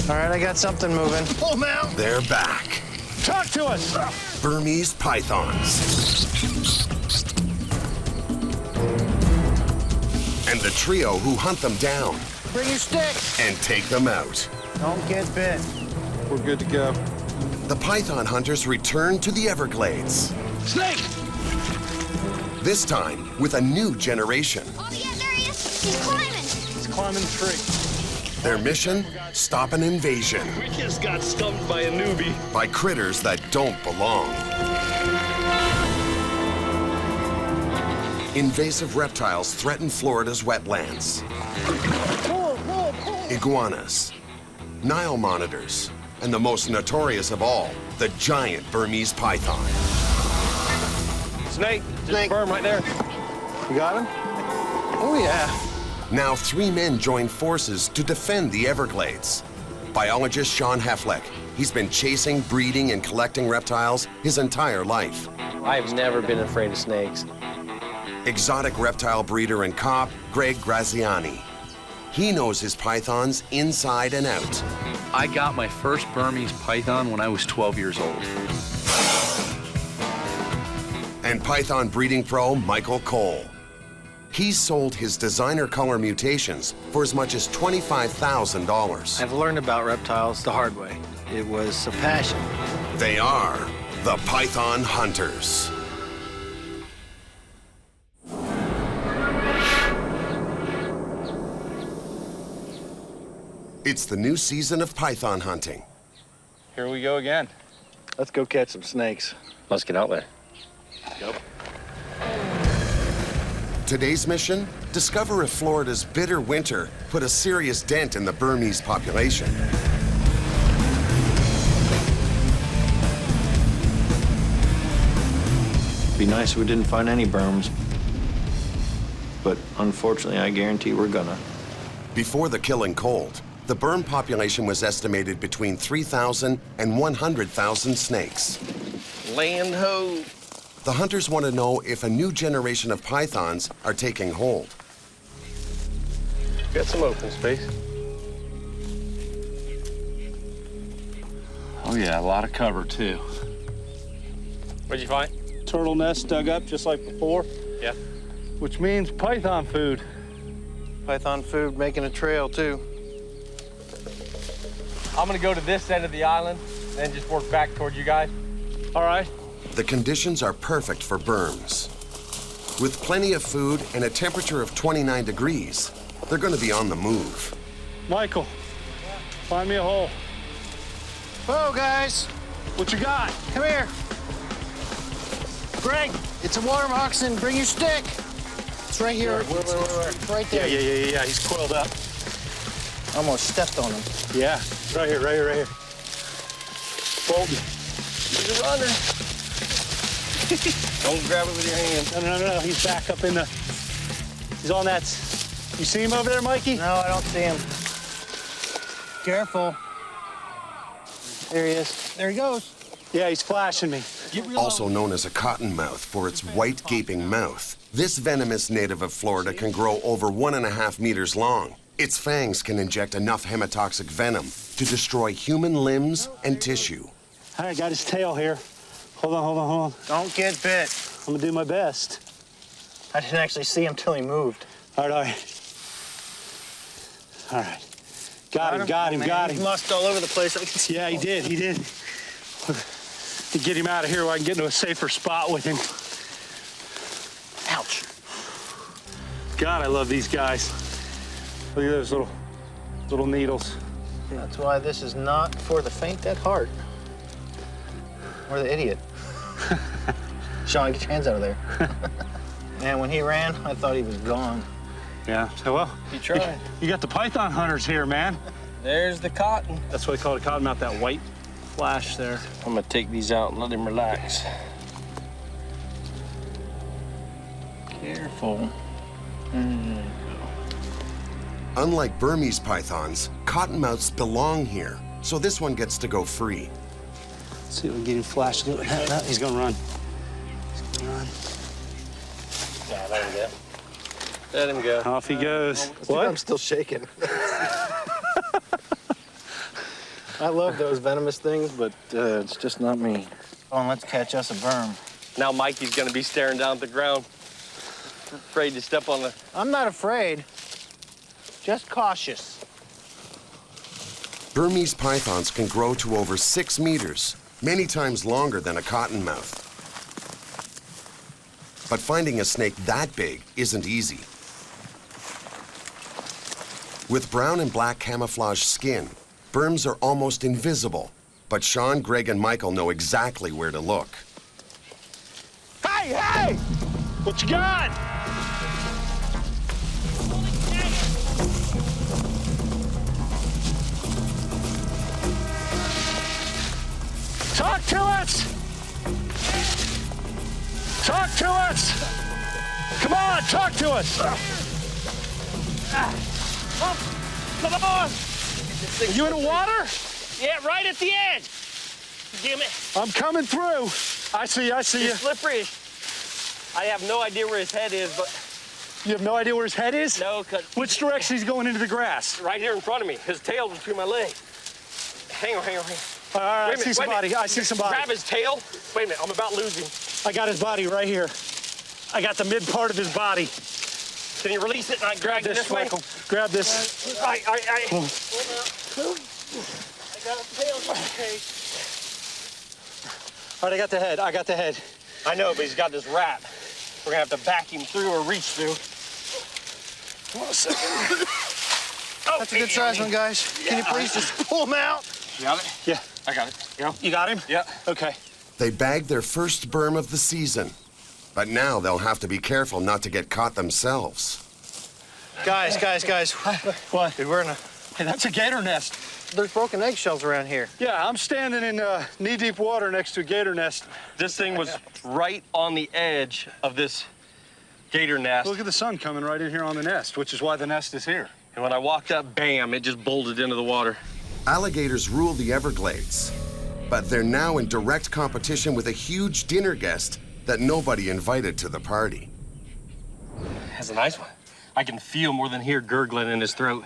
All right, I got something moving. Pull him out. They're back. Talk to us. Burmese pythons. And the trio who hunt them down Bring your stick. and take them out. Don't get bit. We're good to go. The python hunters return to the Everglades. Snake! This time with a new generation. Oh, yeah, there he is. He's climbing. He's climbing the tree. Their mission, stop an invasion We just got stumped by a newbie. by critters that don't belong. Invasive reptiles threaten Florida's wetlands. Iguanas, Nile monitors, and the most notorious of all, the giant Burmese python. Snake. Snake. Firm right there. You got him? Oh, yeah. Now 3 men join forces to defend the Everglades. Biologist Shawn. He's been chasing, breeding, and collecting reptiles his entire life. I've never been afraid of snakes. Exotic reptile breeder and cop Greg Graziani. He knows his pythons inside and out. I got my first Burmese python when I was 12 years old. And python breeding pro Michael Cole. He's sold his designer color Mutations for as much as $25,000. I've learned about reptiles the hard way. It was a passion. They are the Python Hunters. It's the new season of python hunting. Here we go again. Let's go catch some snakes. Let's get out there. Today's mission, discover if Florida's bitter winter put a serious dent in the Burmese population. Be nice if we didn't find any berms. But unfortunately, I guarantee we're gonna. Before the killing cold, the Burm population was estimated between 3,000 and 100,000 snakes. Land ho. The hunters want to know if a new generation of pythons are taking hold. Got some open space. Oh yeah, a lot of cover too. What'd you find? Turtle nest dug up just like before, Yeah. which means python food. Python food making a trail, too. I'm gonna go to this end of the island, then just work back toward you guys. All right. The conditions are perfect for Burms. With plenty of food and a temperature of 29 degrees, they're going to be on the move. Michael, find me a hole. Whoa, guys. What you got? Come here. Greg, it's a water moccasin. Bring your stick. It's right here. It's right there. Yeah. He's coiled up. Almost stepped on him. Yeah, right here. Bolton. He's a runner. Don't grab it with your hand. No. He's back up in the. He's on that. You see him over there, Mikey? No, I don't see him. Careful. There he is. There he goes. Yeah, he's flashing me. Also known as a cottonmouth for its white gaping mouth, this venomous native of Florida can grow over 1.5 meters long. Its fangs can inject enough hemotoxic venom to destroy human limbs and tissue. All right, got his tail here. Hold on. Don't get bit. I'm gonna do my best. I didn't actually see him till he moved. All right. Got him. He mussed all over the place. I can see. Yeah, he did. To get him out of here where I can get into a safer spot with him. Ouch. God, I love these guys. Look at those little needles. That's why this is not for the faint at heart. Or the idiot. Shawn, get your hands out of there. Man, when he ran, I thought he was gone. Yeah, so well. You tried. You got the python hunters here, man. There's the cotton. That's what they call it, a cottonmouth, that white flash there. I'm gonna take these out and let him relax. Careful. Unlike Burmese pythons, cottonmouths belong here, so this one gets to go free. Let's see if we can get him flashed a little. No, he's gonna run. Yeah, let him go. Let him go. Off he goes. I'm still shaking. I love those venomous things, but it's just not me. Oh, and let's catch us a berm. Now Mikey's gonna be staring down at the ground, afraid to step on the... I'm not afraid, just cautious. Burmese pythons can grow to over 6 meters, many times longer than a cottonmouth. But finding a snake that big isn't easy. With brown and black camouflage skin, Burms are almost invisible, but Shawn, Greg, and Michael know exactly where to look. Hey, hey! What you got? Talk to us! Talk to us! Come on, talk to us! Come on! You in the water? Yeah, right at the edge. Damn it. I'm coming through. I see you. It's slippery. I have no idea where his head is, but... You have no idea where his head is? No, because... Which direction he's going into the grass? Right here in front of me. His tail's between my legs. Hang on. All right, Wait a minute, I see somebody. I see somebody. Grab his tail. Wait a minute, I'm about losing. I got his body right here. I got the mid part of his body. Can you release it and I drag it this way? Michael. Grab this. All right. I got a tail in my case. All right, I got the head. I know, but he's got this wrap. We're gonna have to back him through or reach through. Hold on a second. That's a good size one, guys. Can you please just pull him out? You got it? Yeah. I got it. You got him? Yeah. Okay. They bagged their first Burm of the season, but now they'll have to be careful not to get caught themselves. Guys. What? Dude, we're in a... Hey, that's a gator nest. There's broken eggshells around here. Yeah, I'm standing in knee-deep water next to a gator nest. This thing was right on the edge of this gator nest. Look at the sun coming right in here on the nest, which is why the nest is here. And when I walked up, bam, it just bolted into the water. Alligators rule the Everglades, but they're now in direct competition with a huge dinner guest that nobody invited to the party. That's a nice one. I can feel more than hear gurgling in his throat.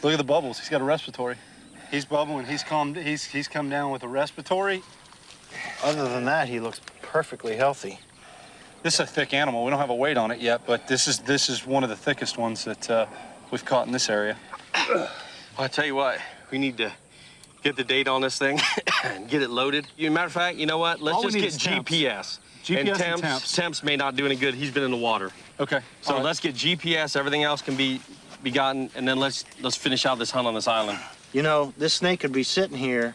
Look at the bubbles. He's got a respiratory. He's bubbling. He's come down with a respiratory. Other than that, he looks perfectly healthy. This is a thick animal. We don't have a weight on it yet, but this is one of the thickest ones that we've caught in this area. Well, I tell you what, we need to get the date on this thing and get it loaded. Matter of fact, you know what? Let's just get GPS. GPS and temps may not do any good. He's been in the water. Okay. So right. Let's get GPS. Everything else can be gotten, and then let's finish out this hunt on this island. You know, this snake could be sitting here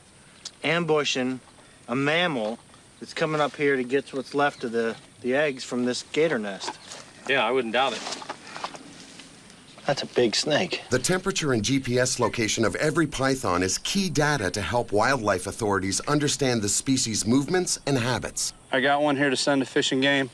ambushing a mammal that's coming up here to get what's left of the eggs from this gator nest. Yeah, I wouldn't doubt it. That's a big snake. The temperature and GPS location of every python is key data to help wildlife authorities understand the species' movements and habits. I got one here to send to Fish and Game.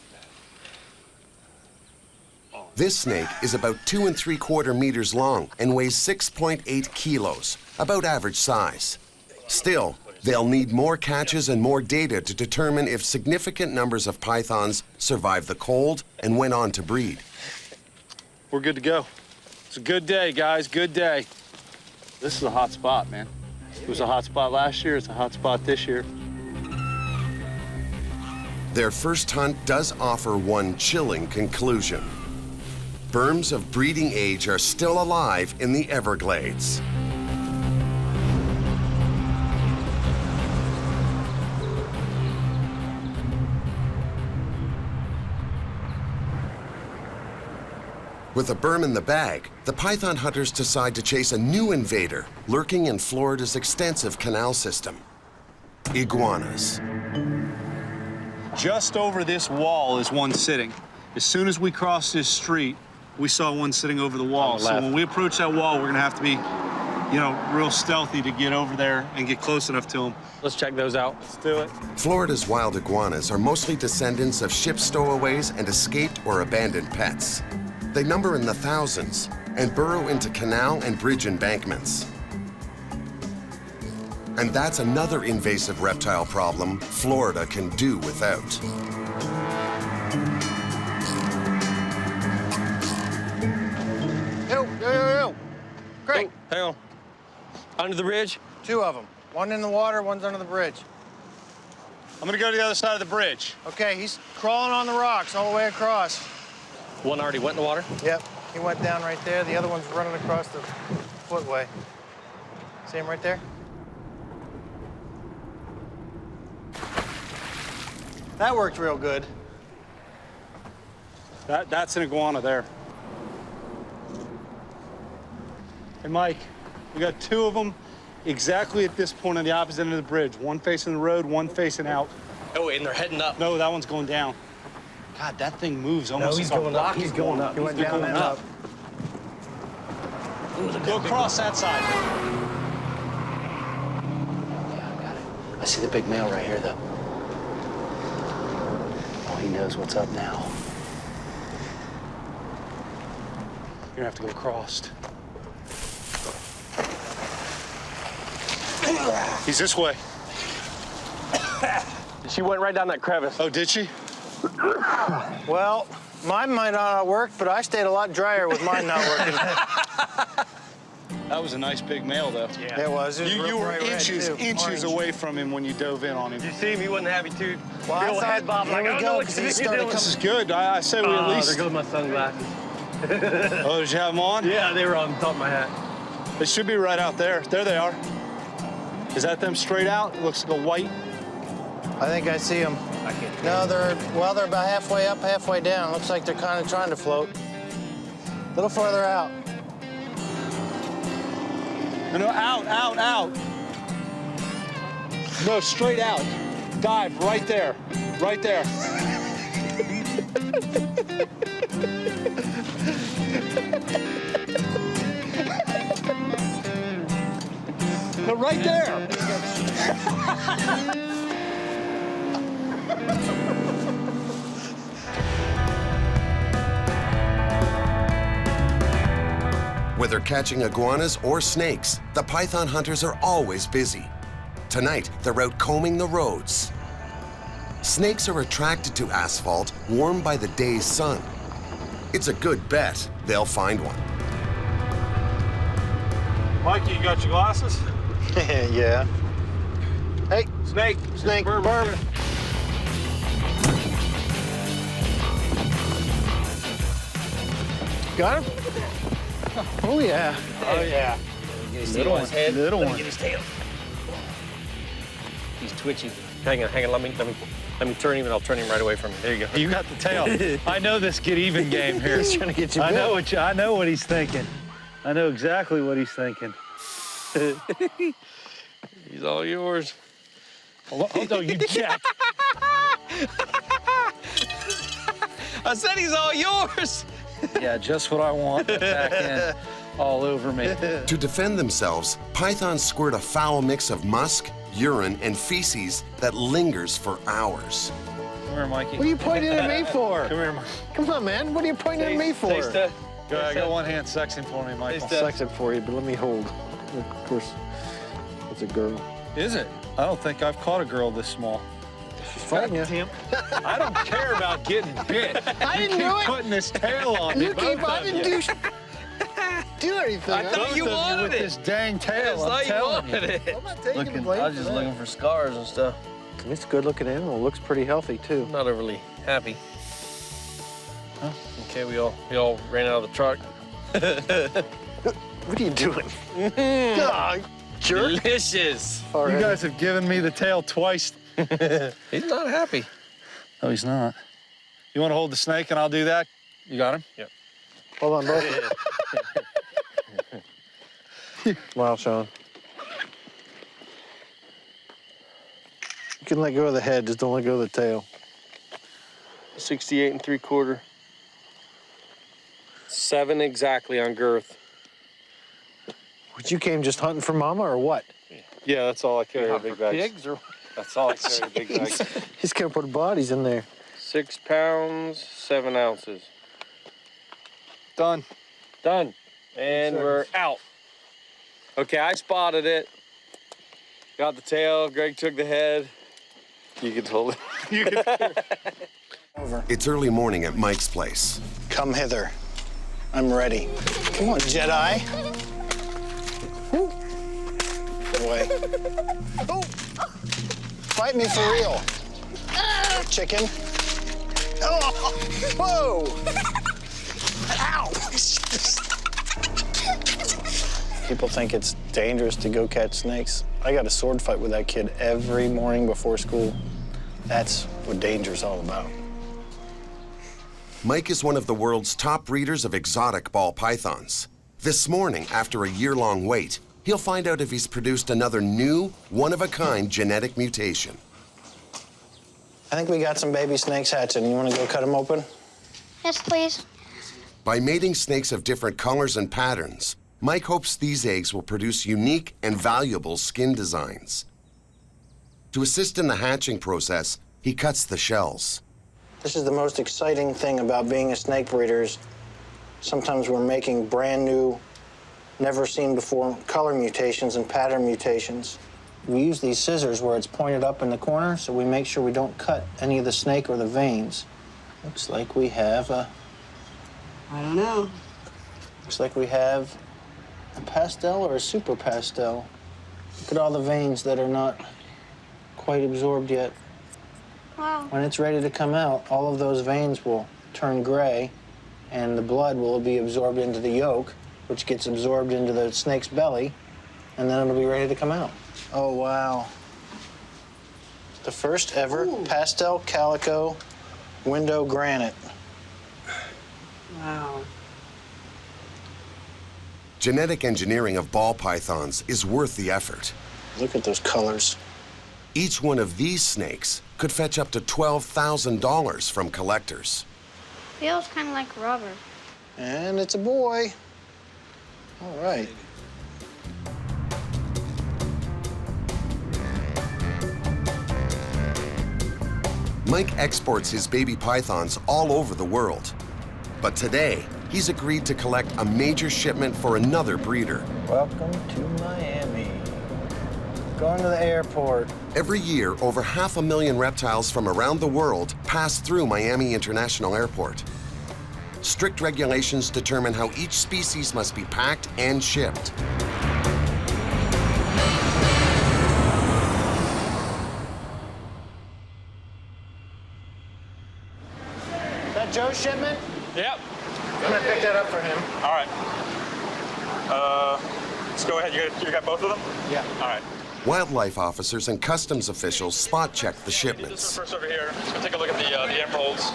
This snake is about 2 3/4 meters long and weighs 6.8 kilos, about average size. Still, they'll need more catches and more data to determine if significant numbers of pythons survived the cold and went on to breed. We're good to go. It's a good day, guys, good day. This is a hot spot, man. It was a hot spot last year, it's a hot spot this year. Their first hunt does offer one chilling conclusion. Burms of breeding age are still alive in the Everglades. With a Burm in the bag, the python hunters decide to chase a new invader lurking in Florida's extensive canal system: iguanas. Just over this wall is one sitting. As soon as we crossed this street, we saw one sitting over the wall. So when we approach that wall, we're gonna have to be, real stealthy to get over there and get close enough to them. Let's check those out. Let's do it. Florida's wild iguanas are mostly descendants of ship stowaways and escaped or abandoned pets. They number in the thousands and burrow into canal and bridge embankments. And that's another invasive reptile problem Florida can do without. Yo. Great. Oh, hang on. Under the bridge? 2 of them. One in the water, one's under the bridge. I'm gonna go to the other side of the bridge. Okay, he's crawling on the rocks all the way across. One already went in the water? Yep, he went down right there. The other one's running across the footway. See him right there? That worked real good. That's an iguana there. Hey, Mike, we got 2 of them exactly at this point on the opposite end of the bridge. One facing the road, one facing out. Oh, and they're heading up. No, that one's going down. God, that thing moves almost. No, he's like a going up. rocket He's going up. He went down and up. Go across that side. Yeah, I got it. I see the big male right here, though. Oh, he knows what's up now. You're gonna have to go across. He's this way. She went right down that crevice. Oh, did she? Well, mine might not have worked, but I stayed a lot drier with mine not working. That was a nice big male, though. Yeah. It was. It was You real were bright red, inches too. Orange. away from him when you dove in on him. Did you see him? He wasn't happy, too. Well, Big I old thought, head bob, here like, we I don't go, know what because you're he started doing. This coming. is good. I say we at There least. goes my sunglasses. Oh, did you have them on? Yeah, they were on top of my hat. They should be right out there. There they are. Is that them straight out? It looks like a white. I think I see them. I can't. No, they're about halfway up, halfway down. Looks like they're kind of trying to float. A little farther out. No, out. No, straight out. Dive right there. Right there. No, right there. Whether catching iguanas or snakes, the python hunters are always busy. Tonight, they're out combing the roads. Snakes are attracted to asphalt warmed by the day's sun. It's a good bet they'll find one. Mikey, you got your glasses? Yeah. Hey, Snake. snake, berm. Got him? Oh, yeah. Oh, yeah. Little one. Head. Little Let me one. get his tail. He's twitching. Hang on. Let me turn him, and I'll turn him right away from him. There you go. You got the tail. I know this get even game here. He's trying to get you I bit. know what he's thinking. I know exactly what he's thinking. He's all yours. Oh, no, you jack. I said he's all yours. Yeah, just what I want. That back end all over me. To defend themselves, pythons squirt a foul mix of musk, urine, and feces that lingers for hours. Come here, Mikey. What are you pointing at me for? Come here, Mike. Come on, man. What are you pointing at me for? Taste it. Go, I got one hand sexing for me, Michael. Taste it. Sex it for you, but let me hold. Of course, it's a girl. Is it? I don't think I've caught a girl this small. She's fighting you. I don't care about getting bit. I didn't keep do it. putting this tail on me. You keep, I didn't do anything. I thought you wanted with it. this dang tail. I I'm thought you telling you. wanted it. I'm not taking the Looking, blame I was for just that. looking for scars and stuff. It's a good-looking animal. Looks pretty healthy too. I'm not overly happy. Huh? Okay, we all ran out of the truck. What are you doing? God, jerk. Delicious. You guys have given me the tail twice. He's not happy. No, he's not. You want to hold the snake and I'll do that? You got him? Yep. Hold on, both. Wow, Shawn. You can let go of the head, just don't let go of the tail. 68 3/4. 7 exactly on girth. What, you came just hunting for mama or what? Yeah, that's all I carry, big bags. Pigs or That's all I carry, big bags. He's gonna put bodies in there. 6 pounds, 7 ounces. Done. Done. And we're out. Okay, I spotted it. Got the tail. Greg took the head. You can hold it. It's early morning at Mike's place. Come hither. I'm ready. Come on, Jedi. of the way. Oh! Fight me for real. Chicken. Oh! Whoa! Ow! People think it's dangerous to go catch snakes. I got a sword fight with that kid every morning before school. That's what danger's all about. Mike is one of the world's top breeders of exotic ball pythons. This morning, after a year-long wait, he'll find out if he's produced another new, one-of-a-kind genetic mutation. I think we got some baby snakes hatching. You want to go cut them open? Yes, please. By mating snakes of different colors and patterns, Mike hopes these eggs will produce unique and valuable skin designs. To assist in the hatching process, he cuts the shells. This is the most exciting thing about being a snake breeder. Sometimes we're making brand new, never seen before color mutations and pattern mutations. We use these scissors where it's pointed up in the corner, so we make sure we don't cut any of the snake or the veins. Looks like we have a... I don't know. Looks like we have a pastel or a super pastel. Look at all the veins that are not quite absorbed yet. Wow. When it's ready to come out, all of those veins will turn gray, and the blood will be absorbed into the yolk, which gets absorbed into the snake's belly, and then it'll be ready to come out. Oh, wow. The first ever pastel calico window granite. Wow. Genetic engineering of ball pythons is worth the effort. Look at those colors. Each one of these snakes could fetch up to $12,000 from collectors. Feels kind of like rubber. And it's a boy. All right. Mike exports his baby pythons all over the world. But today, he's agreed to collect a major shipment for another breeder. Welcome to Miami. Going to the airport. Every year, over 500,000 reptiles from around the world pass through Miami International Airport. Strict regulations determine how each species must be packed and shipped. Is that Joe's shipment? Yep. I'm gonna pick that up for him. All right. Let's go ahead. You got both of them? Yeah. All right. Wildlife officers and customs officials spot check the This shipments. one first over here. Let's go take a look at the emeralds.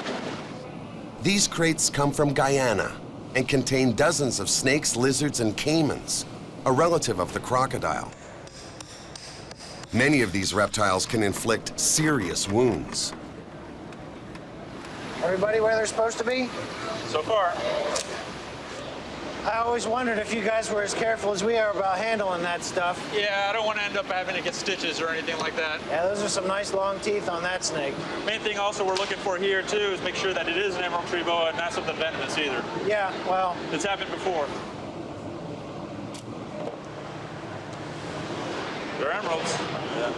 These crates come from Guyana and contain dozens of snakes, lizards, and caimans, a relative of the crocodile. Many of these reptiles can inflict serious wounds. Everybody where they're supposed to be? So far. I always wondered if you guys were as careful as we are about handling that stuff. Yeah, I don't want to end up having to get stitches or anything like that. Yeah, those are some nice long teeth on that snake. Main thing also we're looking for here too is make sure that it is an emerald tree boa and not something venomous either. Yeah, well, It's happened before. They're emeralds. Yeah.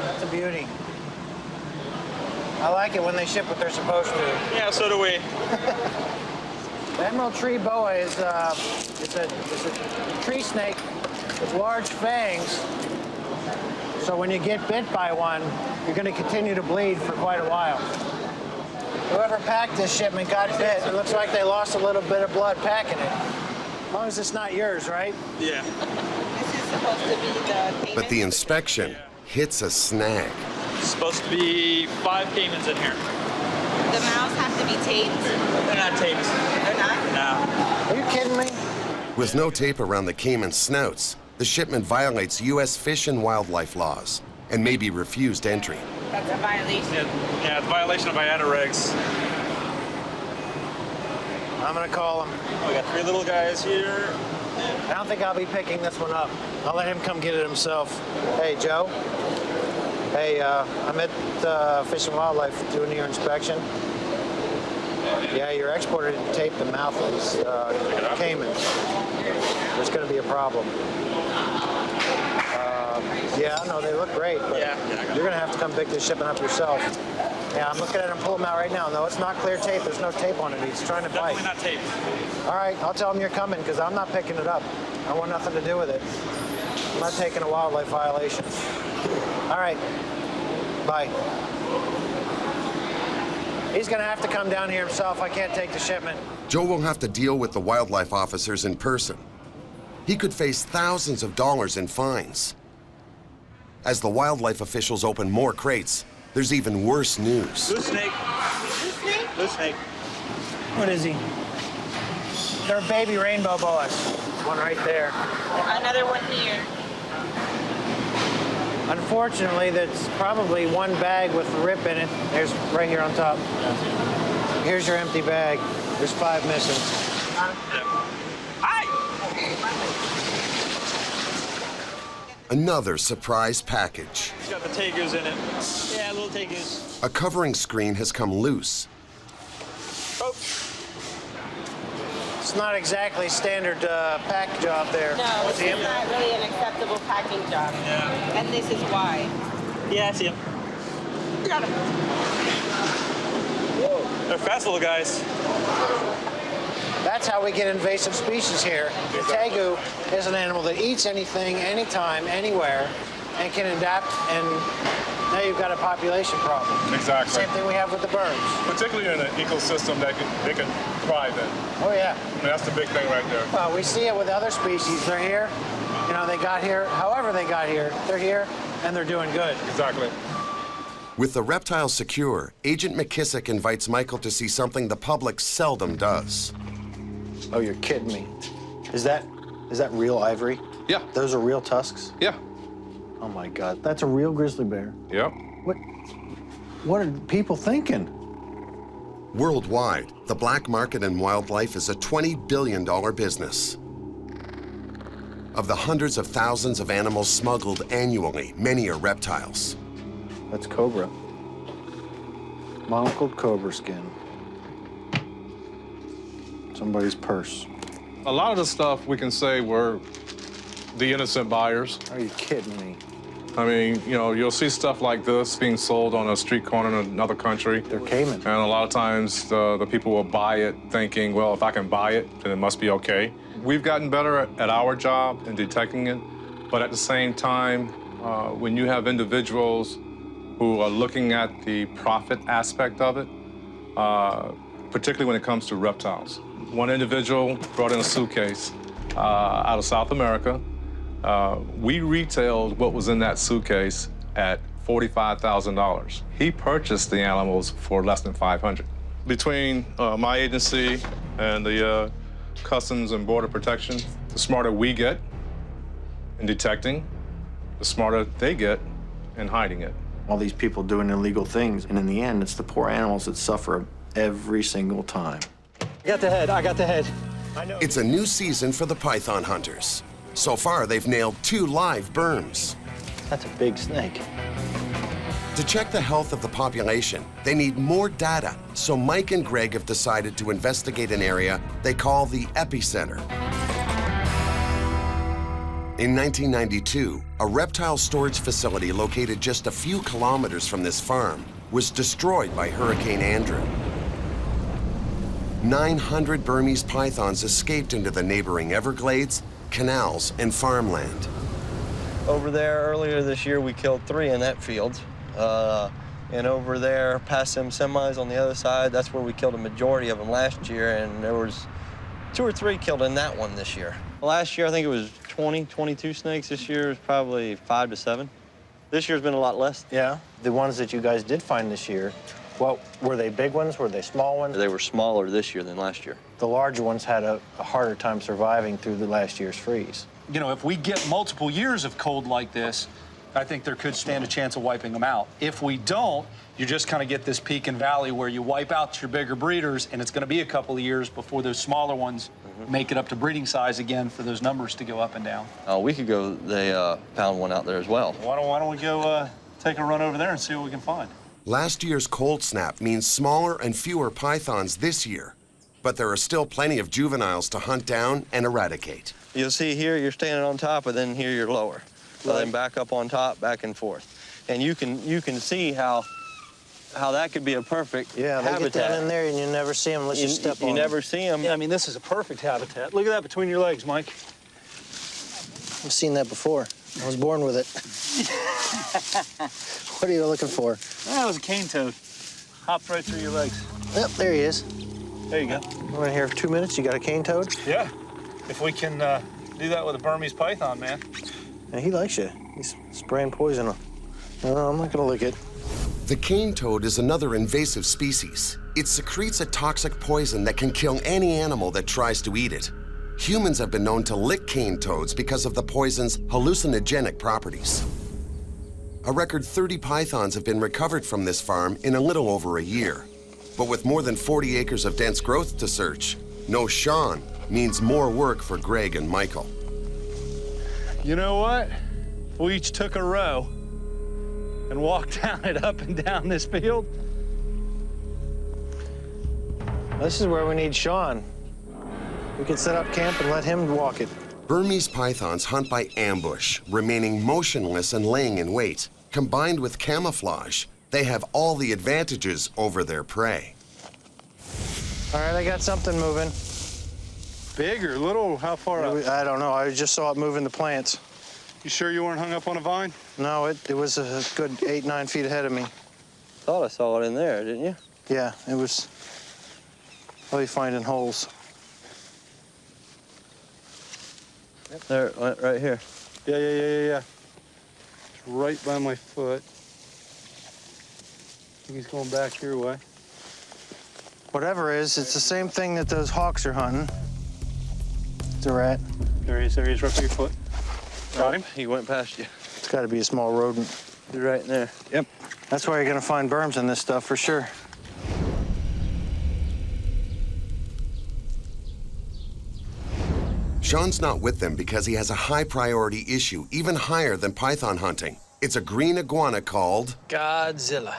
that's a beauty. I like it when they ship what they're supposed to. Yeah, so do we. The emerald tree boa is it's a tree snake with large fangs. So when you get bit by one, you're going to continue to bleed for quite a while. Whoever packed this shipment got bit. It looks like they lost a little bit of blood packing it. As long as it's not yours, right? Yeah. This is supposed to be the payment. But the inspection hits a snag. It's supposed to be 5 caimans in here. The mouths have to be taped. They're not taped. They're not? No. Are you kidding me? With no tape around the caiman snouts, the shipment violates U.S. Fish and Wildlife laws and may be refused entry. That's a violation. Yeah, it's a violation of IATA regs. I'm going to call him. We got 3 little guys here. I don't think I'll be picking this one up. I'll let him come get it himself. Hey, Joe. Hey, I'm at Fish and Wildlife doing your inspection. Yeah, your exporter didn't tape the mouth of these caimans. There's going to be a problem. Yeah, no, they look great, but you're going to have to come pick this shipment up yourself. Yeah, I'm looking at him pull them out right now. No, it's not clear tape. There's no tape on it. He's trying to bite. Definitely not taped. All right, I'll tell him you're coming because I'm not picking it up. I want nothing to do with it. I'm not taking a wildlife violation. All right, bye. He's gonna have to come down here himself. I can't take the shipment. Joe will have to deal with the wildlife officers in person. He could face thousands of dollars in fines. As the wildlife officials open more crates, there's even worse news. Loose snake. Loose snake? Loose snake. What is he? They're baby rainbow boas. One right there. Another one here. Unfortunately, that's probably one bag with the rip in it. There's right here on top. Here's your empty bag. There's 5 missing. Another surprise package. It's got the tegus in it. Yeah, little tegus. A covering screen has come loose. Oh. It's not exactly standard pack job there. No, it's not really an acceptable packing job. Yeah. And this is why. Yeah, I see him. Got him. Whoa. They're fast little guys. That's how we get invasive species here. The tegu is an animal that eats anything, anytime, anywhere, and can adapt, and now you've got a population problem. Exactly. Same thing we have with the birds. Particularly in an ecosystem that they can thrive in. Oh, yeah. I mean, that's the big thing right there. Well, we see it with other species. They're here, you know, they got here, however they got here, they're here, and they're doing good. Exactly. With the reptiles secure, Agent McKissick invites Michael to see something the public seldom does. Oh, you're kidding me. Is that real ivory? Yeah. Those are real tusks? Yeah. Oh, my God. That's a real grizzly bear. Yep. What are people thinking? Worldwide, the black market in wildlife is a $20 billion business. Of the hundreds of thousands of animals smuggled annually, many are reptiles. That's cobra. Monocled cobra skin. Somebody's purse. A lot of the stuff we can say were the innocent buyers. Are you kidding me? I mean, you know, you'll see stuff like this being sold on a street corner in another country. They're Cayman. And a lot of times the people will buy it thinking, well, if I can buy it, then it must be okay. We've gotten better at our job in detecting it, but at the same time, when you have individuals who are looking at the profit aspect of it, particularly when it comes to reptiles. One individual brought in a suitcase out of South America. We retailed what was in that suitcase at $45,000. He purchased the animals for less than $500. Between my agency and the Customs and Border Protection, the smarter we get in detecting, the smarter they get in hiding it. All these people doing illegal things, and in the end, it's the poor animals that suffer every single time. I got the head, I got the head. I know. It's a new season for the python hunters. So far, they've nailed 2 live burms. That's a big snake. To check the health of the population, they need more data, so Mike and Greg have decided to investigate an area they call the Epicenter. In 1992, a reptile storage facility located just a few kilometers from this farm was destroyed by Hurricane Andrew. 900 Burmese pythons escaped into the neighboring Everglades, canals, and farmland. Over there earlier this year, we killed 3 in that field. And over there, past them semis on the other side, that's where we killed a majority of them last year, and there was 2 or 3 killed in that one this year. Last year, I think it was 20, 22 snakes. This year is probably 5 to 7. This year's been a lot less. Yeah, the ones that you guys did find this year, well, were they big ones? Were they small ones? They were smaller this year than last year. The larger ones had a harder time surviving through the last year's freeze. You know, if we get multiple years of cold like this, I think there could stand a chance of wiping them out. If we don't, you just kind of get this peak and valley where you wipe out your bigger breeders, and it's going to be a couple of years before those smaller ones make it up to breeding size again for those numbers to go up and down. A week ago, they found one out there as well. Why don't we go take a run over there and see what we can find? Last year's cold snap means smaller and fewer pythons this year, but there are still plenty of juveniles to hunt down and eradicate. You'll see here you're standing on top, and then here you're lower. So then back up on top, back and forth. And you can see how that could be a perfect habitat. They get down in there and you never see them unless you step on them. You never see them. Yeah, I mean, this is a perfect habitat. Look at that between your legs, Mike. I've seen that before. I was born with it. What are you looking for? That was a cane toad. Hopped right through your legs. Yep, there he is. There you go. We're in here for 2 minutes. You got a cane toad? Yeah. If we can do that with a Burmese python, man. Yeah, he likes you. He's spraying poison. No, I'm not gonna lick it. The cane toad is another invasive species. It secretes a toxic poison that can kill any animal that tries to eat it. Humans have been known to lick cane toads because of the poison's hallucinogenic properties. A record 30 pythons have been recovered from this farm in a little over a year. But with more than 40 acres of dense growth to search, no Shawn means more work for Greg and Michael. You know what? We each took a row and walked down it up and down this field. This is where we need Shawn. We can set up camp and let him walk it. Burmese pythons hunt by ambush, remaining motionless and laying in wait. Combined with camouflage, they have all the advantages over their prey. All right, I got something moving. Big or little? How far up? I don't know. I just saw it moving the plants. You sure you weren't hung up on a vine? No, it was a good 8, 9 feet ahead of me. Thought I saw it in there, didn't you? Yeah, it was probably finding holes. There, it went right here. Yeah. It's right by my foot. I think he's going back your way. Whatever it is, it's the same thing that those hawks are hunting. It's a rat. There he is, right by your foot. Got him? He went past you. It's got to be a small rodent. He's right in there. Yep. That's where you're going to find berms in this stuff for sure. Shawn's not with them because he has a high priority issue, even higher than python hunting. It's a green iguana called Godzilla.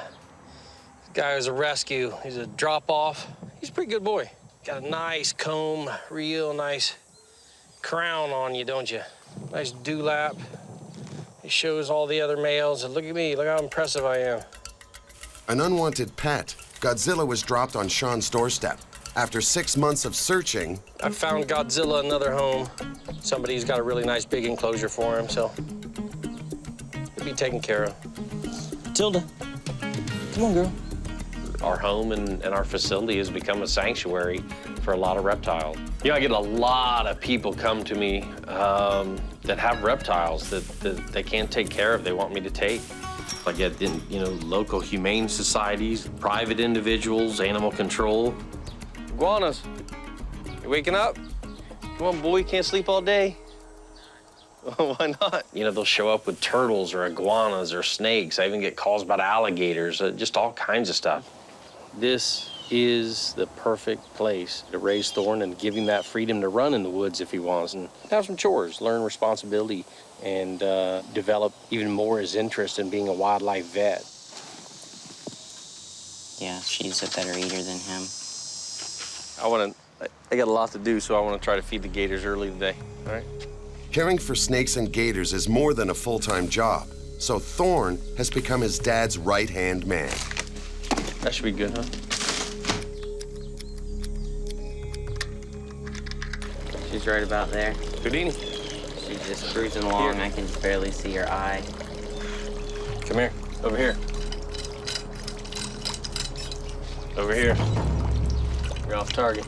This guy was a rescue. He's a drop-off. He's a pretty good boy. Got a nice comb, real nice crown on you, don't you? Nice dewlap. He shows all the other males. And look at me, look how impressive I am. an unwanted pet. Godzilla was dropped on Shawn's doorstep. After 6 months of searching, I found Godzilla another home. Somebody's got a really nice big enclosure for him, so he'll be taken care of. Tilda, come on, girl. Our home and our facility has become a sanctuary for a lot of reptiles. You know, I get a lot of people come to me that have reptiles that they can't take care of, they want me to take. I get, local humane societies, private individuals, animal control. Iguanas, you waking up? Come on, boy, you can't sleep all day. Why not? You know, they'll show up with turtles or iguanas or snakes. I even get calls about alligators, just all kinds of stuff. This is the perfect place to raise Thorn and give him that freedom to run in the woods if he wants and have some chores, learn responsibility, and develop even more his interest in being a wildlife vet. Yeah, she's a better eater than him. I got a lot to do, so I want to try to feed the gators early today, all right? caring for snakes and gators is more than a full-time job, so Thorn has become his dad's right-hand man. That should be good, huh? She's right about there. Houdini. She's just cruising along. Here. I can just barely see her eye. Come here. Over here. Over here. You're off target.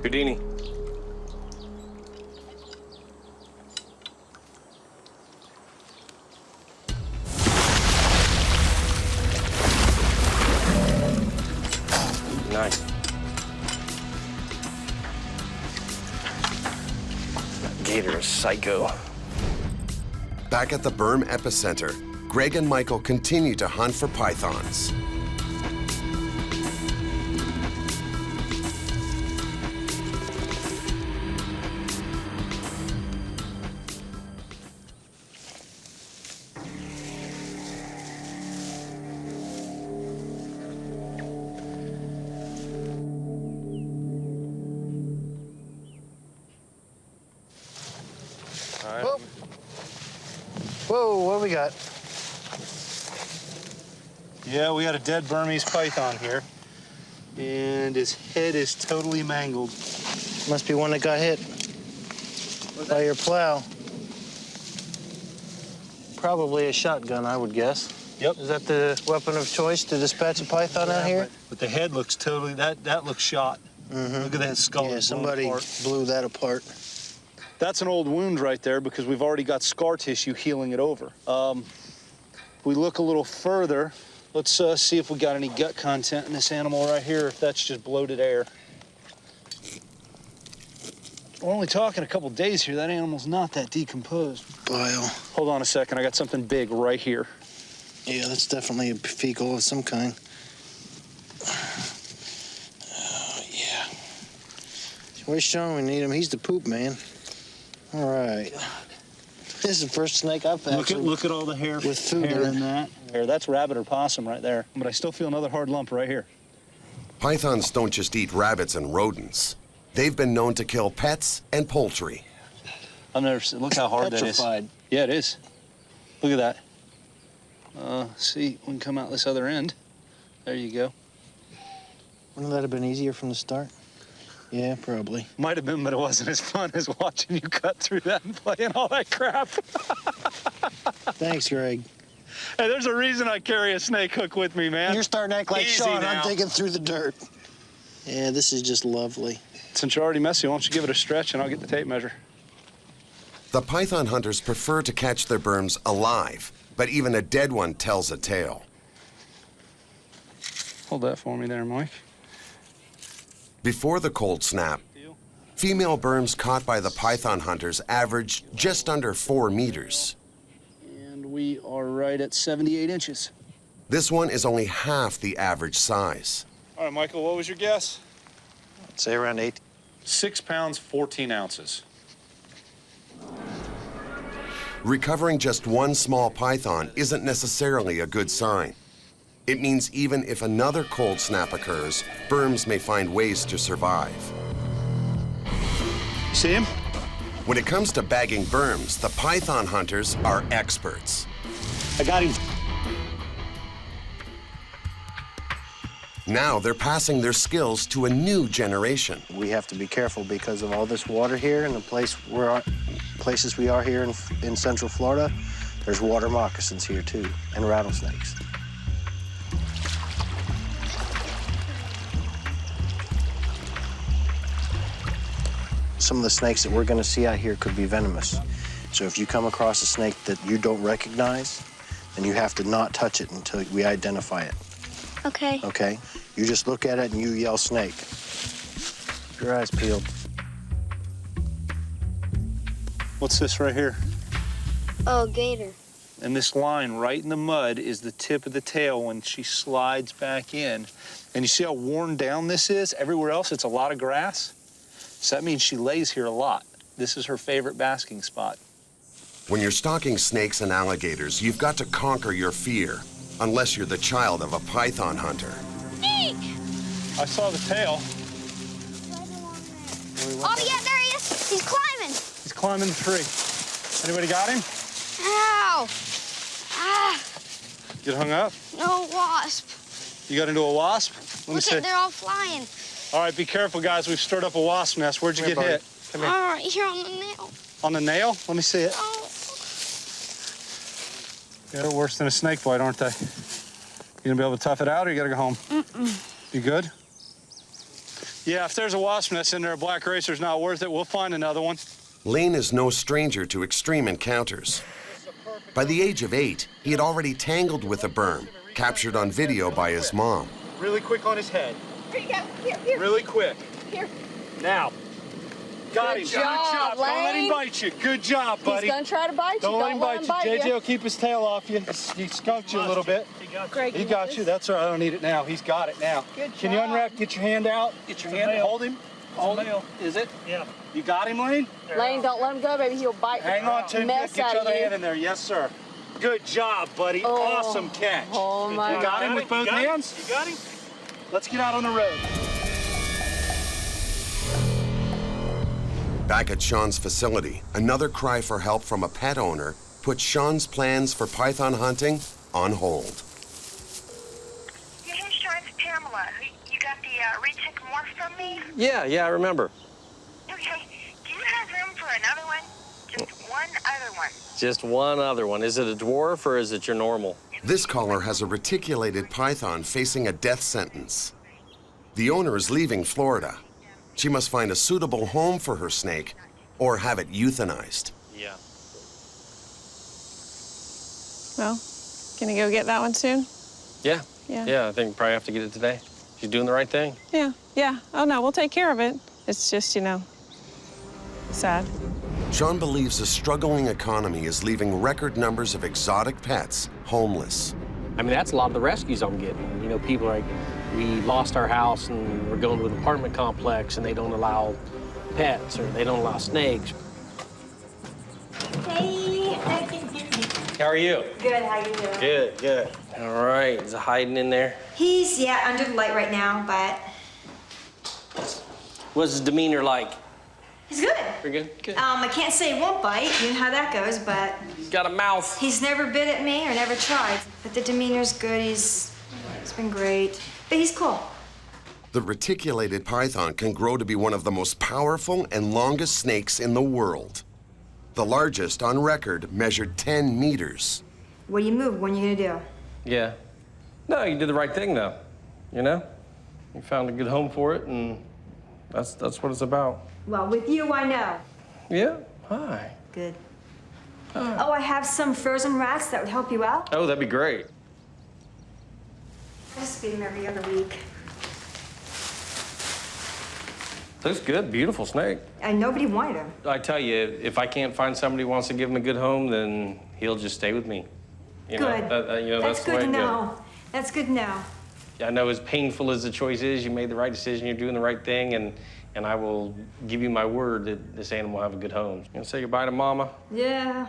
Houdini. Nice. That gator is psycho. Back at the berm epicenter, Greg and Michael continue to hunt for pythons. Whoa, what do we got? Yeah, we got a dead Burmese python here, and his head is totally mangled. Must be one that got hit by your plow. Probably a shotgun, I would guess. Yep. Is that the weapon of choice to dispatch a python out here? But the head looks totally, that looks shot. Look at that skull. Yeah, somebody blew that apart. That's an old wound right there because we've already got scar tissue healing it over. If we look a little further, let's see if we got any gut content in this animal right here, if that's just bloated air. We're only talking a couple days here. That animal's not that decomposed. Bile. Hold on a second. I got something big right here. Yeah, that's definitely a fecal of some kind. Yeah. Where's Shawn? We need him. He's the poop man. All right. This is the first snake I've actually... Look at all the hair, with food hair in that. That's rabbit or possum right there. But I still feel another hard lump right here. Pythons don't just eat rabbits and rodents. They've been known to kill pets and poultry. I've never seen, look how hard Petrified. that is. Yeah, it is. Look at that. See, we can come out this other end. There you go. Wouldn't that have been easier from the start? Yeah, probably. Might have been, but it wasn't as fun as watching you cut through that and playing all that crap. Thanks, Greg. Hey, there's a reason I carry a snake hook with me, man. You're starting to act like Easy Shawn. now. I'm digging through the dirt. Yeah, this is just lovely. Since you're already messy, why don't you give it a stretch and I'll get the tape measure. The python hunters prefer to catch their burms alive, but even a dead one tells a tale. Hold that for me there, Mike. Before the cold snap, female burms caught by the python hunters averaged just under 4 meters. And we are right at 78 inches. This one is only half the average size. All right, Michael, what was your guess? I'd say around 8. 6 pounds, 14 ounces. Recovering just one small python isn't necessarily a good sign. It means even if another cold snap occurs, burms may find ways to survive. See him? When it comes to bagging burms, the python hunters are experts. I got him. Now they're passing their skills to a new generation. We have to be careful because of all this water here and the places we are here in Central Florida. There's water moccasins here too, and rattlesnakes. Some of the snakes that we're going to see out here could be venomous. So if you come across a snake that you don't recognize, then you have to not touch it until we identify it. Okay. Okay? You just look at it and you yell snake. Keep your eyes peeled. What's this right here? Oh, gator. And this line right in the mud is the tip of the tail when she slides back in. And you see how worn down this is? Everywhere else, it's a lot of grass. So that means she lays here a lot. This is her favorite basking spot. When you're stalking snakes and alligators, you've got to conquer your fear, unless you're the child of a python hunter. Eek! I saw the tail. Oh, yeah, there he is. He's climbing. He's climbing the tree. Anybody got him? Ow. Ah, Get hung up? no wasp. You got into a wasp? Let me Look see. at, they're all flying. All right, be careful, guys. We've stirred up a wasp nest. Where'd you get hit? Come All right, here on the nail. On the nail? Let me see it. Oh. They're worse than a snake bite, aren't they? You gonna be able to tough it out, or you gotta go home? You good? Yeah, if there's a wasp nest in there, a black racer's not worth it. We'll find another one. Lane is no stranger to extreme encounters. By the age of 8, he had already tangled with a burm, captured on video by his mom. Really quick on his head. Here you go. Here. Really quick. Here. Now. Got him. Good Good job. job, Don't let him Lane. bite you. Good job, buddy. He's gonna try to bite you. Don't let him bite you. JJ you. will keep his tail off you. He skunked you a little bit. Greg, He got you. That's all right. I don't need it now. He's got it now. Good Can you job. unwrap? Get your hand out. Get your hand. Hold him. Hold him. Is it? Yeah. You got him, Lane? Lane, don't let him go, baby. He'll bite Hang on to him. mess Get out your of other you. hand in there. Yes, sir. Good job, buddy. Oh. Awesome catch. Oh, my You got him with both hands? You got him? Let's get out on the road. Back at Shawn's facility, another cry for help from a pet owner put Shawn's plans for python hunting on hold. Yeah, hey, Shawn, it's Pamela. You got the retick morph from me? Yeah, I remember. Okay. Do you have room for another one? Just one one other one. Just one other one. Is it a dwarf or is it your normal? This caller has a reticulated python facing a death sentence. The owner is leaving Florida. She must find a suitable home for her snake or have it euthanized. Yeah. Well, can you go get that one soon? Yeah. Yeah. Yeah, I think we probably have to get it today. She's doing the right thing. Yeah, yeah. Oh, no, we'll take care of it. It's just, you know, sad. Shawn believes a struggling economy is leaving record numbers of exotic pets homeless. I mean, that's a lot of the rescues I'm getting. You know, people are like, we lost our house and we're going to an apartment complex and they don't allow pets or they don't allow snakes. Hey. How are you? Good, how you doing? Good, good. All right, is it hiding in there? He's, yeah, under the light right now, but What's his demeanor like? he's good. Pretty good? Good. I can't say he won't bite, you know how that goes, but He's got a mouth. he's never bit at me or never tried. But the demeanor's good, he's been great. But he's cool. The reticulated python can grow to be one of the most powerful and longest snakes in the world. The largest on record measured 10 meters. What do you move? What are you gonna do? Yeah. No, you did the right thing, though. You know? You found a good home for it, and that's what it's about. Well, with you, I know. Yeah? Hi. Good. Oh, I have some frozen rats that would help you out. Oh, that'd be great. I just feed them every other week. Looks good. Beautiful snake. And nobody wanted him. I tell you, if I can't find somebody who wants to give him a good home, then he'll just stay with me. You Good. Know, you know, That's the good way to it goes. know. That's good to know. I know as painful as the choice is, you made the right decision, you're doing the right thing, and I will give you my word that this animal will have a good home. You gonna say goodbye to Mama? Yeah.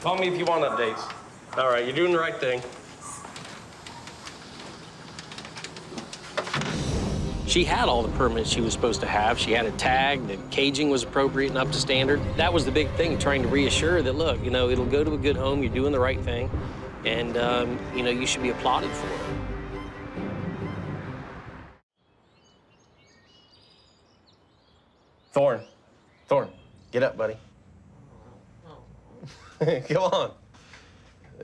Call me if you want updates. All right, you're doing the right thing. She had all the permits she was supposed to have. She had it tagged, the caging was appropriate and up to standard. That was the big thing, trying to reassure that, look, you know, it'll go to a good home, you're doing the right thing, and, you know, you should be applauded for it. Thorn, get up, buddy. Come on.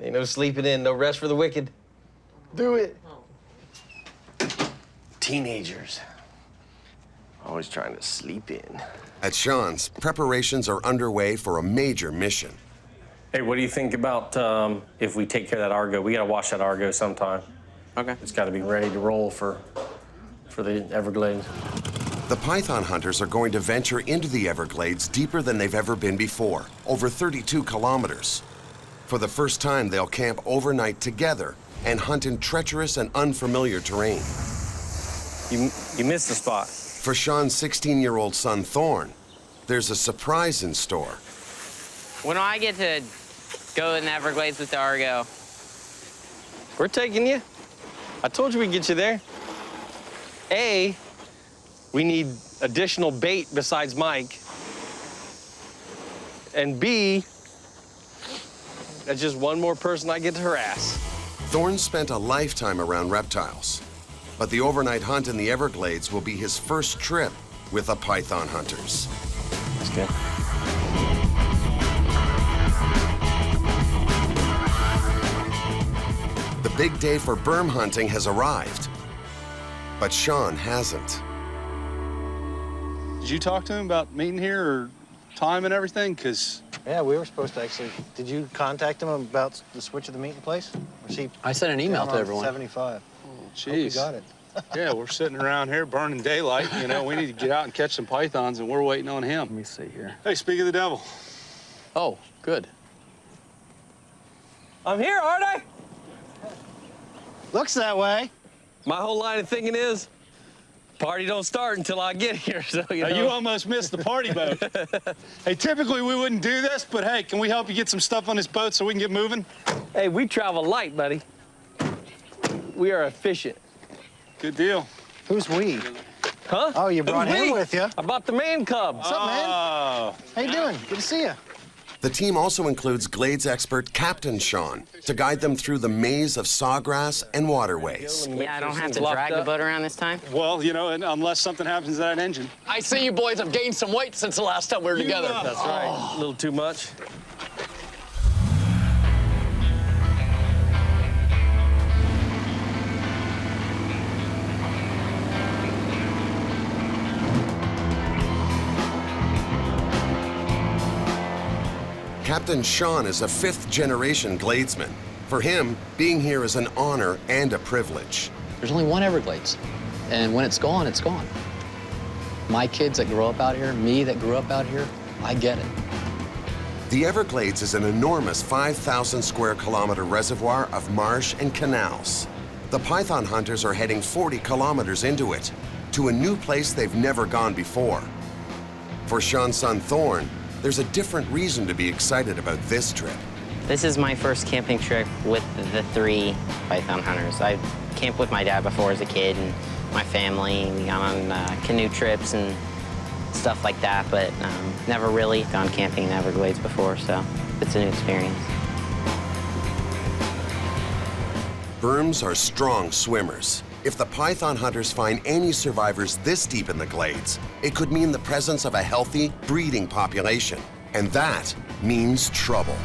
Ain't no sleeping in, no rest for the wicked. Do it. Teenagers. Always trying to sleep in. At Shawn's, preparations are underway for a major mission. Hey, what do you think about if we take care of that Argo? We gotta wash that Argo sometime. Okay. It's gotta be ready to roll for the Everglades. The python hunters are going to venture into the Everglades deeper than they've ever been before, over 32 kilometers. For the first time, they'll camp overnight together and hunt in treacherous and unfamiliar terrain. You missed the spot. For Shawn's 16-year-old son, Thorn, there's a surprise in store. When do I get to go in the Everglades with the Argo? We're taking you. I told you we'd get you there. A, we need additional bait besides Mike. And B, that's just one more person I get to harass. Thorn spent a lifetime around reptiles, but the overnight hunt in the Everglades will be his first trip with the python hunters. That's good. The big day for berm hunting has arrived, but Shawn hasn't. Did you talk to him about meeting here or time and everything? Because Yeah, we were supposed to actually. Did you contact him about the switch of the meeting place? Or see, I sent an email down to on everyone. 75. Jeez. Hope you got it. Yeah, we're sitting around here burning daylight. You know, we need to get out and catch some pythons, and we're waiting on him. Let me see here. Hey, speak of the devil. Oh, good. I'm here, aren't I? Looks that way. My whole line of thinking is, party don't start until I get here, so you know. You almost missed the party boat. Hey, typically we wouldn't do this, but hey, can we help you get some stuff on this boat so we can get moving? Hey, we travel light, buddy. We are efficient. Good deal. Who's we? Huh? Oh, you brought him with you. I brought the man cub. What's up, man? How you doing? Good to see you. The team also includes Glades expert Captain Shawn to guide them through the maze of sawgrass and waterways. Yeah, I don't have to drag the boat around this time? Well, you know, unless something happens to that engine. I see you boys have gained some weight since the last time we were together. That's right. A little too much. Captain Shawn is a fifth-generation Gladesman. For him, being here is an honor and a privilege. There's only one Everglades, and when it's gone, it's gone. My kids that grow up out here, me that grew up out here, I get it. The Everglades is an enormous 5,000 square kilometer reservoir of marsh and canals. The python hunters are heading 40 kilometers into it, to a new place they've never gone before. For Shawn's son Thorn, there's a different reason to be excited about this trip. This is my first camping trip with the 3 python hunters. I camped with my dad before as a kid and my family. We got on canoe trips and stuff like that, but never really gone camping in the Everglades before, so it's a new experience. Burms are strong swimmers. If the python hunters find any survivors this deep in the glades, it could mean the presence of a healthy, breeding population. And that means trouble.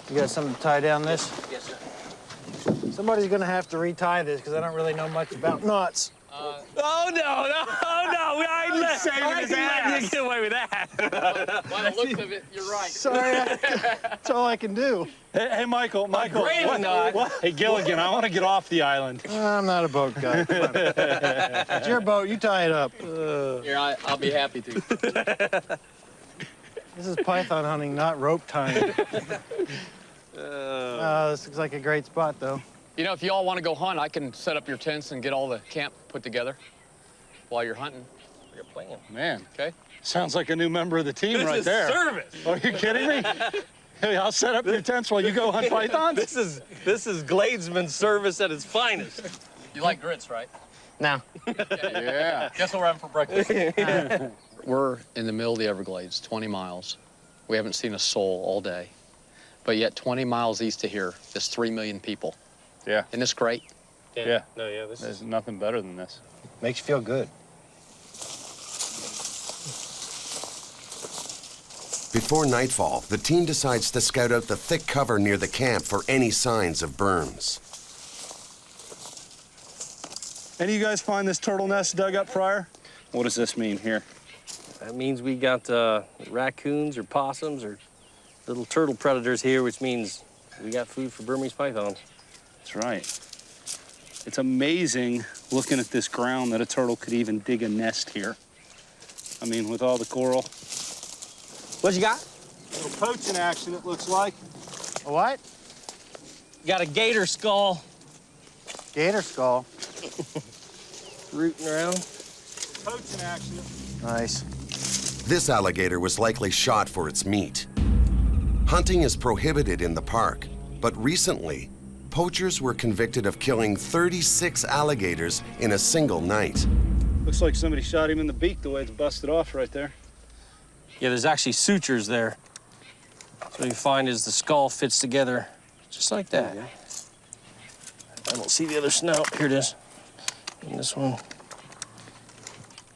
You got something to tie down this? Yes, sir. Somebody's gonna have to retie this because I don't really know much about knots. Oh, no, I saving his ass. You get away with that. By the looks of it, you're right. Sorry, that's all I can do. Hey, Michael. Great What? Hey, Gilligan, I want to get off the island. I'm not a boat guy. It's your boat. You tie it up. Here, I'll be happy to. This is python hunting, not rope tying. This looks like a great spot, though. You know, if you all want to go hunt, I can set up your tents and get all the camp put together while you're hunting. Your plan. Man, Okay? sounds like a new member of the team right there. This is service. Are you kidding me? Hey, I'll set up your tents while you go hunt pythons. This is Gladesman service at its finest. You like grits, right? No. Yeah. Guess what we're having for breakfast? We're in the middle of the Everglades, 20 miles. We haven't seen a soul all day. But yet 20 miles east of here, there's 3 million people. Yeah. Isn't this great? Yeah. No, yeah, this There's nothing better than this. Makes you feel good. Before nightfall, the team decides to scout out the thick cover near the camp for any signs of burns. Any of you guys find this turtle nest dug up prior? What does this mean here? That means we got raccoons or possums or little turtle predators here, which means we got food for Burmese pythons. That's right. It's amazing looking at this ground that a turtle could even dig a nest here. I mean, with all the coral. What you got? A little poaching action, it looks like. A what? Got a gator skull. Gator skull. Rooting around. Poaching action. Nice. This alligator was likely shot for its meat. Hunting is prohibited in the park, but recently, poachers were convicted of killing 36 alligators in a single night. Looks like somebody shot him in the beak the way it's busted off right there. Yeah, there's actually sutures there. So what you find is the skull fits together just like that. I don't see the other snout. Here it is. And this one.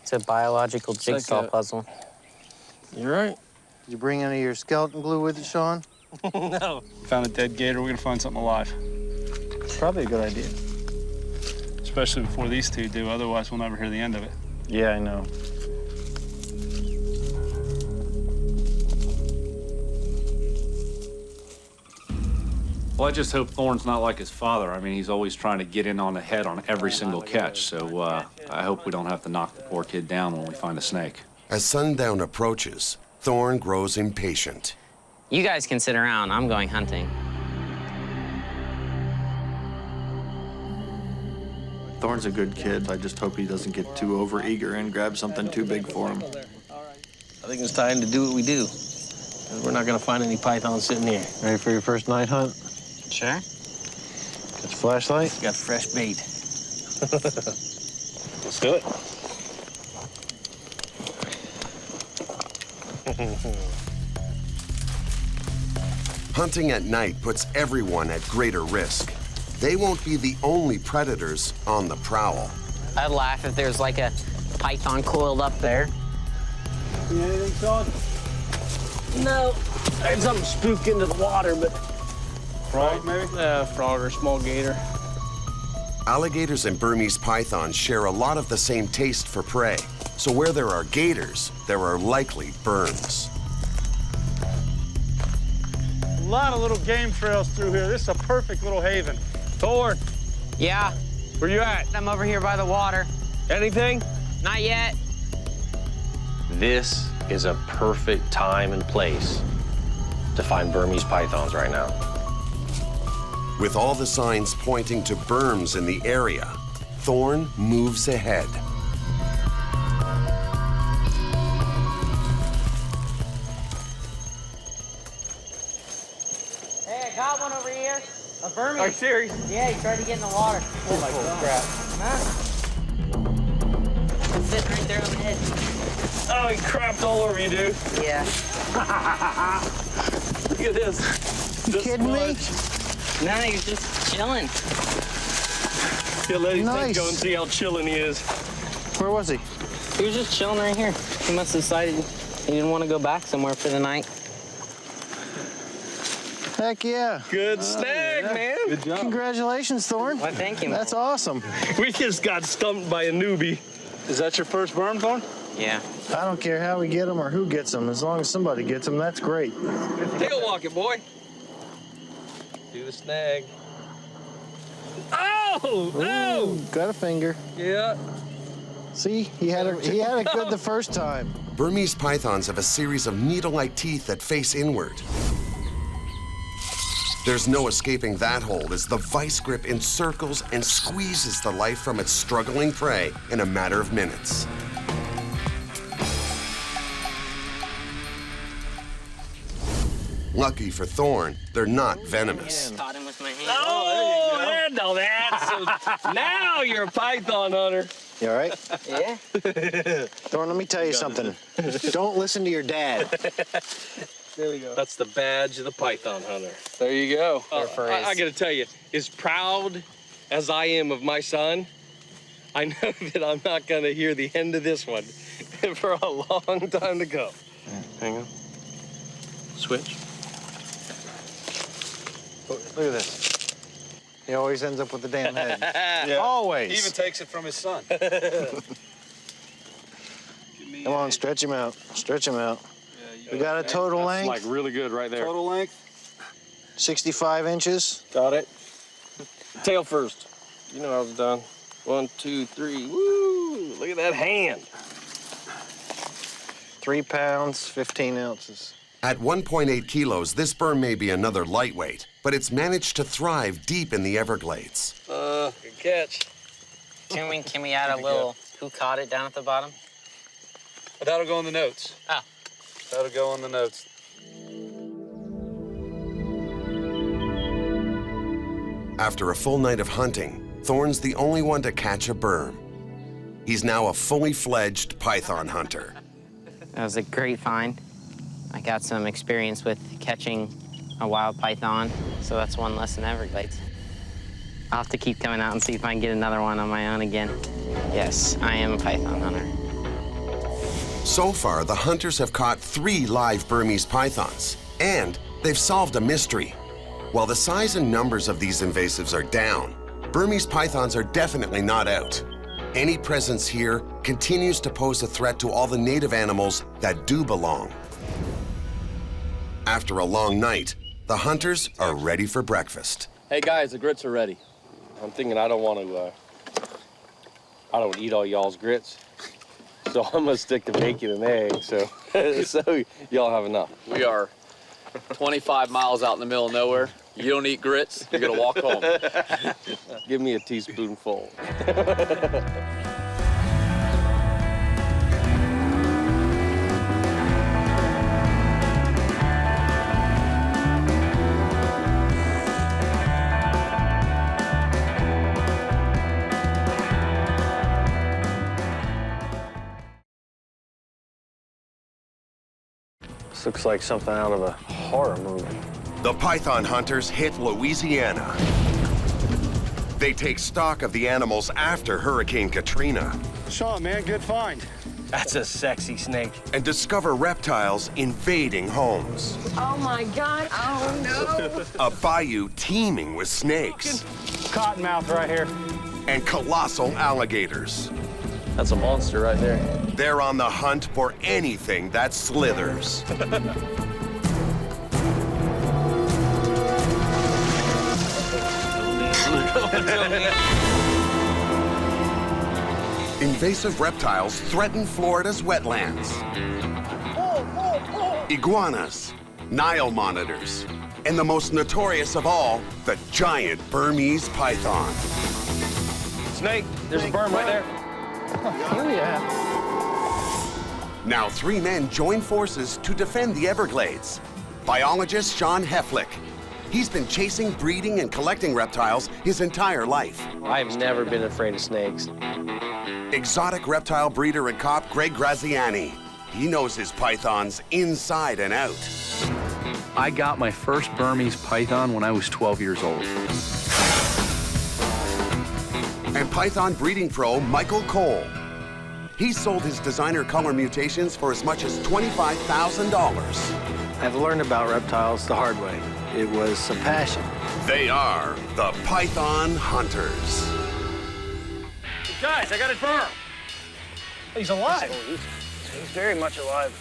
It's a biological jigsaw puzzle. You're right. Did you bring any of your skeleton glue with you, Shawn? No. Found a dead gator, we're gonna find something alive. Probably a good idea. Especially before these two do, otherwise we'll never hear the end of it. Yeah, I know. Well, I just hope Thorn's not like his father. I mean, he's always trying to get in on the head on every single catch, so I hope we don't have to knock the poor kid down when we find a snake. As sundown approaches, Thorn grows impatient. You guys can sit around. I'm going hunting. Thorn's a good kid. I just hope he doesn't get too overeager and grab something too big for him. I think it's time to do what we do. We're not gonna find any pythons sitting here. Ready for your first night hunt? Sure. Got your flashlight? Got fresh bait. Let's do it. Hunting at night puts everyone at greater risk. They won't be the only predators on the prowl. I'd laugh if there's like a python coiled up there. See anything, Shawn? No. I had something spook into the water, but... Frog, maybe? Frog or small gator. Alligators and Burmese pythons share a lot of the same taste for prey. So where there are gators, there are likely berms. A lot of little game trails through here. This is a perfect little haven. Thorn, Yeah, where you at? I'm over here by the water. Anything? Not yet. This is a perfect time and place to find Burmese pythons right now. With all the signs pointing to berms in the area, Thorn moves ahead. Hey, I got one over here. A Burmese. Are you serious? Yeah, he tried to get in the water. Oh my God. Huh? It's sitting right there on the edge. Oh, he crapped all over you, dude. Yeah. Look at this. You kidding me? No, he was just chilling. Yeah, let him Nice. go and see how chilling he is. Where was he? He was just chilling right here. He must have decided he didn't want to go back somewhere for the night. Heck yeah. Good snag, man. Good job. Congratulations, Thorn. Why, thank you. That's awesome. We just got stumped by a newbie. Is that your first berm, Thorn? Yeah. I don't care how we get them or who gets them. As long as somebody gets them, that's great. Tail walk it, boy. Do the snag. Oh! Oh! Got a finger. Yeah. See, he had it good the first time. Burmese pythons have a series of needle-like teeth that face inward. There's no escaping that hold as the vice grip encircles and squeezes the life from its struggling prey in a matter of minutes. Lucky for Thorn, they're not venomous. Caught him with my hand. Oh, there you go. That's so now you're a python hunter. You all right? Yeah. Thorn, let me tell you something. Don't listen to your dad. There we go. That's the badge of the python hunter. There you go. I got to tell you, as proud as I am of my son, I know that I'm not going to hear the end of this one for a long time to go. Hang on. Switch. Look at this. He always ends up with the damn head. Yeah. Always. He even takes it from his son. Come on, stretch him out. Stretch him out. We got a total length. Like really good right there. Total length? 65 inches. Got it. Tail first. You know I was done. 1, 2, 3. Woo! Look at that hand. 3 pounds, 15 ounces. At 1.8 kilos, this berm may be another lightweight, but it's managed to thrive deep in the Everglades. Good catch. Can we add a little who caught it down at the bottom? That'll go in the notes. Oh. That'll go in the notes. After a full night of hunting, Thorn's the only one to catch a berm. He's now a fully fledged python hunter. That was a great find. I got some experience with catching a wild python, so that's one less in Everglades. I'll have to keep coming out and see if I can get another one on my own again. Yes, I am a python hunter. So far, the hunters have caught 3 live Burmese pythons, and they've solved a mystery. While the size and numbers of these invasives are down, Burmese pythons are definitely not out. Any presence here continues to pose a threat to all the native animals that do belong. After a long night, the hunters are ready for breakfast. Hey guys, the grits are ready. I'm thinking I don't eat all y'all's grits. So I'm gonna stick to bacon and eggs, so y'all have enough. We are 25 miles out in the middle of nowhere. You don't eat grits, you're gonna walk home. Give me a teaspoonful. This looks like something out of a horror movie. The python hunters hit Louisiana. They take stock of the animals after Hurricane Katrina. Shawn, man, good find. That's a sexy snake. And discover reptiles invading homes. Oh my God, oh no. A bayou teeming with snakes. Cottonmouth right here. And colossal alligators. That's a monster right there. They're on the hunt for anything that slithers. Invasive reptiles threaten Florida's wetlands. Iguanas, Nile monitors, and the most notorious of all, the giant Burmese python. Snake, there's a berm right there. Oh, yeah. Now 3 men join forces to defend the Everglades. Biologist Shawn. He's been chasing, breeding, and collecting reptiles his entire life. I've never been afraid of snakes. Exotic reptile breeder and cop Greg Graziani. He knows his pythons inside and out. I got my first Burmese python when I was 12 years old. And python breeding pro Michael Cole. He sold his designer color Mutations for as much as $25,000. I've learned about reptiles the hard way. It was a passion. They are the Python Hunters. Guys, I got a berm. He's alive. He's very much alive.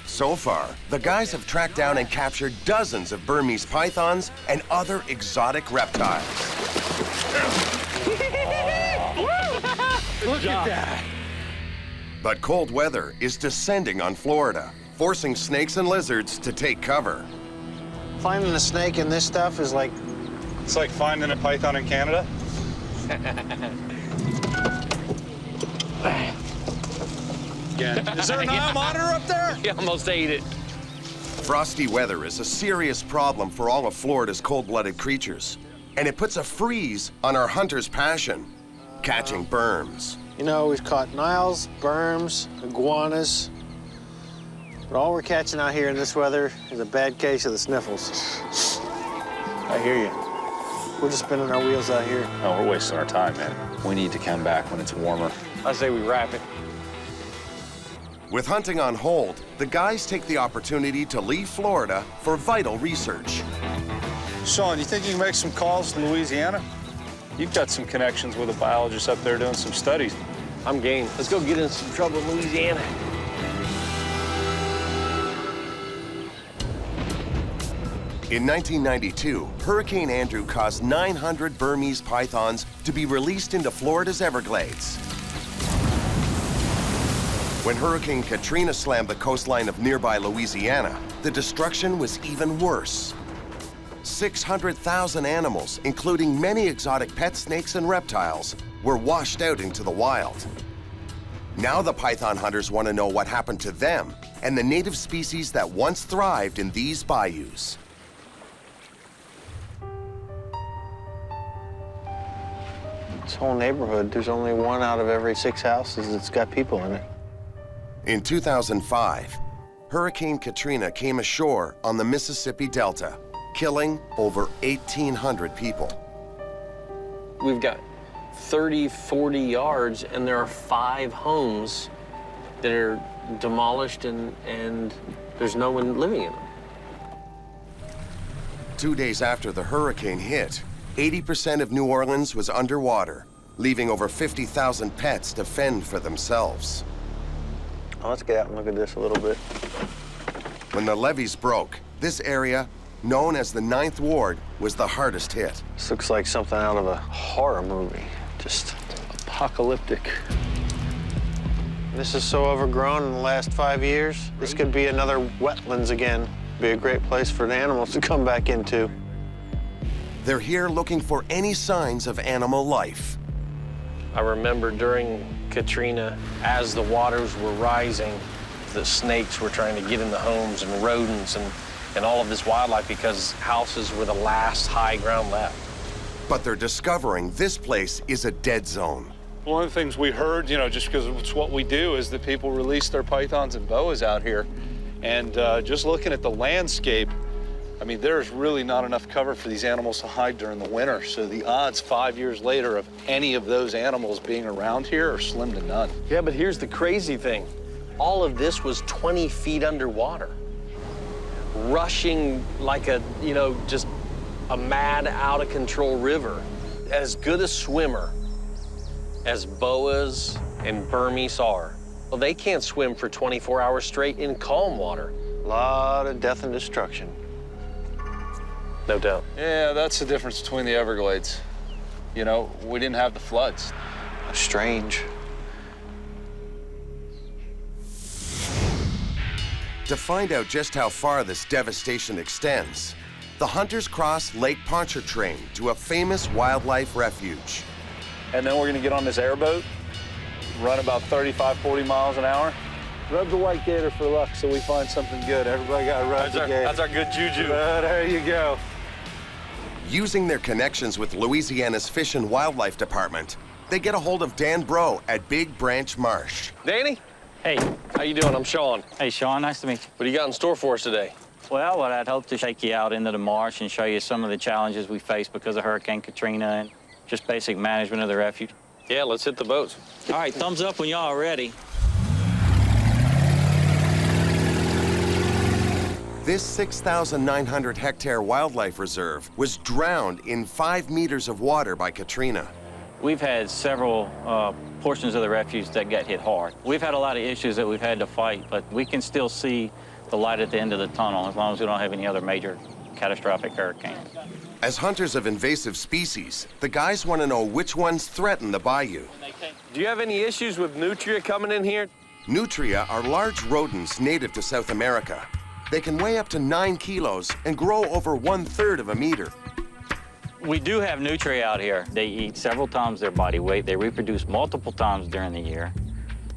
So far, the guys have tracked down and captured dozens of Burmese pythons and other exotic reptiles. Look at that. But cold weather is descending on Florida, forcing snakes and lizards to take cover. Finding a snake in this stuff is like... It's like finding a python in Canada. Yeah. Is there a Nile monitor up there? He almost ate it. Frosty weather is a serious problem for all of Florida's cold-blooded creatures. And it puts a freeze on our hunters' passion, catching berms. You know, we've caught Niles, berms, iguanas. But all we're catching out here in this weather is a bad case of the sniffles. I hear you. We're just spinning our wheels out here. Oh, we're wasting our time, man. We need to come back when it's warmer. I say we wrap it. With hunting on hold, the guys take the opportunity to leave Florida for vital research. Shawn, you think you can make some calls to Louisiana? You've got some connections with a biologist up there doing some studies. I'm game. Let's go get in some trouble in Louisiana. In 1992, Hurricane Andrew caused 900 Burmese pythons to be released into Florida's Everglades. When Hurricane Katrina slammed the coastline of nearby Louisiana, the destruction was even worse. 600,000 animals, including many exotic pet snakes and reptiles, were washed out into the wild. Now the python hunters want to know what happened to them and the native species that once thrived in these bayous. This whole neighborhood, there's only 1 out of every 6 houses that's got people in it. In 2005, Hurricane Katrina came ashore on the Mississippi Delta, killing over 1,800 people. We've got 30, 40 yards, and there are 5 homes that are demolished, and there's no one living in them. 2 days after the hurricane hit, 80% of New Orleans was underwater, leaving over 50,000 pets to fend for themselves. Well, let's get out and look at this a little bit. When the levees broke, this area, known as the 9th Ward, was the hardest hit. This looks like something out of a horror movie, just apocalyptic. This is so overgrown in the last 5 years. This could be another wetlands again. Be a great place for the animals to come back into. They're here looking for any signs of animal life. I remember during Katrina, as the waters were rising, the snakes were trying to get in the homes and rodents and all of this wildlife because houses were the last high ground left. But they're discovering this place is a dead zone. One of the things we heard, you know, just because it's what we do, is that people release their pythons and boas out here. And just looking at the landscape, I mean, there's really not enough cover for these animals to hide during the winter. So the odds 5 years later of any of those animals being around here are slim to none. Yeah, but here's the crazy thing. All of this was 20 feet underwater, rushing like a, just a mad, out-of-control river. As good a swimmer as Boas and Burmese are, well, they can't swim for 24 hours straight in calm water. A lot of death and destruction. No doubt. Yeah, that's the difference between the Everglades. We didn't have the floods. Strange. To find out just how far this devastation extends, the hunters cross Lake Pontchartrain to a famous wildlife refuge. And then we're gonna get on this airboat, run about 35, 40 miles an hour. Rub the white gator for luck so we find something good. Everybody got to rub the gator. That's our good juju. There you go. Using their connections with Louisiana's Fish and Wildlife Department, they get a hold of Dan Bro at Big Branch Marsh. Danny? Hey. How you doing? I'm Shawn. Hey, Shawn, nice to meet you. What do you got in store for us today? Well, what I'd hope to take you out into the marsh and show you some of the challenges we faced because of Hurricane Katrina and just basic management of the refuge. Yeah, let's hit the boats. All right, thumbs up when y'all are ready. This 6,900 hectare wildlife reserve was drowned in 5 meters of water by Katrina. We've had several portions of the refuge that got hit hard. We've had a lot of issues that we've had to fight, but we can still see the light at the end of the tunnel as long as we don't have any other major catastrophic hurricanes. As hunters of invasive species, the guys want to know which ones threaten the bayou. Do you have any issues with nutria coming in here? Nutria are large rodents native to South America. They can weigh up to 9 kilos and grow over 1/3 of a meter. We do have nutria out here. They eat several times their body weight. They reproduce multiple times during the year.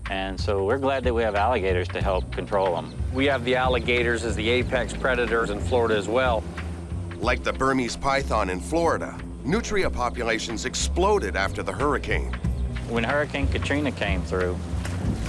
And so we're glad that we have alligators to help control them. We have the alligators as the apex predators in Florida as well. Like the Burmese python in Florida, nutria populations exploded after the hurricane. When Hurricane Katrina came through,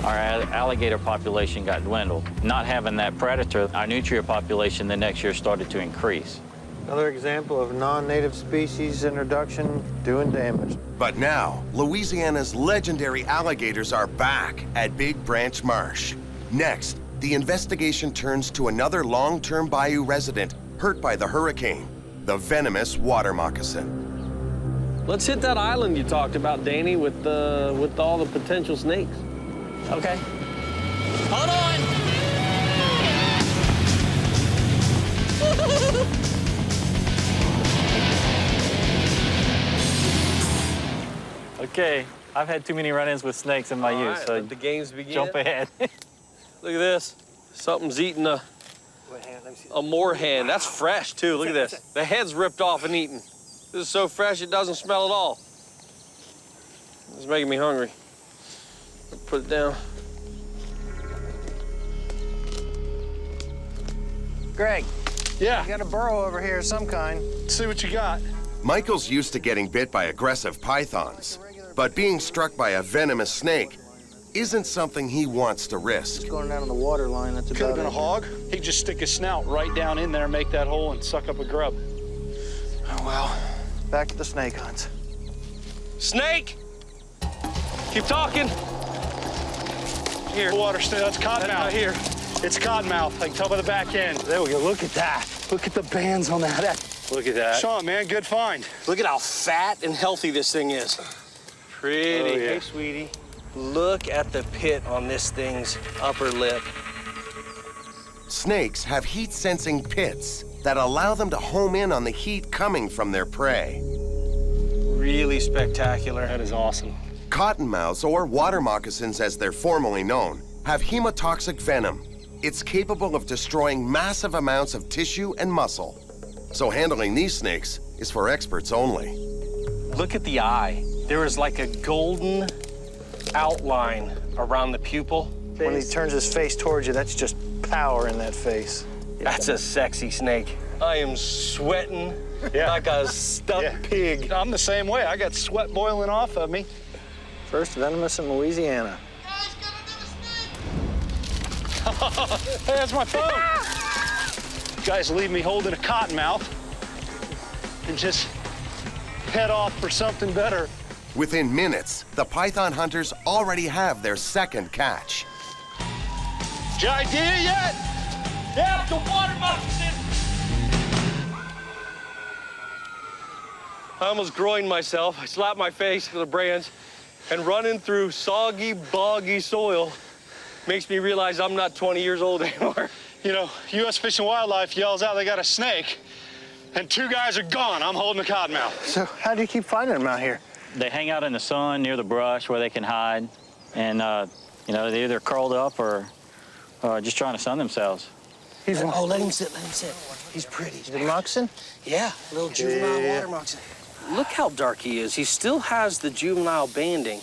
our alligator population got dwindled. Not having that predator, our nutria population the next year started to increase. Another example of non-native species introduction doing damage. But now, Louisiana's legendary alligators are back at Big Branch Marsh. Next, the investigation turns to another long-term bayou resident hurt by the hurricane, the venomous water moccasin. Let's hit that island you talked about, Danny, with all the potential snakes. Okay. Hold on! Okay, I've had too many run-ins with snakes in my youth, right, so let the games begin. Jump ahead. Look at this. Something's eating a moorhen. That's fresh, too. Look at this. The head's ripped off and eaten. This is so fresh, it doesn't smell at all. It's making me hungry. Put it down. Greg. Yeah? You got a burrow over here of some kind. Let's see what you got. Michael's used to getting bit by aggressive pythons, but being struck by a venomous snake isn't something he wants to risk. It's going down on the water line, that's Could have been a hog. He'd just stick his snout right down in there, make that hole, and suck up a grub. Oh, well, back to the snake hunt. Snake! Keep talking. Here. Water snake, that's cottonmouth. Right here. It's cottonmouth. I can tell by the back end. There we go, look at that. Look at the bands on that. Look at that. Shawn, man, good find. Look at how fat and healthy this thing is. Pretty. Oh, yeah. Hey, sweetie. Look at the pit on this thing's upper lip. Snakes have heat-sensing pits that allow them to home in on the heat coming from their prey. Really spectacular. That is awesome. Cottonmouths, or water moccasins as they're formally known, have hemotoxic venom. It's capable of destroying massive amounts of tissue and muscle. So handling these snakes is for experts only. Look at the eye. There is like a golden outline around the pupil. When he turns his face towards you, that's just power in that face. That's a sexy snake. I am sweating like a stuck pig. I'm the same way. I got sweat boiling off of me. First venomous in Louisiana. Hey, that's my phone. You guys leave me holding a cottonmouth and just head off for something better. Within minutes, the python hunters already have their second catch. Did you idea yet? Yeah, the water moccasin. I almost groined myself. I slapped my face with a branch, and running through soggy, boggy soil makes me realize I'm not 20 years old anymore. You know, U.S. Fish and Wildlife yells out they got a snake, and 2 guys are gone. I'm holding a cottonmouth. So how do you keep finding them out here? They hang out in the sun near the brush where they can hide, and you know, they're either curled up or just trying to sun themselves. Oh, let him sit, let him sit. He's pretty. Is it moccasin? Yeah, little juvenile water moccasin. Look how dark he is. He still has the juvenile banding,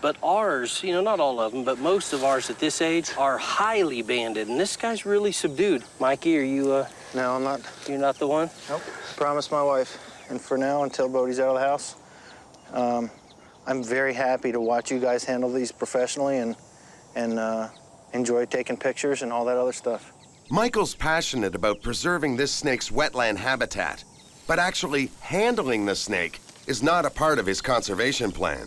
but ours, you know, not all of them, but most of ours at this age are highly banded, and this guy's really subdued. Mikey, are you, No, I'm not. You're not the one? Nope. Promised my wife. And for now, until Bodie's out of the house, I'm very happy to watch you guys handle these professionally and enjoy taking pictures and all that other stuff. Michael's passionate about preserving this snake's wetland habitat, but actually handling the snake is not a part of his conservation plan.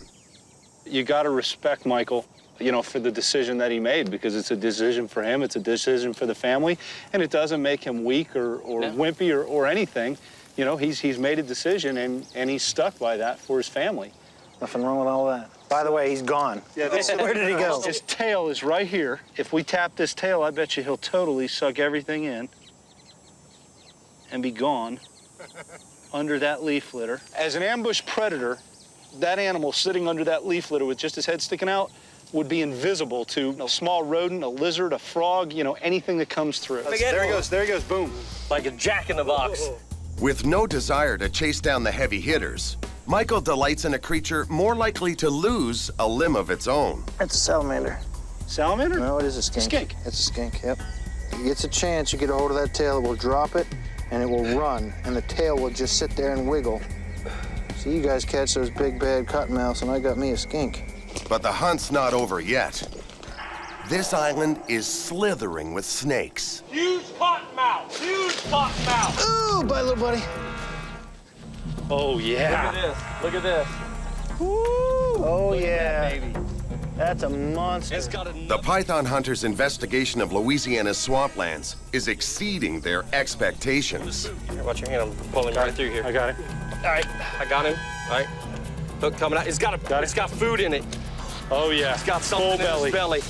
You got to respect Michael, you know, for the decision that he made, because it's a decision for him, it's a decision for the family, and it doesn't make him weak or wimpy or anything. You know, he's made a decision, and he's stuck by that for his family. Nothing wrong with all that. By the way, he's gone. Yeah, where did he go? His tail is right here. If we tap this tail, I bet you he'll totally suck everything in and be gone under that leaf litter. As an ambush predator, that animal sitting under that leaf litter with just his head sticking out would be invisible to a small rodent, a lizard, a frog, you know, anything that comes through. There he goes, boom. Like a jack in the box. With no desire to chase down the heavy hitters, Michael delights in a creature more likely to lose a limb of its own. It's a salamander. Salamander? No, it is a skink. Skink. It's a skink, yep. If it gets a chance, you get a hold of that tail, it will drop it, and it will run, and the tail will just sit there and wiggle. So you guys catch those big, bad cottonmouths, and I got me a skink. But the hunt's not over yet. This island is slithering with snakes. Huge cottonmouth, huge cottonmouth. Ooh, bye, little buddy. Oh, yeah. Look at this. Woo! Oh, yeah. That baby. That's a monster. It's got a... The python hunter's investigation of Louisiana's swamplands is exceeding their expectations. Here, watch your hand. I'm pulling right through here. I got it. All right, I got him. All right, hook coming out. It's got food in it. Oh, yeah. It's got something in belly. his belly.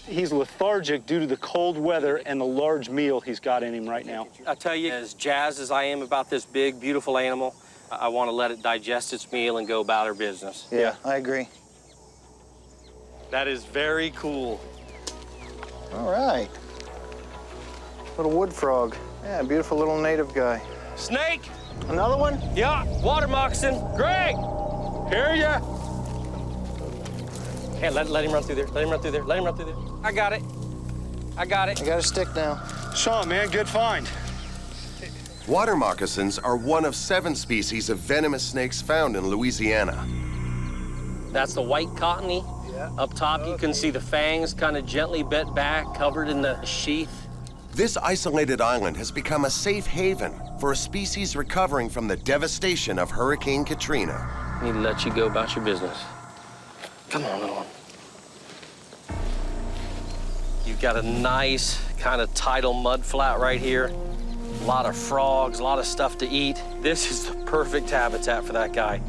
He's lethargic due to the cold weather and the large meal he's got in him right now. I tell you, as jazzed as I am about this big, beautiful animal, I want to let it digest its meal and go about her business. Yeah, I agree. That is very cool. All right. Little wood frog. Yeah, beautiful little native guy. Snake! Another one? Yeah, water moccasin. Greg! Hear ya! Hey, let him run through there. Let him run through there. Let him run through there. I got it. I got it. I got a stick now. Shawn, man, good find. Water moccasins are one of 7 species of venomous snakes found in Louisiana. That's the white cottony. Yeah. Up top, you can see the fangs kind of gently bent back, covered in the sheath. This isolated island has become a safe haven for a species recovering from the devastation of Hurricane Katrina. I need to let you go about your business. Come on, little one. You've got a nice kind of tidal mud flat right here. A lot of frogs, a lot of stuff to eat. This is the perfect habitat for that guy.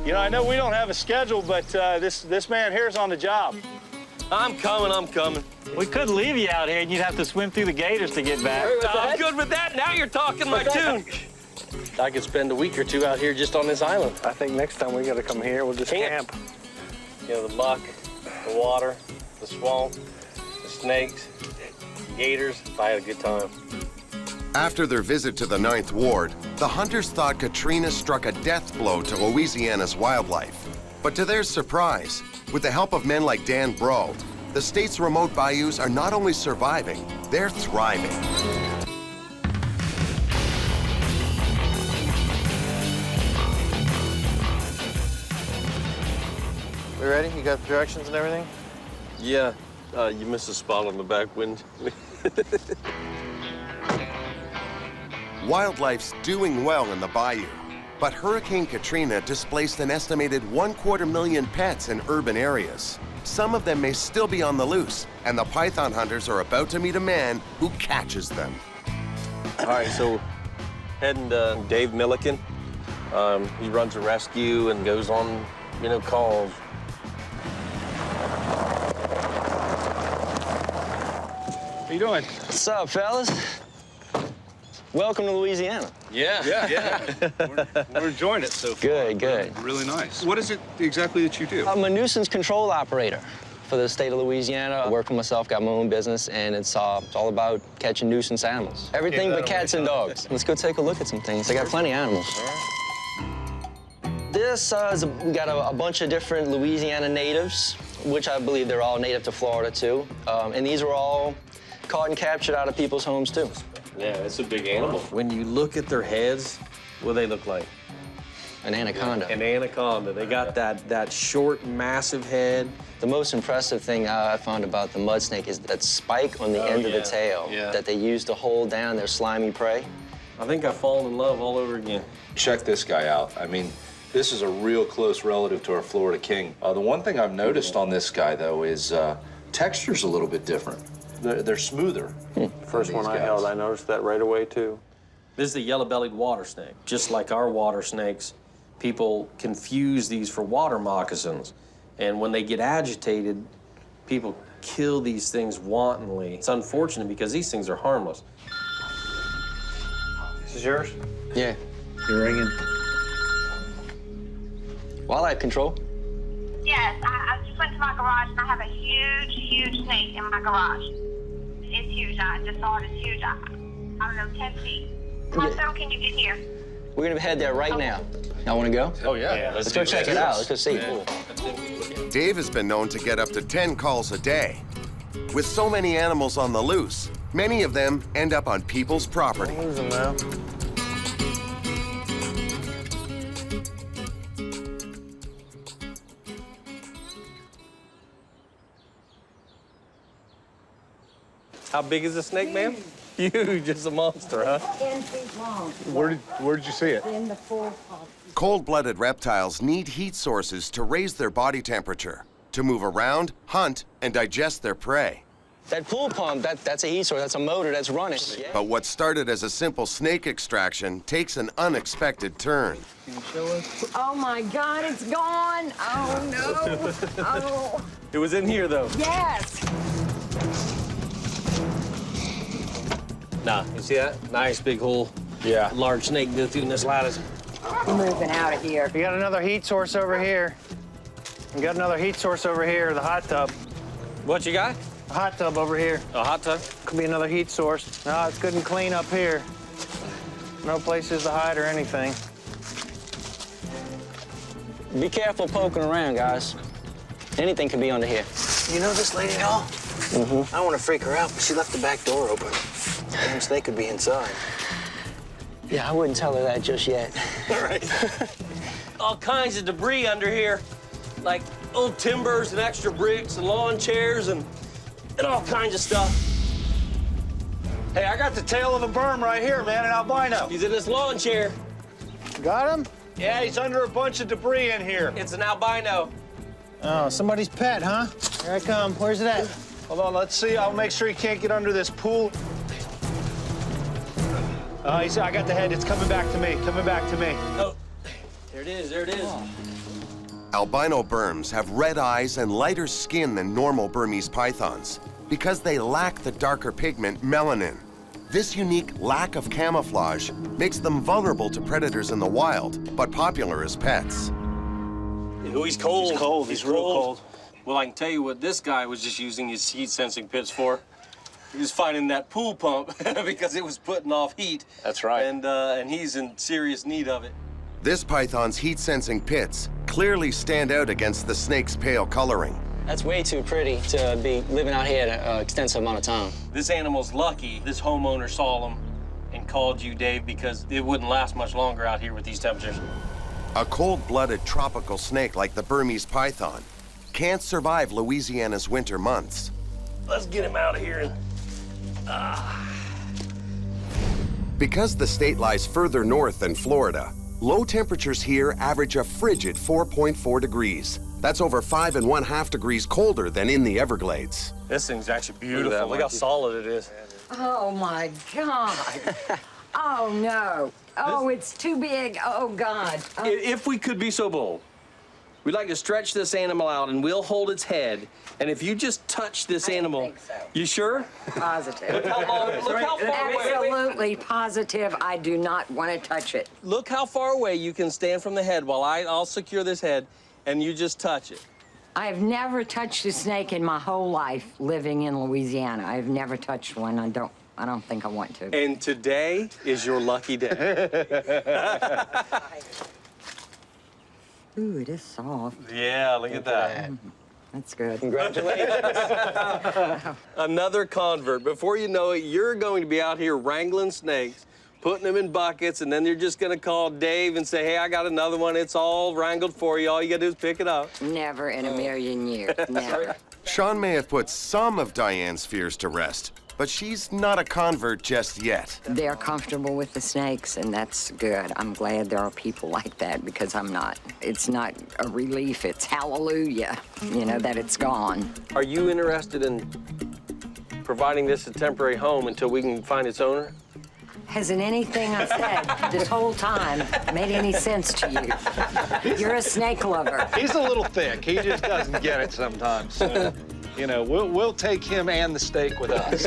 You know, I know we don't have a schedule, but this man here's on the job. I'm coming. We could leave you out here and you'd have to swim through the gators to get back. I'm good with that. Now you're talking my tune. I could spend a week or 2 out here just on this island. I think next time we got to come here, we'll just camp. You know, the buck, the water, the swamp, the snakes, gators. I had a good time. After their visit to the 9th Ward, the hunters thought Katrina struck a death blow to Louisiana's wildlife. But to their surprise, with the help of men like Dan Brault, the state's remote bayous are not only surviving, they're thriving. We ready? You got the directions and everything? Yeah, you missed a spot on the back wind. Wildlife's doing well in the bayou, but Hurricane Katrina displaced an estimated 250,000 pets in urban areas. Some of them may still be on the loose, and the python hunters are about to meet a man who catches them. All right, so heading to Dave Milliken. He runs a rescue and goes on, calls. How you doing? What's up, fellas? Welcome to Louisiana. Yeah. We're enjoying it so far. Good. Really nice. What is it exactly that you do? I'm a nuisance control operator for the state of Louisiana. I work for myself, got my own business, and it's all about catching nuisance animals. Everything but cats and dogs. Let's go take a look at some things. I got plenty of animals. This we got a bunch of different Louisiana natives, which I believe they're all native to Florida, too. And these were all caught and captured out of people's homes, too. Yeah, it's a big animal. When you look at their heads, what do they look like? An anaconda. An anaconda. They got that short, massive head. The most impressive thing I found about the mud snake is that spike on the end of the tail that they use to hold down their slimy prey. I think I've fallen in love all over again. Check this guy out. I mean, this is a real close relative to our Florida king. The one thing I've noticed on this guy, though, is texture's a little bit different. They're smoother. First one I held, I noticed that right away, too. This is the yellow-bellied water snake. Just like our water snakes, people confuse these for water moccasins. And when they get agitated, people kill these things wantonly. It's unfortunate because these things are harmless. This is yours? Yeah. You're ringing. Wildlife control. Yes, I just went to my garage and I have a huge snake in my garage. It's huge. I just saw it. It's huge. I don't know, 10 feet. How soon can you get here? We're gonna head there right now. Y'all wanna go? Oh, yeah. Let's go check it out. Let's go see. Dave has been known to get up to 10 calls a day. With so many animals on the loose, many of them end up on people's property. Lose them now. How big is the snake, ma'am? Huge, it's a monster, huh? 10 feet long. Where did you see it? In the pool pump. Cold-blooded reptiles need heat sources to raise their body temperature, to move around, hunt, and digest their prey. That pool pump, that's a heat source, that's a motor that's running. But what started as a simple snake extraction takes an unexpected turn. Can you show us? Oh my God, it's gone. Oh no. Oh. It was in here, though. Yes. Nah, you see that? Nice big hole. Yeah. Large snake go through this lattice. Moving out of here. We got another heat source over here. We got another heat source over here, the hot tub. What you got? A hot tub over here. A hot tub? Could be another heat source. No, it's good and clean up here. No places to hide or anything. Be careful poking around, guys. Anything could be under here. You know this lady at all? Mm-hmm. I don't want to freak her out, but she left the back door open. Damn snake could be inside. Yeah, I wouldn't tell her that just yet. All right. All kinds of debris under here, like old timbers and extra bricks and lawn chairs and all kinds of stuff. Hey, I got the tail of a berm right here, man, an albino. He's in this lawn chair. Got him? Yeah, he's under a bunch of debris in here. It's an albino. Oh, somebody's pet, huh? Here I come. Where's it at? Hold on, let's see. I'll make sure he can't get under this pool. I got the head. It's coming back to me. Coming back to me. Oh, there it is. There it is. Albino berms have red eyes and lighter skin than normal Burmese pythons because they lack the darker pigment melanin. This unique lack of camouflage makes them vulnerable to predators in the wild, but popular as pets. Oh, he's cold. He's cold. He's real cold. Well, I can tell you what this guy was just using his heat-sensing pits for. He was finding that pool pump because it was putting off heat. That's right. And he's in serious need of it. This python's heat-sensing pits clearly stand out against the snake's pale coloring. That's way too pretty to be living out here an extensive amount of time. This animal's lucky this homeowner saw him and called you, Dave, because it wouldn't last much longer out here with these temperatures. A cold-blooded tropical snake like the Burmese python can't survive Louisiana's winter months. Let's get him out of here. Because the state lies further north than Florida, low temperatures here average a frigid 4.4 degrees. That's over 5½ degrees colder than in the Everglades. This thing's actually beautiful. Look how solid it is. Oh, my God. Oh, no. Oh, it's too big. Oh, God. Oh. If we could be so bold, we'd like to stretch this animal out, and we'll hold its head. And if you just touch this animal, think so. You sure? Positive. Look how far away. Absolutely positive. I do not want to touch it. Look how far away you can stand from the head while I'll secure this head, and you just touch it. I have never touched a snake in my whole life living in Louisiana. I've never touched one. I don't think I want to. And today is your lucky day. Ooh, it is soft. Yeah, look at that. That's good. Congratulations. Another convert. Before you know it, you're going to be out here wrangling snakes, putting them in buckets, and then you're just going to call Dave and say, hey, I got another one. It's all wrangled for you. All you got to do is pick it up. Never in a million years. Never. Shawn may have put some of Diane's fears to rest, but she's not a convert just yet. They're comfortable with the snakes, and that's good. I'm glad there are people like that because I'm not. It's not a relief, it's hallelujah, you know, that it's gone. Are you interested in providing this a temporary home until we can find its owner? Hasn't anything I said this whole time made any sense to you? You're a snake lover. He's a little thick. He just doesn't get it sometimes. So, you know, we'll take him and the steak with us.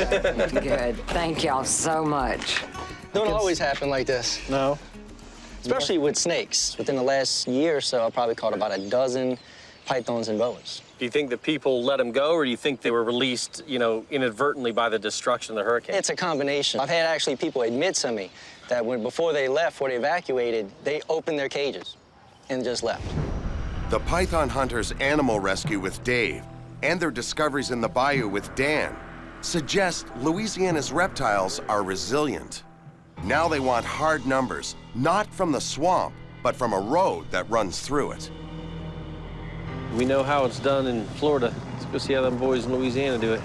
Good. Thank y'all so much. Don't always happen like this. No. Especially with snakes. Within the last year or so, I probably caught about a dozen pythons and boas. Do you think that people let them go, or do you think they were released, you know, inadvertently by the destruction of the hurricane? It's a combination. I've had actually people admit to me that before they left, before they evacuated, they opened their cages and just left. The python hunters' animal rescue with Dave and their discoveries in the Bayou with Dan suggest Louisiana's reptiles are resilient. Now they want hard numbers, not from the swamp, but from a road that runs through it. We know how it's done in Florida. Let's go see how them boys in Louisiana do it.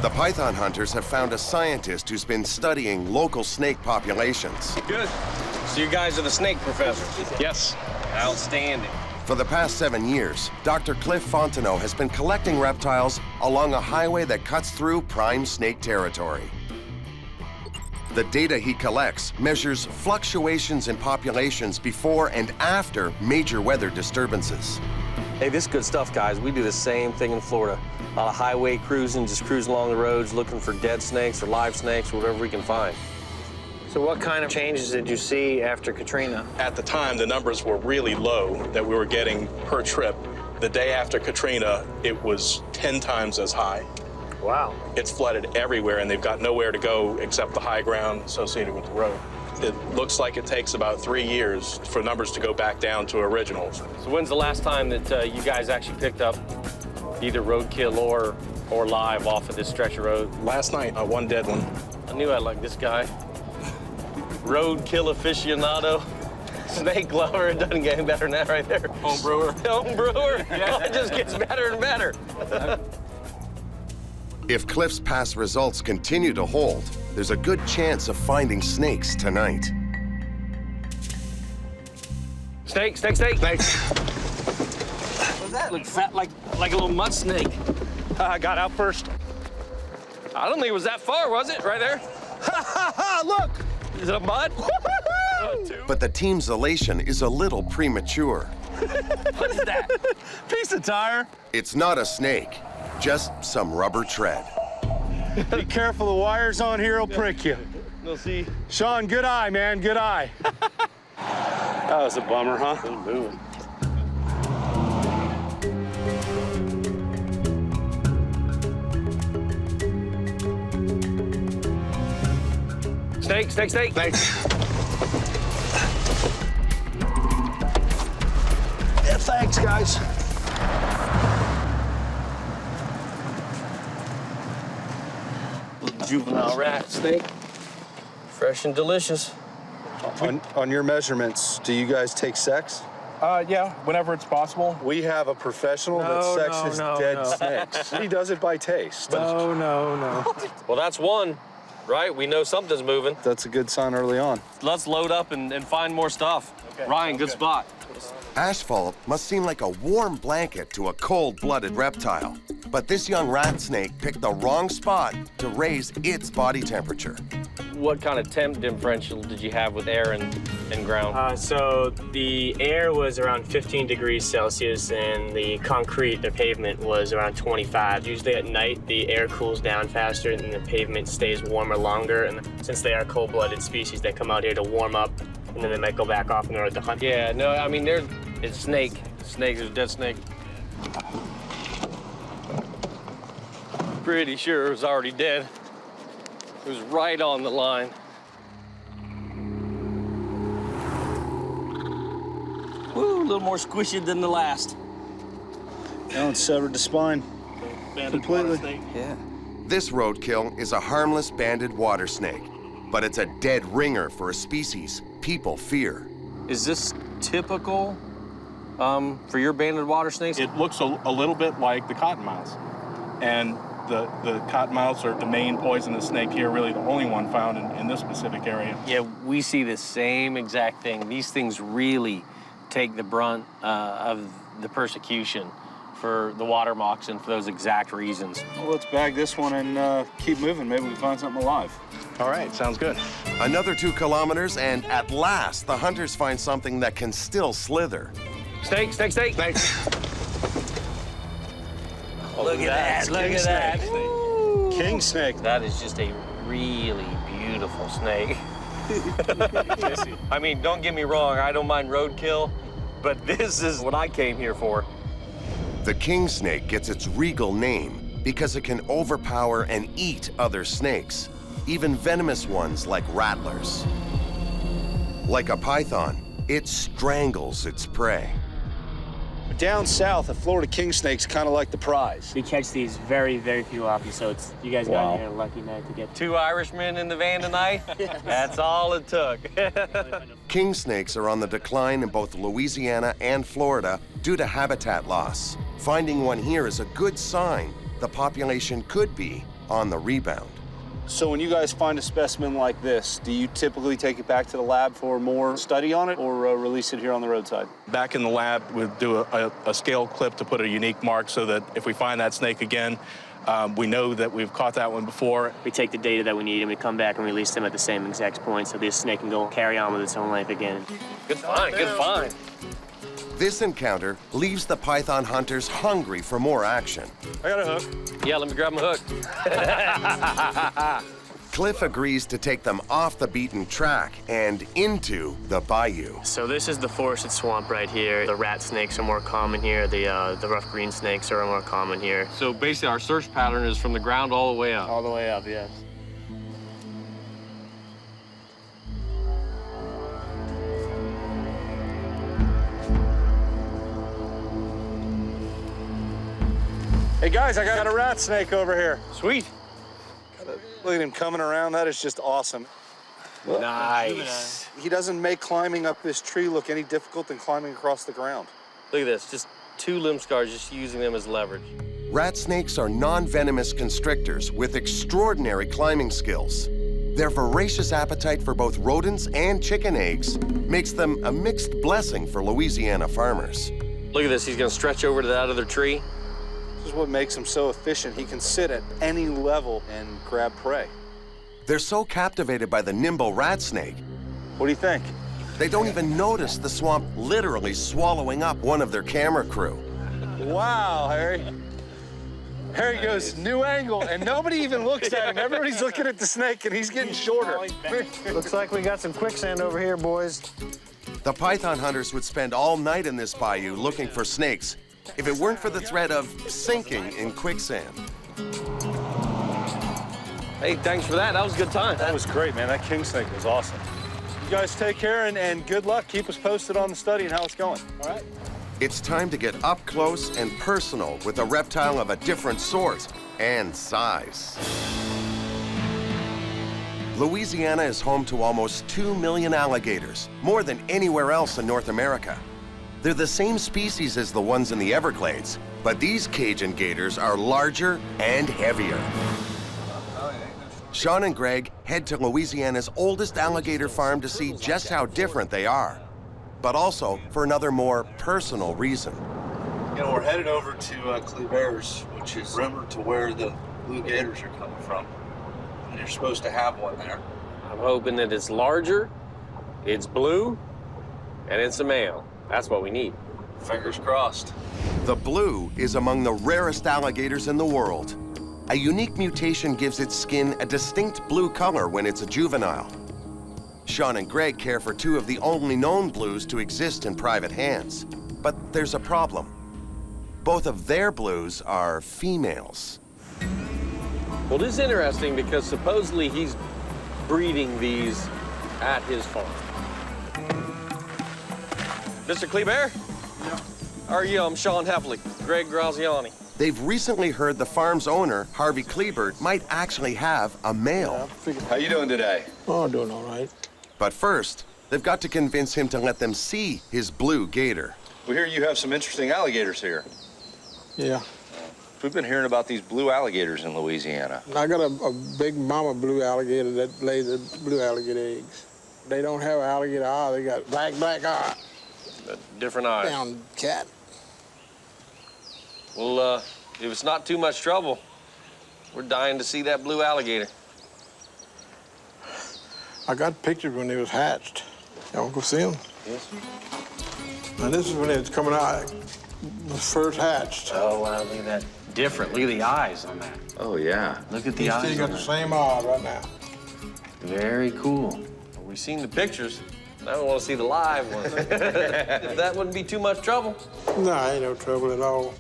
The python hunters have found a scientist who's been studying local snake populations. Good. So you guys are the snake professors? Yes. Outstanding. For the past 7 years, Dr. Cliff Fontenot has been collecting reptiles along a highway that cuts through prime snake territory. The data he collects measures fluctuations in populations before and after major weather disturbances. Hey, this is good stuff, guys. We do the same thing in Florida. A lot of highway cruising, just cruising along the roads, looking for dead snakes or live snakes, or whatever we can find. So what kind of changes did you see after Katrina? At the time, the numbers were really low that we were getting per trip. The day after Katrina, it was 10 times as high. Wow. It's flooded everywhere, and they've got nowhere to go except the high ground associated with the road. It looks like it takes about 3 years for numbers to go back down to originals. So when's the last time that you guys actually picked up either roadkill or live off of this stretch of road? Last night, one dead one. I knew I'd like this guy. Roadkill aficionado, snake lover. It doesn't get any better than that right there. Home brewer. Home brewer. Yeah. It just gets better and better. If Cliff's past results continue to hold, there's a good chance of finding snakes tonight. Snake, snake, snake. Snakes. What's that? Look fat like a little mud snake. I got out first. I don't think it was that far, was it? Right there? Look! Is it a mud? But the team's elation is a little premature. What is that? Piece of tire. It's not a snake, just some rubber tread. Be careful, the wires on here will prick you. We'll see. Shawn, good eye, man, good eye. That was a bummer, huh? Good moving. Snake, snake, snake. Thanks. Yeah, thanks, guys. Little juvenile rat snake. Fresh and delicious. On your measurements, do you guys take sex? Yeah, whenever it's possible. We have a professional that sexes dead snakes. He does it by taste. No. Well, that's one, right? We know something's moving. That's a good sign early on. Let's load up and find more stuff. Okay. Ryan, good spot. Asphalt must seem like a warm blanket to a cold-blooded reptile. But this young rat snake picked the wrong spot to raise its body temperature. What kind of temp differential did you have with air and ground? So the air was around 15 degrees Celsius and the concrete, the pavement, was around 25. Usually at night, the air cools down faster and the pavement stays warmer longer. And since they are cold-blooded species, they come out here to warm up and then they might go back off in order to hunt. Yeah, no, I mean, it's snake. Snake is a dead snake. Pretty sure it was already dead. It was right on the line. Woo, a little more squishy than the last. That one severed the spine completely. Yeah. This roadkill is a harmless banded water snake, but it's a dead ringer for a species people fear. Is this typical for your banded water snakes? It looks a little bit like the cottonmouths. And the cottonmouths are the main poisonous snake here, really the only one found in this specific area. Yeah, we see the same exact thing. These things really take the brunt of the persecution for the water moccasin for those exact reasons. Well, let's bag this one and keep moving. Maybe we can find something alive. All right, sounds good. Another 2 kilometers, and at last, the hunters find something that can still slither. Snake, snake, snake. Snake. Oh, look at that, look at that. King snake. That is just a really beautiful snake. I mean, don't get me wrong, I don't mind roadkill, but this is what I came here for. The king snake gets its regal name because it can overpower and eat other snakes, even venomous ones like rattlers. Like a python, it strangles its prey. Down south, a Florida king snake's kind of like the prize. We catch these very, very few often, so you guys got here a lucky night to get 2 Irishmen in the van tonight? That's all it took. King snakes are on the decline in both Louisiana and Florida due to habitat loss. Finding one here is a good sign the population could be on the rebound. So when you guys find a specimen like this, do you typically take it back to the lab for more study on it or release it here on the roadside? Back in the lab, we'll do a scale clip to put a unique mark so that if we find that snake again, we know that we've caught that one before. We take the data that we need and we come back and release them at the same exact point so this snake can go carry on with its own life again. Good find, good find. This encounter leaves the python hunters hungry for more action. I got a hook. Yeah, let me grab my hook. Cliff agrees to take them off the beaten track and into the bayou. So this is the forested swamp right here. The rat snakes are more common here. The rough green snakes are more common here. So basically our search pattern is from the ground all the way up. All the way up, yes. Hey guys, I got a rat snake over here. Sweet. Look at him coming around. That is just awesome. Nice. He doesn't make climbing up this tree look any difficult than climbing across the ground. Look at this, just 2 limb scars, just using them as leverage. Rat snakes are non-venomous constrictors with extraordinary climbing skills. Their voracious appetite for both rodents and chicken eggs makes them a mixed blessing for Louisiana farmers. Look at this, he's gonna stretch over to that other tree. This is what makes him so efficient. He can sit at any level and grab prey. They're so captivated by the nimble rat snake. What do you think? They don't even notice the swamp literally swallowing up one of their camera crew. Wow, Harry. There he goes, new angle, and nobody even looks at him. Everybody's looking at the snake, and he's getting shorter. Looks like we got some quicksand over here, boys. The python hunters would spend all night in this bayou looking for snakes if it weren't for the threat of sinking in quicksand. Hey, thanks for that. That was a good time. That was great, man. That king snake was awesome. You guys take care and good luck. Keep us posted on the study and how it's going. All right? It's time to get up close and personal with a reptile of a different sort and size. Louisiana is home to almost 2 million alligators, more than anywhere else in North America. They're the same species as the ones in the Everglades, but these Cajun gators are larger and heavier. Shawn and Greg head to Louisiana's oldest alligator farm to see just how different they are, but also for another more personal reason. You know, we're headed over to Invaders, which is rumored to where the blue gators are coming from. And you're supposed to have one there. I'm hoping that it's larger, it's blue, and it's a male. That's what we need. Fingers crossed. The blue is among the rarest alligators in the world. A unique mutation gives its skin a distinct blue color when it's a juvenile. Shawn and Greg care for two of the only known blues to exist in private hands. But there's a problem. Both of their blues are females. Well, this is interesting because supposedly he's breeding these at his farm. Mr. Kleber? Yeah. How are you? I'm Shawn Heffley, Greg Graziani. They've recently heard the farm's owner, Harvey Kleber, might actually have a male. How you doing today? Oh, doing all right. But first, they've got to convince him to let them see his blue gator. We hear you have some interesting alligators here. Yeah. We've been hearing about these blue alligators in Louisiana. I got a big mama blue alligator that lays the blue alligator eggs. They don't have an alligator eye, they got black eye. Different eyes. Down cat. Well, if it's not too much trouble, we're dying to see that blue alligator. I got pictures when they was hatched. Y'all go see them? Yes. Now this is when it was coming out, was first hatched. Oh, wow, look at that. Different. Look at the eyes on that. Oh, yeah. Look at the He eyes still got on the that. same eye right now. Very cool. Well, we've seen the pictures. Now we want to see the live one. If that wouldn't be too much trouble. No, ain't no trouble at all.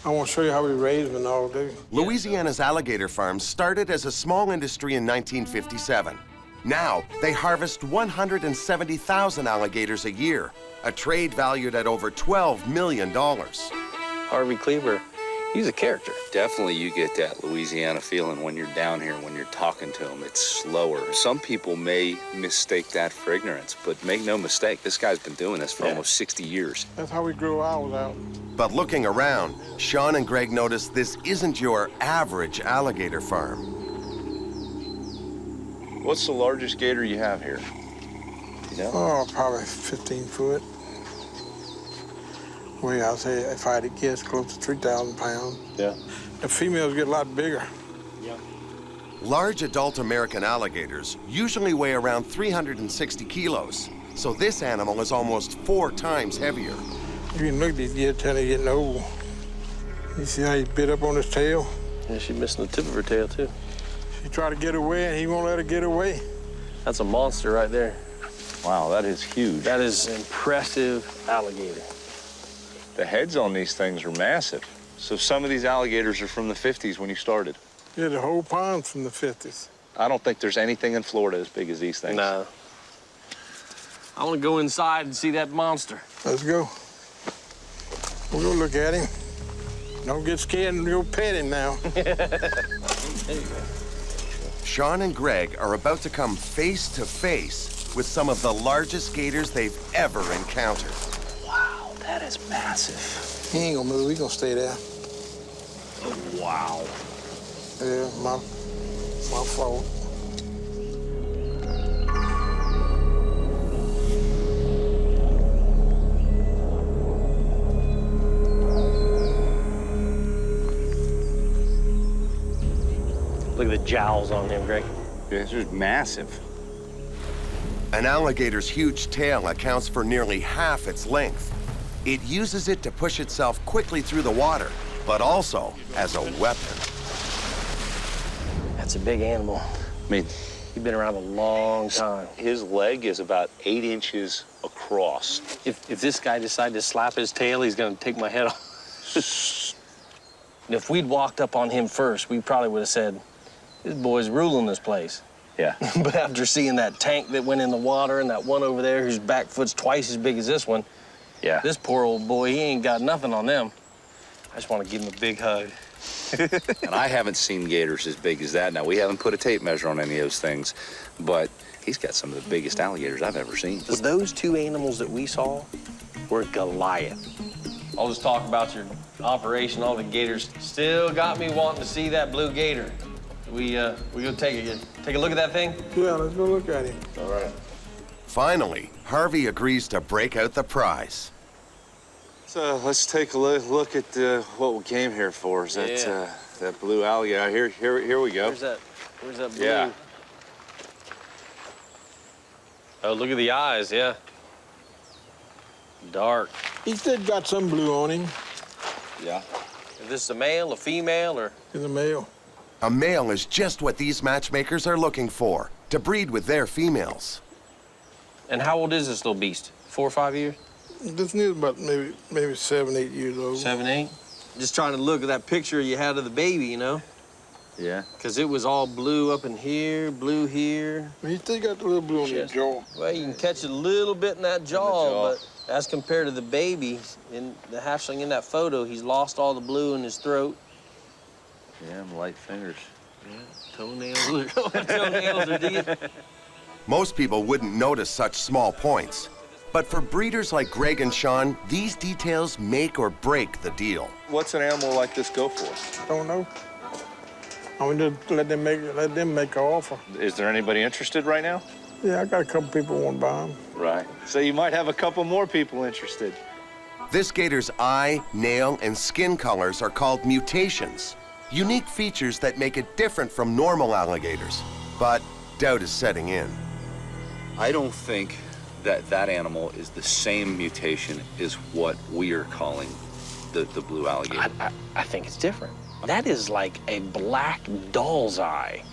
I want to show you how we raise them and all, do. Louisiana's alligator farms started as a small industry in 1957. Now, they harvest 170,000 alligators a year, a trade valued at over $12 million. Harvey Kleber, he's a character. Definitely you get that Louisiana feeling when you're down here, when you're talking to them. It's slower. Some people may mistake that for ignorance, but make no mistake, this guy's been doing this for almost 60 years. That's how we grew ours out. But looking around, Shawn and Greg notice this isn't your average alligator farm. What's the largest gator you have here? You know? Oh, probably 15 foot. Well, I'll say if I had to guess, close to 3,000 pounds. Yeah. The females get a lot bigger. Yeah. Large adult American alligators usually weigh around 360 kilos, so this animal is almost 4 times heavier. You can look at these deer till they're getting old. You see how he bit up on his tail? Yeah, she's missing the tip of her tail, too. She tried to get away, and he won't let her get away. That's a monster right there. Wow, that is huge. That is an impressive alligator. The heads on these things are massive. So some of these alligators are from the 50s when you started? Yeah, the whole pond's from the 50s. I don't think there's anything in Florida as big as these things. No. I want to go inside and see that monster. Let's go. We'll go look at him. Don't get scared and go pet him now. Shawn and Greg are about to come face to face with some of the largest gators they've ever encountered. Wow, that is massive. He ain't gonna move, he gonna stay there. Oh, wow. Yeah, my fault. Look at the jowls on him, Greg. This is massive. An alligator's huge tail accounts for nearly half its length. It uses it to push itself quickly through the water, but also as a weapon. That's a big animal. I mean, he's been around a long time. His leg is about 8 inches across. If this guy decided to slap his tail, he's gonna take my head off. If we'd walked up on him first, we probably would have said, this boy's ruling this place. Yeah. But after seeing that tank that went in the water and that one over there whose back foot's twice as big as this one, yeah, this poor old boy, he ain't got nothing on them. I just want to give him a big hug. And I haven't seen gators as big as that. Now, we haven't put a tape measure on any of those things, but he's got some of the biggest alligators I've ever seen. Those two animals that we saw were Goliath. All this talk about your operation, all the gators, still got me wanting to see that blue gator. We go take a look at that thing? Yeah, let's go look at him. All right. Finally, Harvey agrees to break out the prize. So let's take a look at what we came here for. Is that blue alligator? Here we go. Where's that blue? Yeah. Oh, look at the eyes, yeah. Dark. He still got some blue on him. Yeah. Is this a male, a female, or? He's a male. A male is just what these matchmakers are looking for, to breed with their females. And how old is this little beast? 4 or 5 years? This needs about maybe 7, 8 years old. 7, 8? Just trying to look at that picture you had of the baby, you know? Yeah. Because it was all blue up in here, blue here. He still got the little blue on his jaw. Well, you can catch a little bit in that jaw, but as compared to the baby, in the hatchling in that photo, he's lost all the blue in his throat. Yeah, light fingers. Yeah, toenails are digging. Most people wouldn't notice such small points. But for breeders like Greg and Shawn, these details make or break the deal. What's an animal like this go for? Don't know. I mean, just let them make an offer. Is there anybody interested right now? Yeah, I got a couple people who want to buy them. Right. So you might have a couple more people interested. This gator's eye, nail, and skin colors are called mutations. Unique features that make it different from normal alligators. But doubt is setting in. I don't think that animal is the same mutation as what we are calling the blue alligator. I think it's different. That is like a black doll's eye.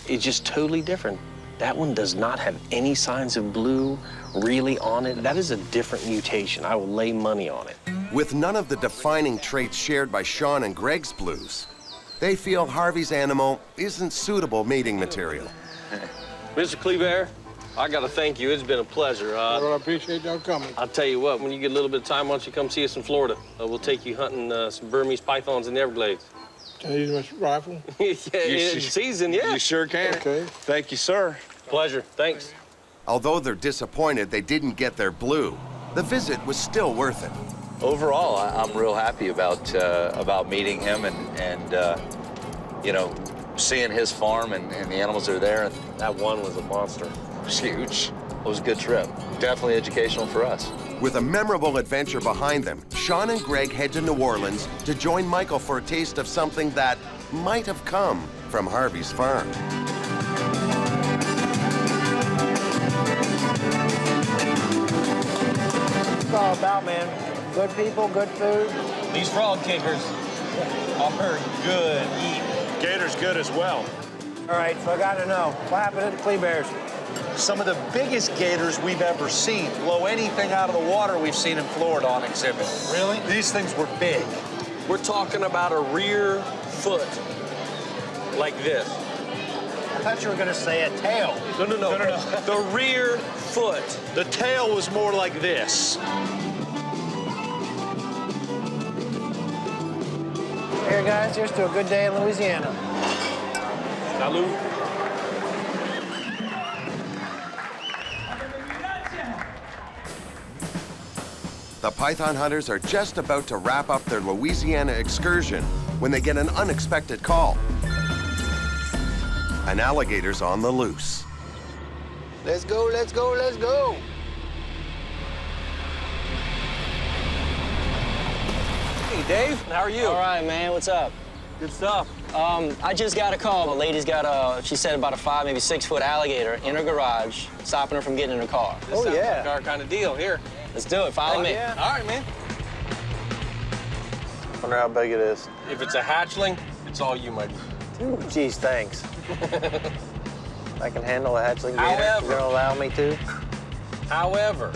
It's just totally different. That one does not have any signs of blue really on it. That is a different mutation. I will lay money on it. With none of the defining traits shared by Shawn and Greg's blues, they feel Harvey's animal isn't suitable mating material. Mr. Cleaver, I got to thank you. It's been a pleasure. Well, I appreciate y'all coming. I'll tell you what, when you get a little bit of time, why don't you come see us in Florida? We'll take you hunting some Burmese pythons in the Everglades. Can I use my rifle? Yeah, it's season, yeah. You sure can. Okay. Thank you, sir. Pleasure. Thanks. Although they're disappointed they didn't get their blue, the visit was still worth it. Overall, I'm real happy about meeting him and you know, seeing his farm and the animals that are there. That one was a monster. It was huge. It was a good trip. Definitely educational for us. With a memorable adventure behind them, Shawn and Greg head to New Orleans to join Michael for a taste of something that might have come from Harvey's farm. It's all about, man. Good people, good food. These frog kickers are good eating. Gator's good as well. All right, so I got to know, what happened to the Clee Bears? Some of the biggest gators we've ever seen. Blow anything out of the water we've seen in Florida on exhibit. Really? These things were big. We're talking about a rear foot like this. I thought you were going to say a tail. No. The rear foot. The tail was more like this. Here, guys, here's to a good day in Louisiana. Salud. The python hunters are just about to wrap up their Louisiana excursion when they get an unexpected call. An alligator's on the loose. Let's go, let's go, let's go. Hey, Dave, how are you? All right, man, what's up? Good stuff. I just got a call. The lady's got she said about a 5, maybe 6 foot alligator in her garage, stopping her from getting in her car. This sounds like our kind of deal. Here. Let's do it. Follow me. Yeah. All right, man. Wonder how big it is. If it's a hatchling, it's all you, my Ooh, geez, thanks. I can handle a hatchling gator. However- You're gonna allow me to? However,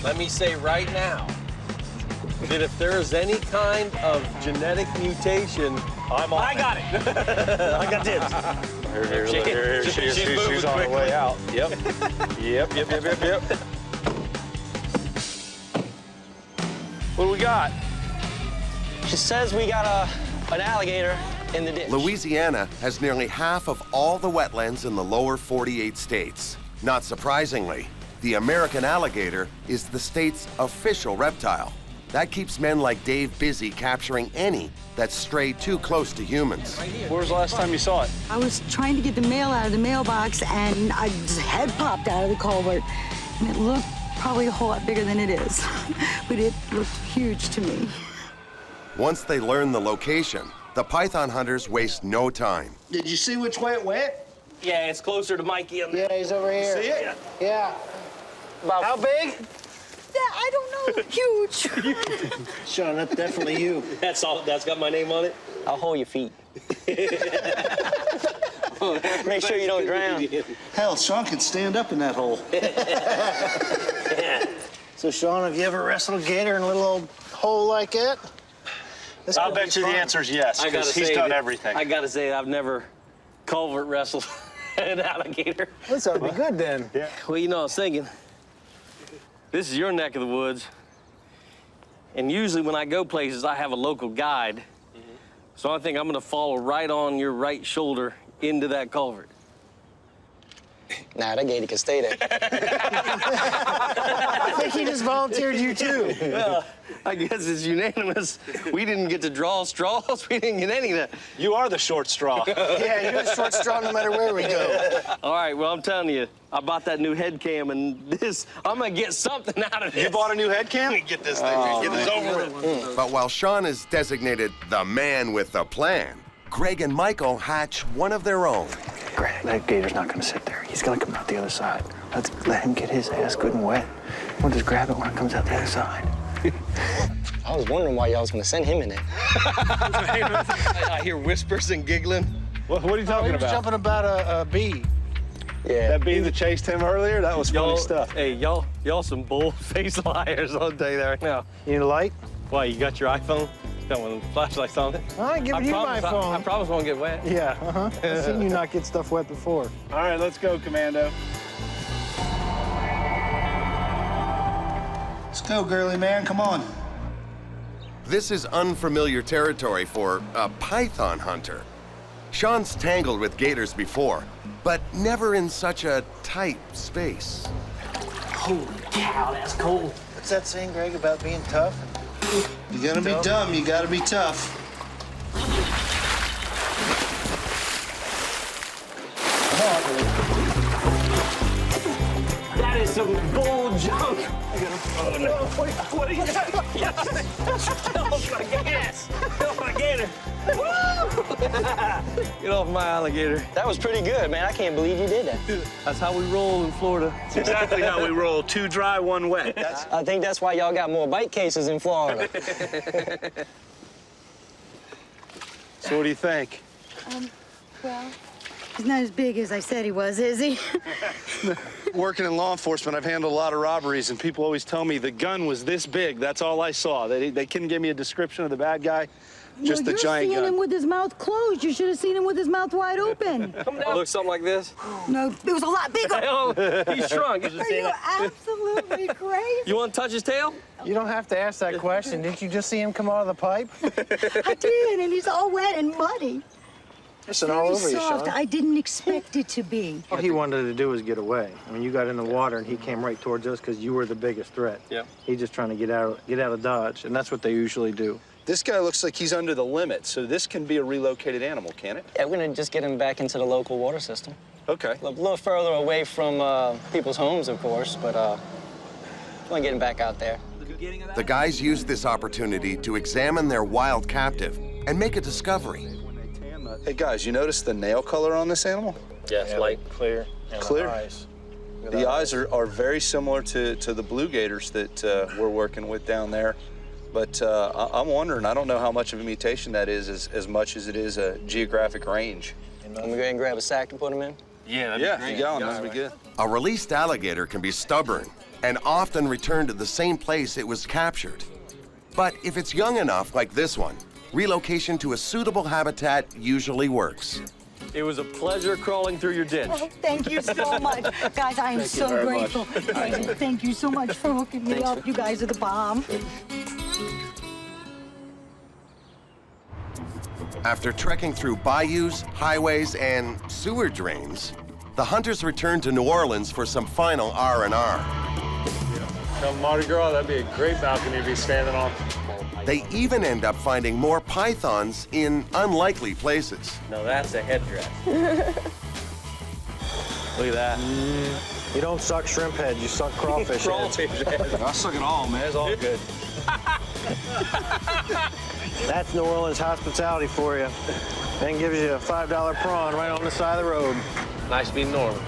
let me say right now that if there is any kind of genetic mutation, I'm on. I got it. I got dibs. Here she is. She's on her way out. Yep. Yep. What do we got? She's It says we got an alligator in the ditch. Louisiana has nearly half of all the wetlands in the lower 48 states. Not surprisingly, the American alligator is the state's official reptile. That keeps men like Dave busy capturing any that stray too close to humans. Where was the last time you saw it? I was trying to get the mail out of the mailbox, and his head popped out of the culvert. And it looked probably a whole lot bigger than it is. But it looked huge to me. Once they learn the location, the python hunters waste no time. Did you see which way it went? Yeah, it's closer to Mikey. Yeah, he's over here. See it? Yeah. About How big? Yeah, I don't know. Huge. Shawn, that's definitely you. That's all. That's got my name on it. I'll hold your feet. Make sure you don't drown. Hell, Shawn can stand up in that hole. So, Shawn, have you ever wrestled a gator in a little old hole like that? I'll bet you the answer is yes, because he's done everything. I gotta say, I've never culvert wrestled an alligator. Well, that would be good then. Yeah. Well, you know, I was thinking, this is your neck of the woods. And usually when I go places, I have a local guide. So I think I'm gonna follow right on your right shoulder into that culvert. Nah, that gator can stay there. I think he just volunteered you, too. Well, I guess it's unanimous. We didn't get to draw straws. We didn't get any of that. You are the short straw. Yeah, you're the short straw no matter where we go. All right, well, I'm telling you, I bought that new head cam, and I'm gonna get something out of this. You bought a new head cam? Get this thing, get this over with. But while Shawn is designated the man with the plan, Greg and Michael hatch one of their own. Greg, that gator's not gonna sit there. He's gonna come out the other side. Let's let him get his ass good and wet. We'll just grab it when it comes out the other side. I was wondering why y'all was gonna send him in there. I hear whispers and giggling. What are you talking He was about? jumping about a bee. Yeah. That bee that chased him earlier? That was funny stuff. Hey, y'all some bull-faced liars, I'll tell you that right now. You need a light? Why, you got your iPhone? Got one of the flashlights on it? I ain't giving you my phone. I promise won't get wet. Yeah, I've seen you not get stuff wet before. All right, let's go, Commando. Let's go, girly man, come on. This is unfamiliar territory for a python hunter. Shawn's tangled with gators before, but never in such a tight space. Holy cow, that's cold. What's that saying, Greg, about being tough? You gotta be dumb, you gotta be tough. That is some bull junk. Oh no, what are you doing? Oh my gas. Oh my gator. Get off my alligator. That was pretty good, man. I can't believe you did that. That's how we roll in Florida. That's exactly how we roll. 2 dry, 1 wet. I think that's why y'all got more bite cases in Florida. So what do you think? Well, he's not as big as I said he was, is he? Working in law enforcement, I've handled a lot of robberies, and people always tell me the gun was this big. That's all I saw. They couldn't give me a description of the bad guy, just the giant You're seeing gun. him with his mouth closed. You should have seen him with his mouth wide open. Come down. Look something like this. No, it was a lot bigger. He's shrunk. Are you absolutely crazy? You want to touch his tail? You don't have to ask that question. Didn't you just see him come out of the pipe? I did, and he's all wet and muddy. Listen, all over you, soft. Shawn. I didn't expect it to be. All he wanted to do was get away. I mean, you got in the water, and he came right towards us because you were the biggest threat. Yep. He's just trying to get out of Dodge, and that's what they usually do. This guy looks like he's under the limit, so this can be a relocated animal, can it? Yeah, we're gonna just get him back into the local water system. Okay. A little further away from people's homes, of course, but want to get him back out there. The guys used this opportunity to examine their wild captive and make a discovery. Hey guys, you notice the nail color on this animal? Yeah, it's light, clear. And Clear. The eyes. The eyes are very similar to the blue gators that we're working with down there. But I'm wondering, I don't know how much of a mutation that is as much as it is a geographic range. Can we go ahead and grab a sack to put him in? Yeah, You got one, that'd be good. A released alligator can be stubborn and often return to the same place it was captured. But if it's young enough, like this one, relocation to a suitable habitat usually works. It was a pleasure crawling through your ditch. Oh, thank you so much. Guys, I am so grateful. Thank you so much for hooking me up. You guys are the bomb. After trekking through bayous, highways, and sewer drains, the hunters return to New Orleans for some final R&R. Come Mardi Gras, that'd be a great balcony to be standing on. They even end up finding more pythons in unlikely places. No, that's a headdress. Look at that. You don't suck shrimp head, you suck crawfish heads. I suck it all, man. It's all good. That's New Orleans hospitality for you. Then gives you a $5 prawn right on the side of the road. Nice being Norman.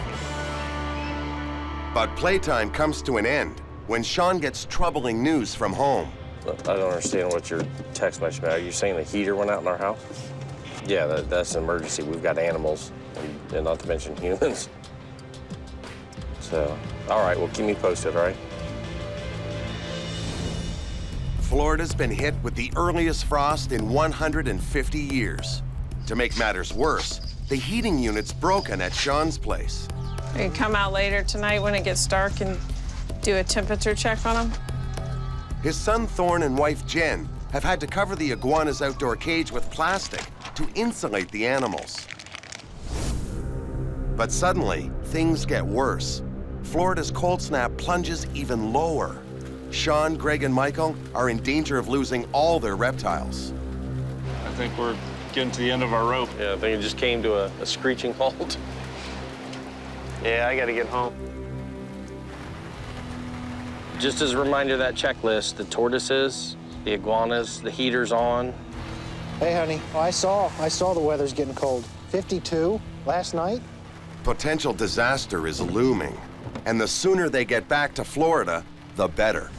But playtime comes to an end when Shawn gets troubling news from home. I don't understand what your text message about. Are you saying the heater went out in our house? Yeah, that's an emergency. We've got animals, and not to mention humans. So, all right, well, keep me posted, all right? Florida's been hit with the earliest frost in 150 years. To make matters worse, the heating unit's broken at Shawn's place. We can come out later tonight when it gets dark and do a temperature check on them. His son Thorne and wife Jen have had to cover the iguana's outdoor cage with plastic to insulate the animals. But suddenly, things get worse. Florida's cold snap plunges even lower. Shawn, Greg, and Michael are in danger of losing all their reptiles. I think we're getting to the end of our rope. Yeah, I think it just came to a screeching halt. Yeah, I gotta get home. Just as a reminder of that checklist, the tortoises, the iguanas, the heater's on. Hey, honey, I saw the weather's getting cold. 52 last night. Potential disaster is looming, and the sooner they get back to Florida, the better.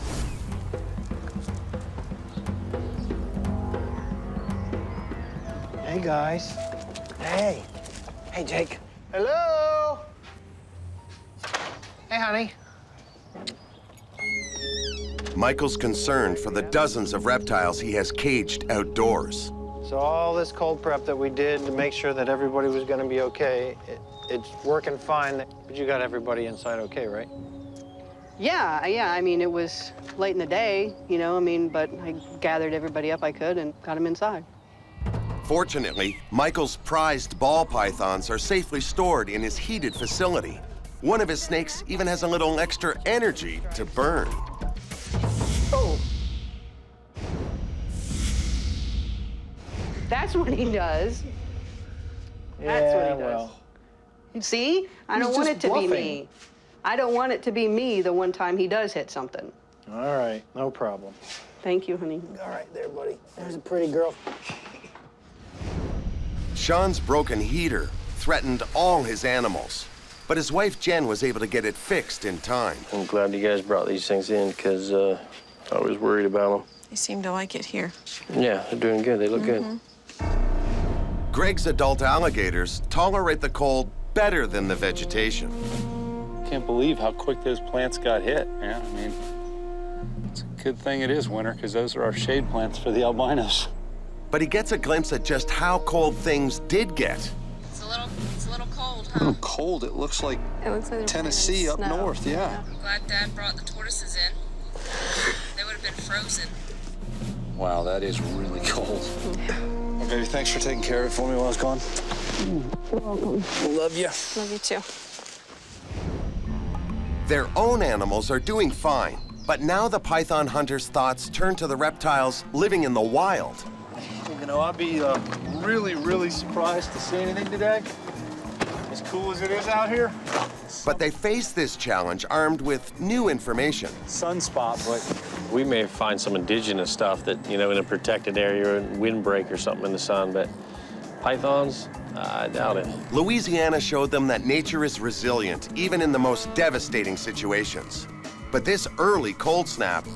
Hey, guys. Hey. Hey, Jake. Hello. Hey, honey. Michael's concerned for the dozens of reptiles he has caged outdoors. So all this cold prep that we did to make sure that everybody was going to be okay, it's working fine. But you got everybody inside okay, right? Yeah, I mean, it was late in the day, you know, but I gathered everybody up I could and got them inside. Fortunately, Michael's prized ball pythons are safely stored in his heated facility. One of his snakes even has a little extra energy to burn. Oh. That's what he does. That's what he does. Well, see? I don't want it to be me. I don't want it to be me the one time he does hit something. All right, no problem. Thank you, honey. All right, there, buddy. There's a pretty girl. Shawn's broken heater threatened all his animals, but his wife Jen was able to get it fixed in time. I'm glad you guys brought these things in, because I was worried about them. They seem to like it here. Yeah, they're doing good. They look good. Greg's adult alligators tolerate the cold better than the vegetation. Can't believe how quick those plants got hit. Yeah, I mean, it's a good thing it is winter, because those are our shade plants for the albinos. But he gets a glimpse at just how cold things did get. It's a little cold, A little cold. It looks like Tennessee up north, yeah. I'm glad Dad brought the tortoises in. They would have been frozen. Wow, that is really cold. Well, baby, thanks for taking care of it for me while I was gone. You're welcome. Love you. Love you too. Their own animals are doing fine, but now the python hunters' thoughts turn to the reptiles living in the wild. You know, I'd be really, really surprised to see anything today. As cool as it is out here. But they face this challenge armed with new information. Sunspot, but We may find some indigenous stuff that, in a protected area or windbreak or something in the sun, but pythons, I doubt it. Louisiana showed them that nature is resilient, even in the most devastating situations. But this early cold snap,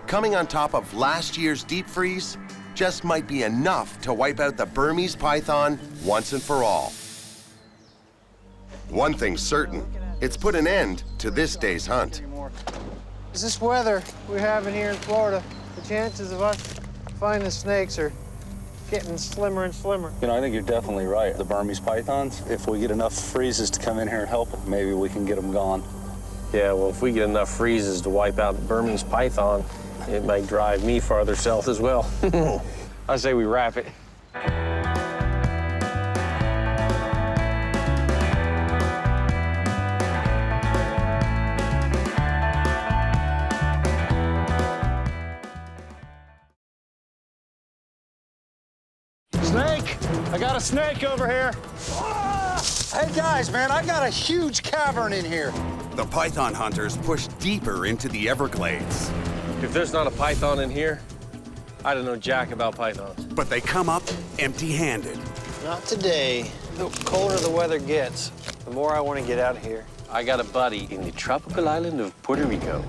coming on top of last year's deep freeze, just might be enough to wipe out the Burmese python once and for all. One thing's certain, it's put an end to this day's hunt. Is this weather we're having here in Florida, the chances of us finding snakes are getting slimmer and slimmer. I think you're definitely right. The Burmese pythons, if we get enough freezes to come in here and help, maybe we can get them gone. Yeah, well, if we get enough freezes to wipe out the Burmese python, it may drive me farther south as well. I say we wrap it. Snake! I got a snake over here. Hey guys, man, I got a huge cavern in here. The python hunters push deeper into the Everglades. If there's not a python in here, I don't know jack about pythons. But they come up empty-handed. Not today. The colder the weather gets, the more I want to get out of here. I got a buddy in the tropical island of Puerto Rico.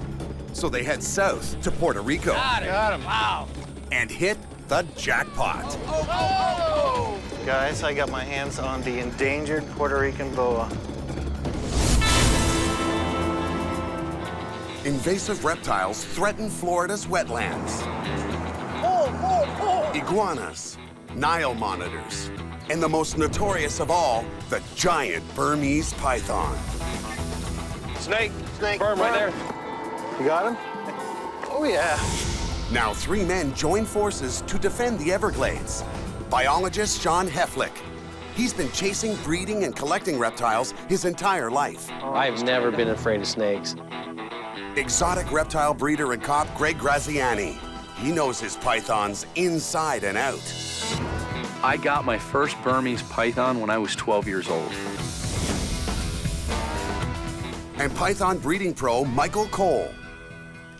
So they head south to Puerto Rico. Got him. Wow. And hit the jackpot. Oh! Guys, I got my hands on the endangered Puerto Rican boa. Invasive reptiles threaten Florida's wetlands. Iguanas, Nile monitors, and the most notorious of all, the giant Burmese python. Snake. Snake. Burm right there. You got him? Oh, yeah. Now 3 men join forces to defend the Everglades. Biologist Shawn. He's been chasing, breeding, and collecting reptiles his entire life. I've never been afraid of snakes. Exotic reptile breeder and cop Greg Graziani. He knows his pythons inside and out. I got my first Burmese python when I was 12 years old. And python breeding pro Michael Cole.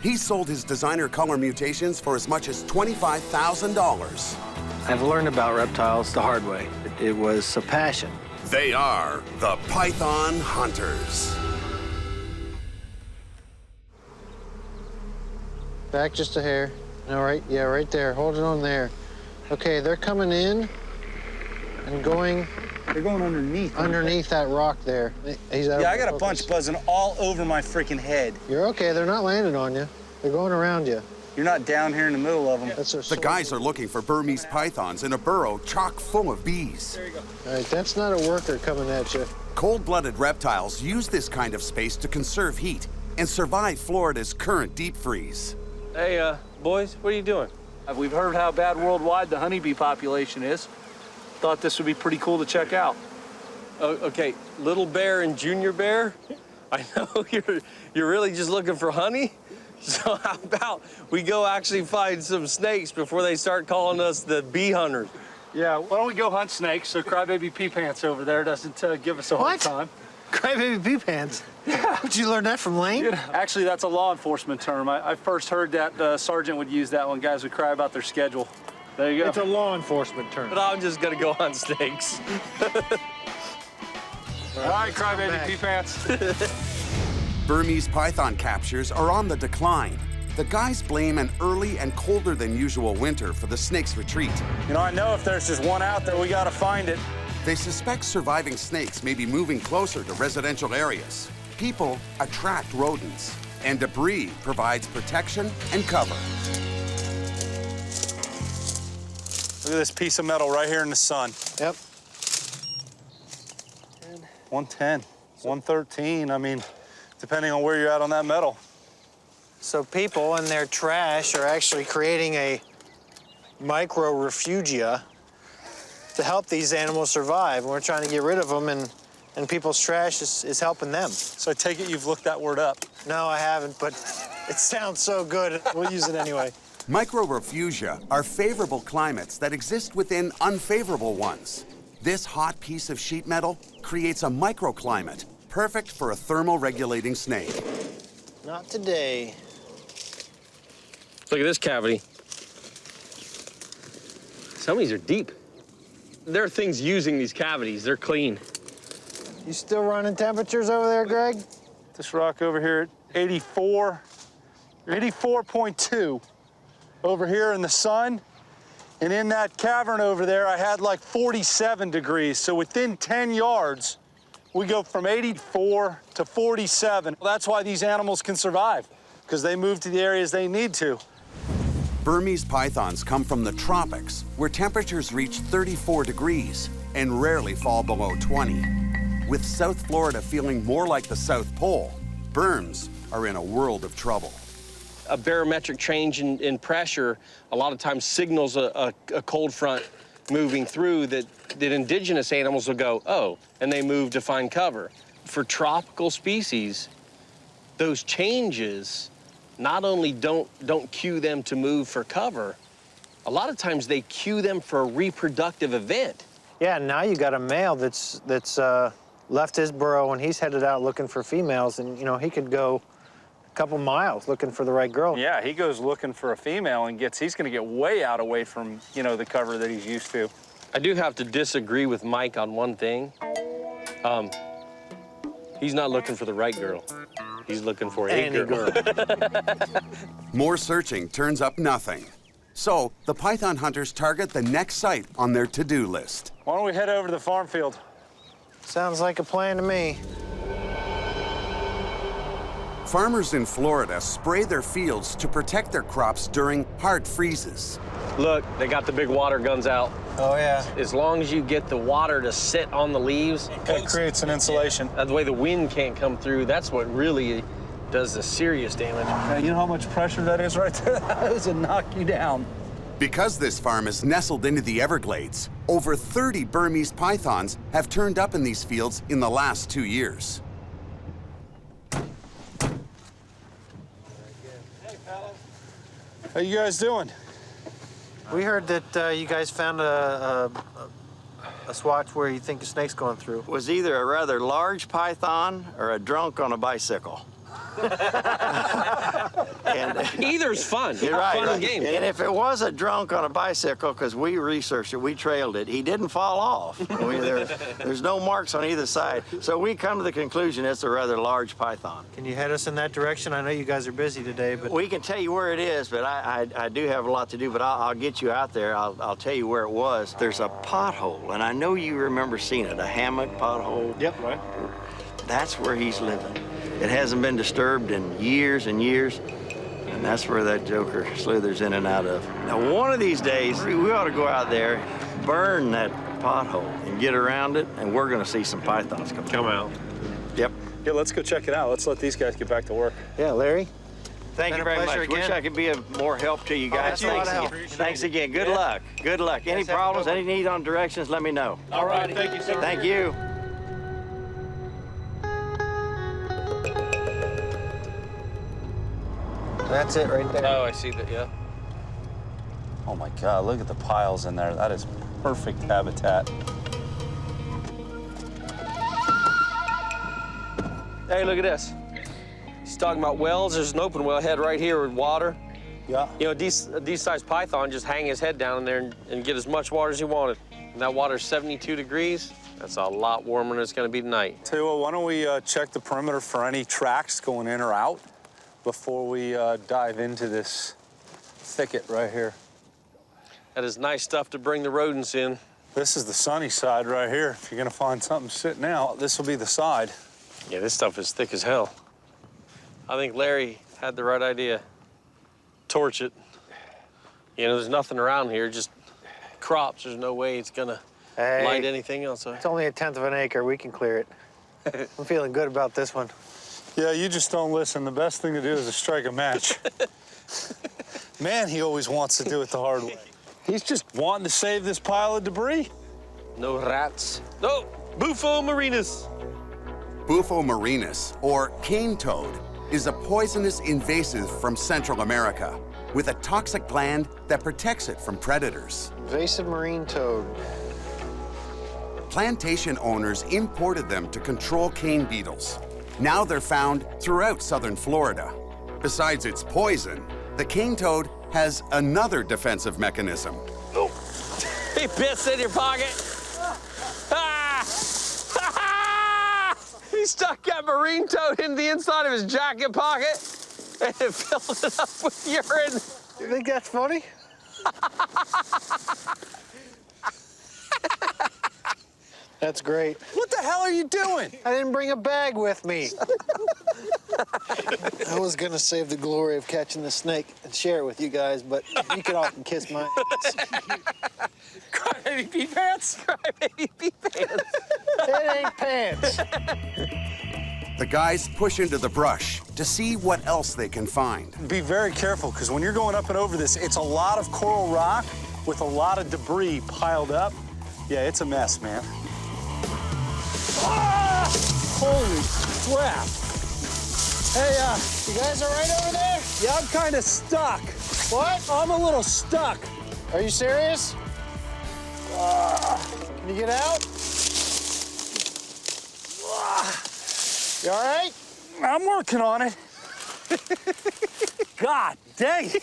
He sold his designer color Mutations for as much as $25,000. I've learned about reptiles the hard way. It was a passion. They are the Python Hunters. Back just a hair. No, right, yeah, right there. Hold it on there. Okay, they're coming in and going. They're going underneath. Underneath that rock there. Yeah, I got a bunch buzzing all over my freaking head. You're okay. They're not landing on you. They're going around you. You're not down here in the middle of them. The guys are looking for Burmese pythons in a burrow chock full of bees. There you go. All right, that's not a worker coming at you. Cold-blooded reptiles use this kind of space to conserve heat and survive Florida's current deep freeze. Hey, boys, what are you doing? We've heard how bad worldwide the honeybee population is. Thought this would be pretty cool to check out. Okay, little bear and junior bear. I know you're really just looking for honey. So how about we go actually find some snakes before they start calling us the bee hunters? Yeah, why don't we go hunt snakes so Crybaby Pea Pants over there doesn't give us a hard time. Crybaby Pea Pants? Yeah. Did you learn that from Lane? Yeah. Actually, that's a law enforcement term. I first heard that sergeant would use that when guys would cry about their schedule. There you go. It's a law enforcement term. But I'm just gonna go hunt snakes. All right, Crybaby Pea Pants. Burmese python captures are on the decline. The guys blame an early and colder than usual winter for the snake's retreat. You know, I know if there's just one out there, we gotta find it. They suspect surviving snakes may be moving closer to residential areas. People attract rodents, and debris provides protection and cover. Look at this piece of metal right here in the sun. Yep. 110, 113, I mean, depending on where you're at on that metal. So people and their trash are actually creating a micro-refugia to help these animals survive. And we're trying to get rid of them, and people's trash is helping them. So I take it you've looked that word up? No, I haven't, but it sounds so good. We'll use it anyway. Micro-refugia are favorable climates that exist within unfavorable ones. This hot piece of sheet metal creates a microclimate, perfect for a thermal-regulating snake. Not today. Look at this cavity. Some of these are deep. There are things using these cavities. They're clean. You still running temperatures over there, Greg? This rock over here at 84, 84.2 over here in the sun. And in that cavern over there, I had like 47 degrees. So within 10 yards, we go from 84 to 47. That's why these animals can survive, because they move to the areas they need to. Burmese pythons come from the tropics, where temperatures reach 34 degrees and rarely fall below 20. With South Florida feeling more like the South Pole, Burms are in a world of trouble. A barometric change in pressure a lot of times signals a cold front moving through that indigenous animals will go, oh, and they move to find cover. For tropical species, those changes not only don't cue them to move for cover, a lot of times they cue them for a reproductive event. Yeah, now you got a male that's left his burrow and he's headed out looking for females, and you know he could go a couple miles looking for the right girl. Yeah, he goes looking for a female and he's going to get way out away from, you know, the cover that he's used to. I do have to disagree with Mike on one thing. He's not looking for the right girl. He's looking for Any girl. More searching turns up nothing. So the python hunters target the next site on their to-do list. Why don't we head over to the farm field? Sounds like a plan to me. Farmers in Florida spray their fields to protect their crops during hard freezes. Look, they got the big water guns out. Oh, yeah. As long as you get the water to sit on the leaves, It creates an insulation. that way the wind can't come through. That's what really does the serious damage. You know how much pressure that is right there? That would knock you down. Because this farm is nestled into the Everglades, over 30 Burmese pythons have turned up in these fields in the last 2 years. How you guys doing? We heard that you guys found a swatch where you think a snake's going through. It was either a rather large python or a drunk on a bicycle. Either's fun. You're right. Fun and game. And if it was a drunk on a bicycle, because we researched it, we trailed it, he didn't fall off. I mean, there's no marks on either side. So we come to the conclusion it's a rather large python. Can you head us in that direction? I know you guys are busy today, but... We can tell you where it is, but I do have a lot to do, but I'll get you out there. I'll tell you where it was. There's a pothole, and I know you remember seeing it, a hammock pothole. Yep, right. That's where he's living. It hasn't been disturbed in years and years, and that's where that joker slithers in and out of. Now, one of these days, we ought to go out there, burn that pothole, and get around it, and we're gonna see some pythons come out. Yep. Yeah, let's go check it out. Let's let these guys get back to work. Yeah, Larry? Thank you Been a very much. pleasure Wish again. I could be of more help to you guys. that's a lot of help. Thanks again. Good luck. Good luck. Any Guys have a problems, good any need on directions, let me know. All right, thank you, sir. Thank you. That's it right there. Oh, I see that, yeah. Oh my God, look at the piles in there. That is perfect habitat. Hey, look at this. He's talking about wells. There's an open well head right here with water. Yeah. You know, decent-sized python just hang his head down in there and get as much water as he wanted. And that water's 72 degrees. That's a lot warmer than it's gonna be tonight. Tell you what, why don't we check the perimeter for any tracks going in or out before we dive into this thicket right here. That is nice stuff to bring the rodents in. This is the sunny side right here. If you're gonna find something sitting out, this will be the side. Yeah, this stuff is thick as hell. I think Larry had the right idea. Torch it. You know, there's nothing around here, just crops. There's no way it's gonna light anything else up. It's only 1/10 of an acre. We can clear it. I'm feeling good about this one. Yeah, you just don't listen. The best thing to do is to strike a match. Man, he always wants to do it the hard way. He's just wanting to save this pile of debris. No rats. No, Bufo marinus. Bufo marinus, or cane toad, is a poisonous invasive from Central America with a toxic gland that protects it from predators. Invasive marine toad. Plantation owners imported them to control cane beetles. Now they're found throughout southern Florida. Besides its poison, the cane toad has another defensive mechanism. Oh. He pissed in your pocket. Ah! He stuck that marine toad in the inside of his jacket pocket and filled it up with urine. You think that's funny? That's great. What the hell are you doing? I didn't bring a bag with me. I was gonna save the glory of catching the snake and share it with you guys, but you can all kiss my ass. Crybaby pee pants? Crybaby pee pants. It ain't pants. The guys push into the brush to see what else they can find. Be very careful, because when you're going up and over this, it's a lot of coral rock, with a lot of debris piled up. Yeah, it's a mess, man. Ah! Holy crap. Hey, you guys all right over there? Yeah, I'm kind of stuck. What? I'm a little stuck. Are you serious? Can you get out? You all right? I'm working on it. God dang it.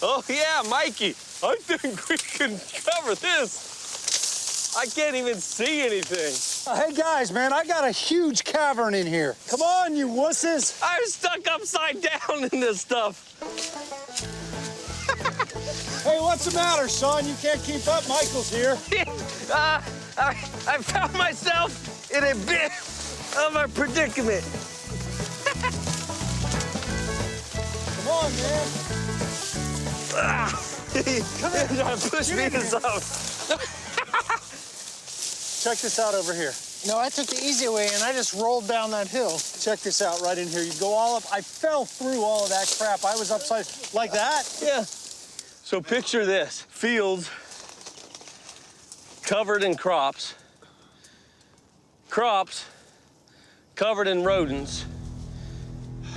Oh, yeah, Mikey. I think we can cover this. I can't even see anything. Hey, guys, man, I got a huge cavern in here. Come on, you wusses. I'm stuck upside down in this stuff. Hey, what's the matter, Shawn? You can't keep up. Michael's here. I found myself in a bit of a predicament. Come on, man. Come here. Push me this up. Check this out over here. No, I took the easy way, and I just rolled down that hill. Check this out right in here. You go all up. I fell through all of that crap. I was upside like that. Yeah. So picture this. Fields covered in crops. Crops covered in rodents.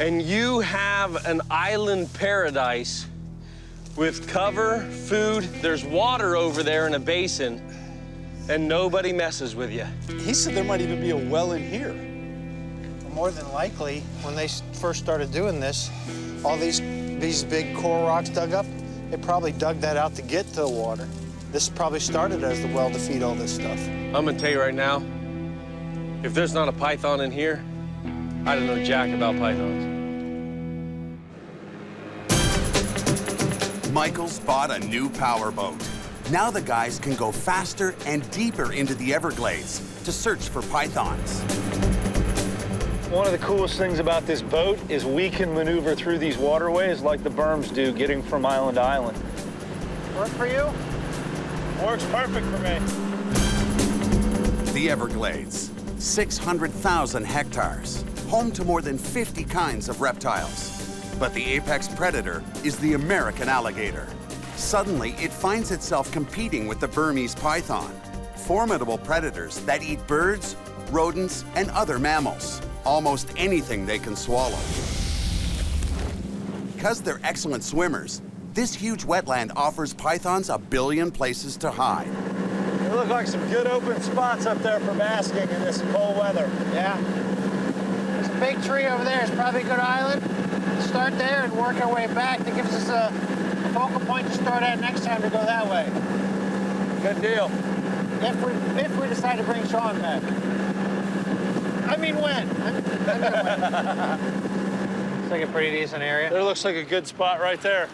And you have an island paradise with cover, food. There's water over there in a basin. And nobody messes with you. He said there might even be a well in here. More than likely, when they first started doing this, all these big coral rocks dug up, they probably dug that out to get to the water. This probably started as the well to feed all this stuff. I'm gonna tell you right now, if there's not a python in here, I don't know jack about pythons. Michael's bought a new powerboat. Now the guys can go faster and deeper into the Everglades to search for pythons. One of the coolest things about this boat is we can maneuver through these waterways like the Burms do, getting from island to island. Work for you? Works perfect for me. The Everglades, 600,000 hectares, home to more than 50 kinds of reptiles. But the apex predator is the American alligator. Suddenly, it finds itself competing with the Burmese python, formidable predators that eat birds, rodents, and other mammals, almost anything they can swallow. Because they're excellent swimmers, this huge wetland offers pythons a billion places to hide. They look like some good open spots up there for basking in this cold weather. Yeah. There's a big tree over there. It's probably a good island. Start there and work our way back. That gives us a focal point to start at next time to go that way. Good deal. If we decide to bring Shawn back. I mean when. It's like a pretty decent area. There looks like a good spot right there.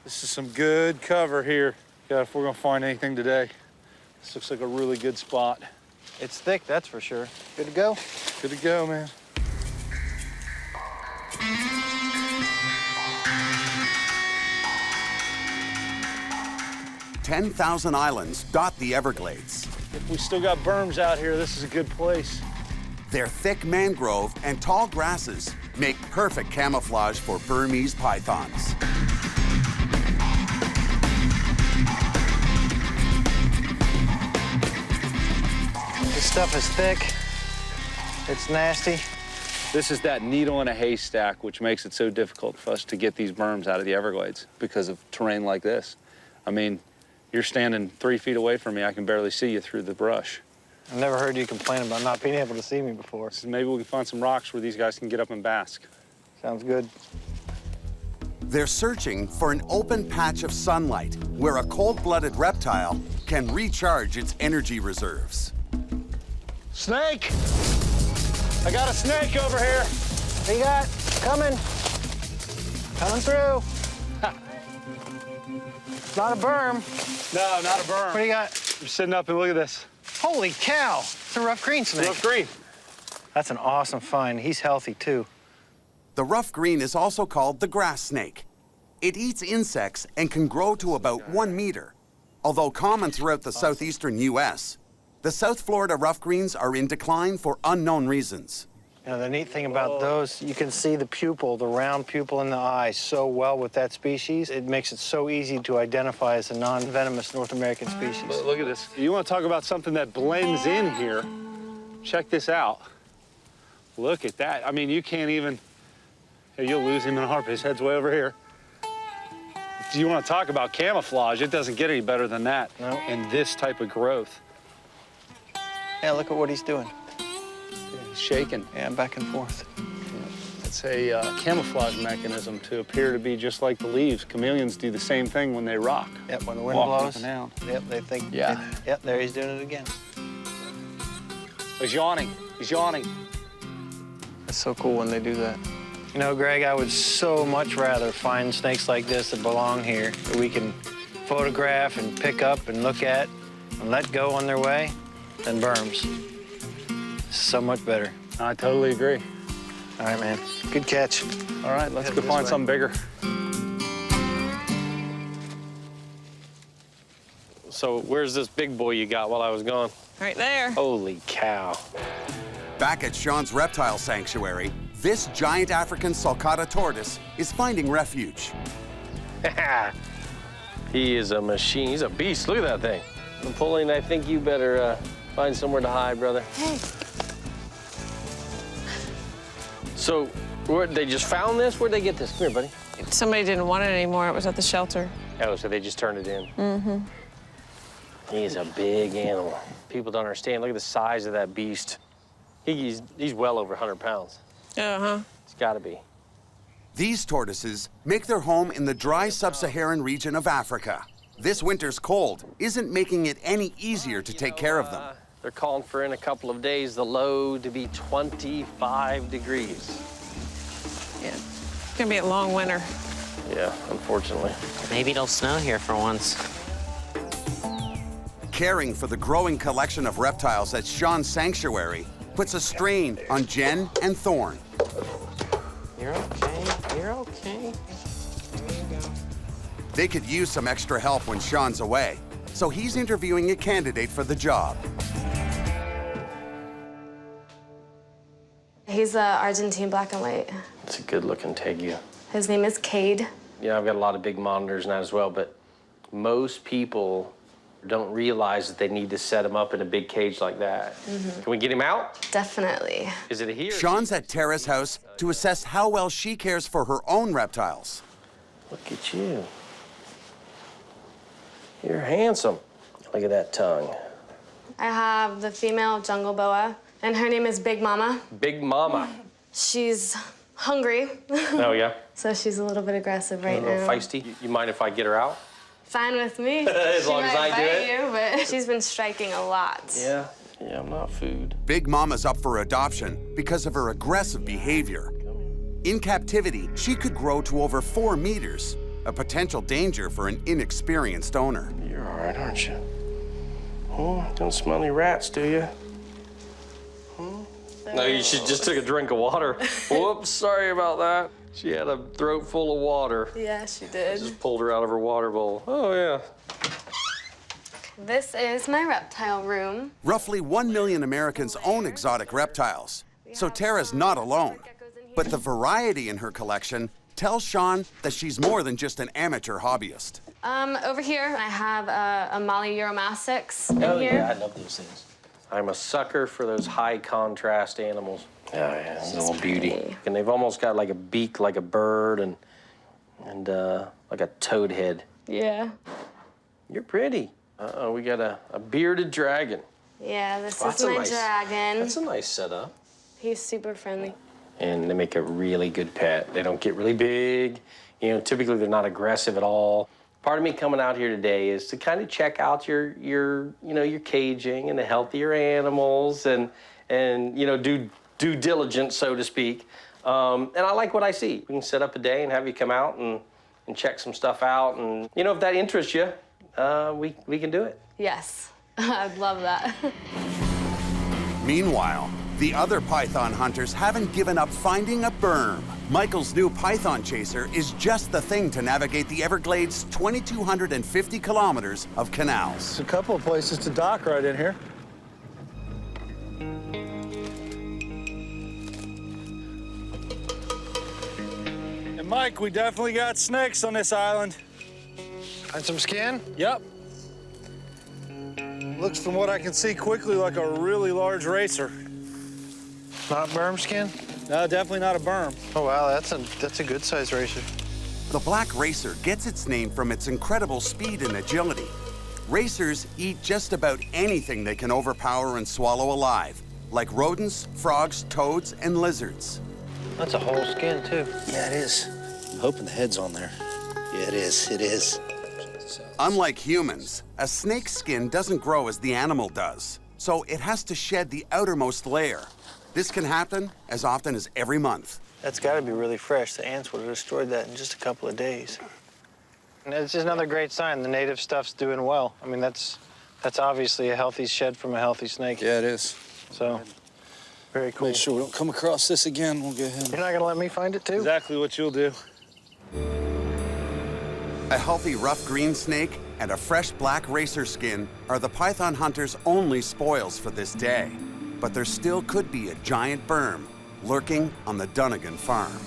This is some good cover here. Yeah, if we're gonna find anything today. This looks like a really good spot. It's thick, that's for sure. Good to go? Good to go, man. "10,000 islands dot the Everglades. If we still got berms out here, this is a good place. Their thick mangrove and tall grasses make perfect camouflage for Burmese pythons. This stuff is thick. It's nasty. This is that needle in a haystack, which makes it so difficult for us to get these berms out of the Everglades because of terrain like this. I mean, you're standing 3 feet away from me, I can barely see you through the brush. I've never heard you complain about not being able to see me before. So maybe we can find some rocks where these guys can get up and bask. Sounds good. They're searching for an open patch of sunlight where a cold-blooded reptile can recharge its energy reserves. Snake! I got a snake over here. What you got? Coming. Coming through. It's not a berm. No, not a berm. What do you got? You're sitting up and look at this. Holy cow. It's a rough green snake. Rough green. That's an awesome find. He's healthy, too. The rough green is also called the grass snake. It eats insects and can grow to about 1 meter. Although common throughout the southeastern U.S., the South Florida rough greens are in decline for unknown reasons. You know, the neat thing about those, you can see the pupil, the round pupil in the eye so well with that species. It makes it so easy to identify as a non-venomous North American species. Look at this. You want to talk about something that blends in here? Check this out. Look at that. I mean, you can't even... Hey, you'll lose him in a heartbeat. His head's way over here. Do you want to talk about camouflage? It doesn't get any better than that. No. In this type of growth. Yeah, look at what he's doing. He's shaking. Yeah, back and forth. It's a camouflage mechanism to appear to be just like the leaves. Chameleons do the same thing when they rock. Yep, when the wind Walk blows. up and down. Yep, they think. Yeah. Yep, there he's doing it again. He's yawning. He's yawning. It's so cool when they do that. You know, Greg, I would so much rather find snakes like this that belong here, that we can photograph and pick up and look at and let go on their way, than berms. It's so much better. I totally agree. All right, man. Good catch. All right, let's Head go this find way. something bigger. So where's this big boy you got while I was gone? Right there. Holy cow. Back at Shawn's reptile sanctuary, this giant African sulcata tortoise is finding refuge. He is a machine. He's a beast. Look at that thing. Napoleon, I think you better find somewhere to hide, brother. Hey. So, they just found this? Where'd they get this? Come here, buddy. Somebody didn't want it anymore. It was at the shelter. Oh, so they just turned it in. Mm-hmm. He's a big animal. People don't understand. Look at the size of that beast. He's well over 100 pounds. Uh-huh. It's got to be. These tortoises make their home in the dry sub-Saharan region of Africa. This winter's cold isn't making it any easier to take care of them. They're calling for in a couple of days the low to be 25 degrees. Yeah. It's gonna be a long winter. Yeah, unfortunately. Maybe it'll snow here for once. Caring for the growing collection of reptiles at Shawn's sanctuary puts a strain on Jen and Thorne. You're okay. You're okay. They could use some extra help when Shawn's away, so he's interviewing a candidate for the job. He's Argentine black and white. It's a good-looking tegu. His name is Cade. Yeah, I've got a lot of big monitors now as well, but most people don't realize that they need to set him up in a big cage like that. Mm-hmm. Can we get him out? Definitely. Is it a he or Shawn's at Terra's house to assess how well she cares for her own reptiles. Look at you. You're handsome. Look at that tongue. I have the female jungle boa, and her name is Big Mama. Big Mama. She's hungry. Oh, yeah? So she's a little bit aggressive right A little now. feisty. You mind if I get her out? Fine with me. As long as I do it. You, but she's been striking a lot. Yeah. Yeah, I'm not food. Big Mama's up for adoption because of her aggressive behavior. In captivity, she could grow to over 4 meters, a potential danger for an inexperienced owner. You're all right, aren't you? Don't smell any rats, do you? No, you just took a drink of water. Whoops, sorry about that. She had a throat full of water. Yeah, she I did. just pulled her out of her water bowl. Oh, yeah. This is my reptile room. Roughly 1 million Americans own exotic reptiles, so Terra's not alone. But the variety in her collection tells Shawn that she's more than just an amateur hobbyist. Over here, I have a Molly Euromastics in Oh, here. yeah, I love those things. I'm a sucker for those high contrast animals. Oh, yeah, little beauty. And they've almost got like a beak like a bird and like a toad head. Yeah. You're pretty. Uh-oh, we got a bearded dragon. Yeah, this Oh, is that's a my nice- dragon. That's a nice setup. He's super friendly. And they make a really good pet. They don't get really big. You know, typically they're not aggressive at all. Part of me coming out here today is to kind of check out your caging and the healthier animals and do due diligence, so to speak. And I like what I see. We can set up a day and have you come out and check some stuff out. And, if that interests you, we can do it. Yes, I'd love that. Meanwhile, the other python hunters haven't given up finding a berm. Michael's new python chaser is just the thing to navigate the Everglades' 2,250 kilometers of canals. There's a couple of places to dock right in here. Mike, we definitely got snakes on this island. And some skin? Yep. Looks from what I can see quickly like a really large racer. Not berm skin? No, definitely not a berm. Oh, wow, that's a good size racer. The black racer gets its name from its incredible speed and agility. Racers eat just about anything they can overpower and swallow alive, like rodents, frogs, toads, and lizards. That's a whole skin, too. Yeah, it is. I'm hoping the head's on there. Yeah, it is. It is. Unlike humans, a snake's skin doesn't grow as the animal does, so it has to shed the outermost layer. This can happen as often as every month. That's got to be really fresh. The ants would have destroyed that in just a couple of days. And it's just another great sign. The native stuff's doing well. I mean, that's obviously a healthy shed from a healthy snake. Yeah, it is. So, very cool. Make sure we don't come across this again. We'll get him. You're not gonna let me find it, too? Exactly what you'll do. A healthy rough green snake and a fresh black racer skin are the python hunter's only spoils for this day. But there still could be a giant berm lurking on the Dunnigan farm.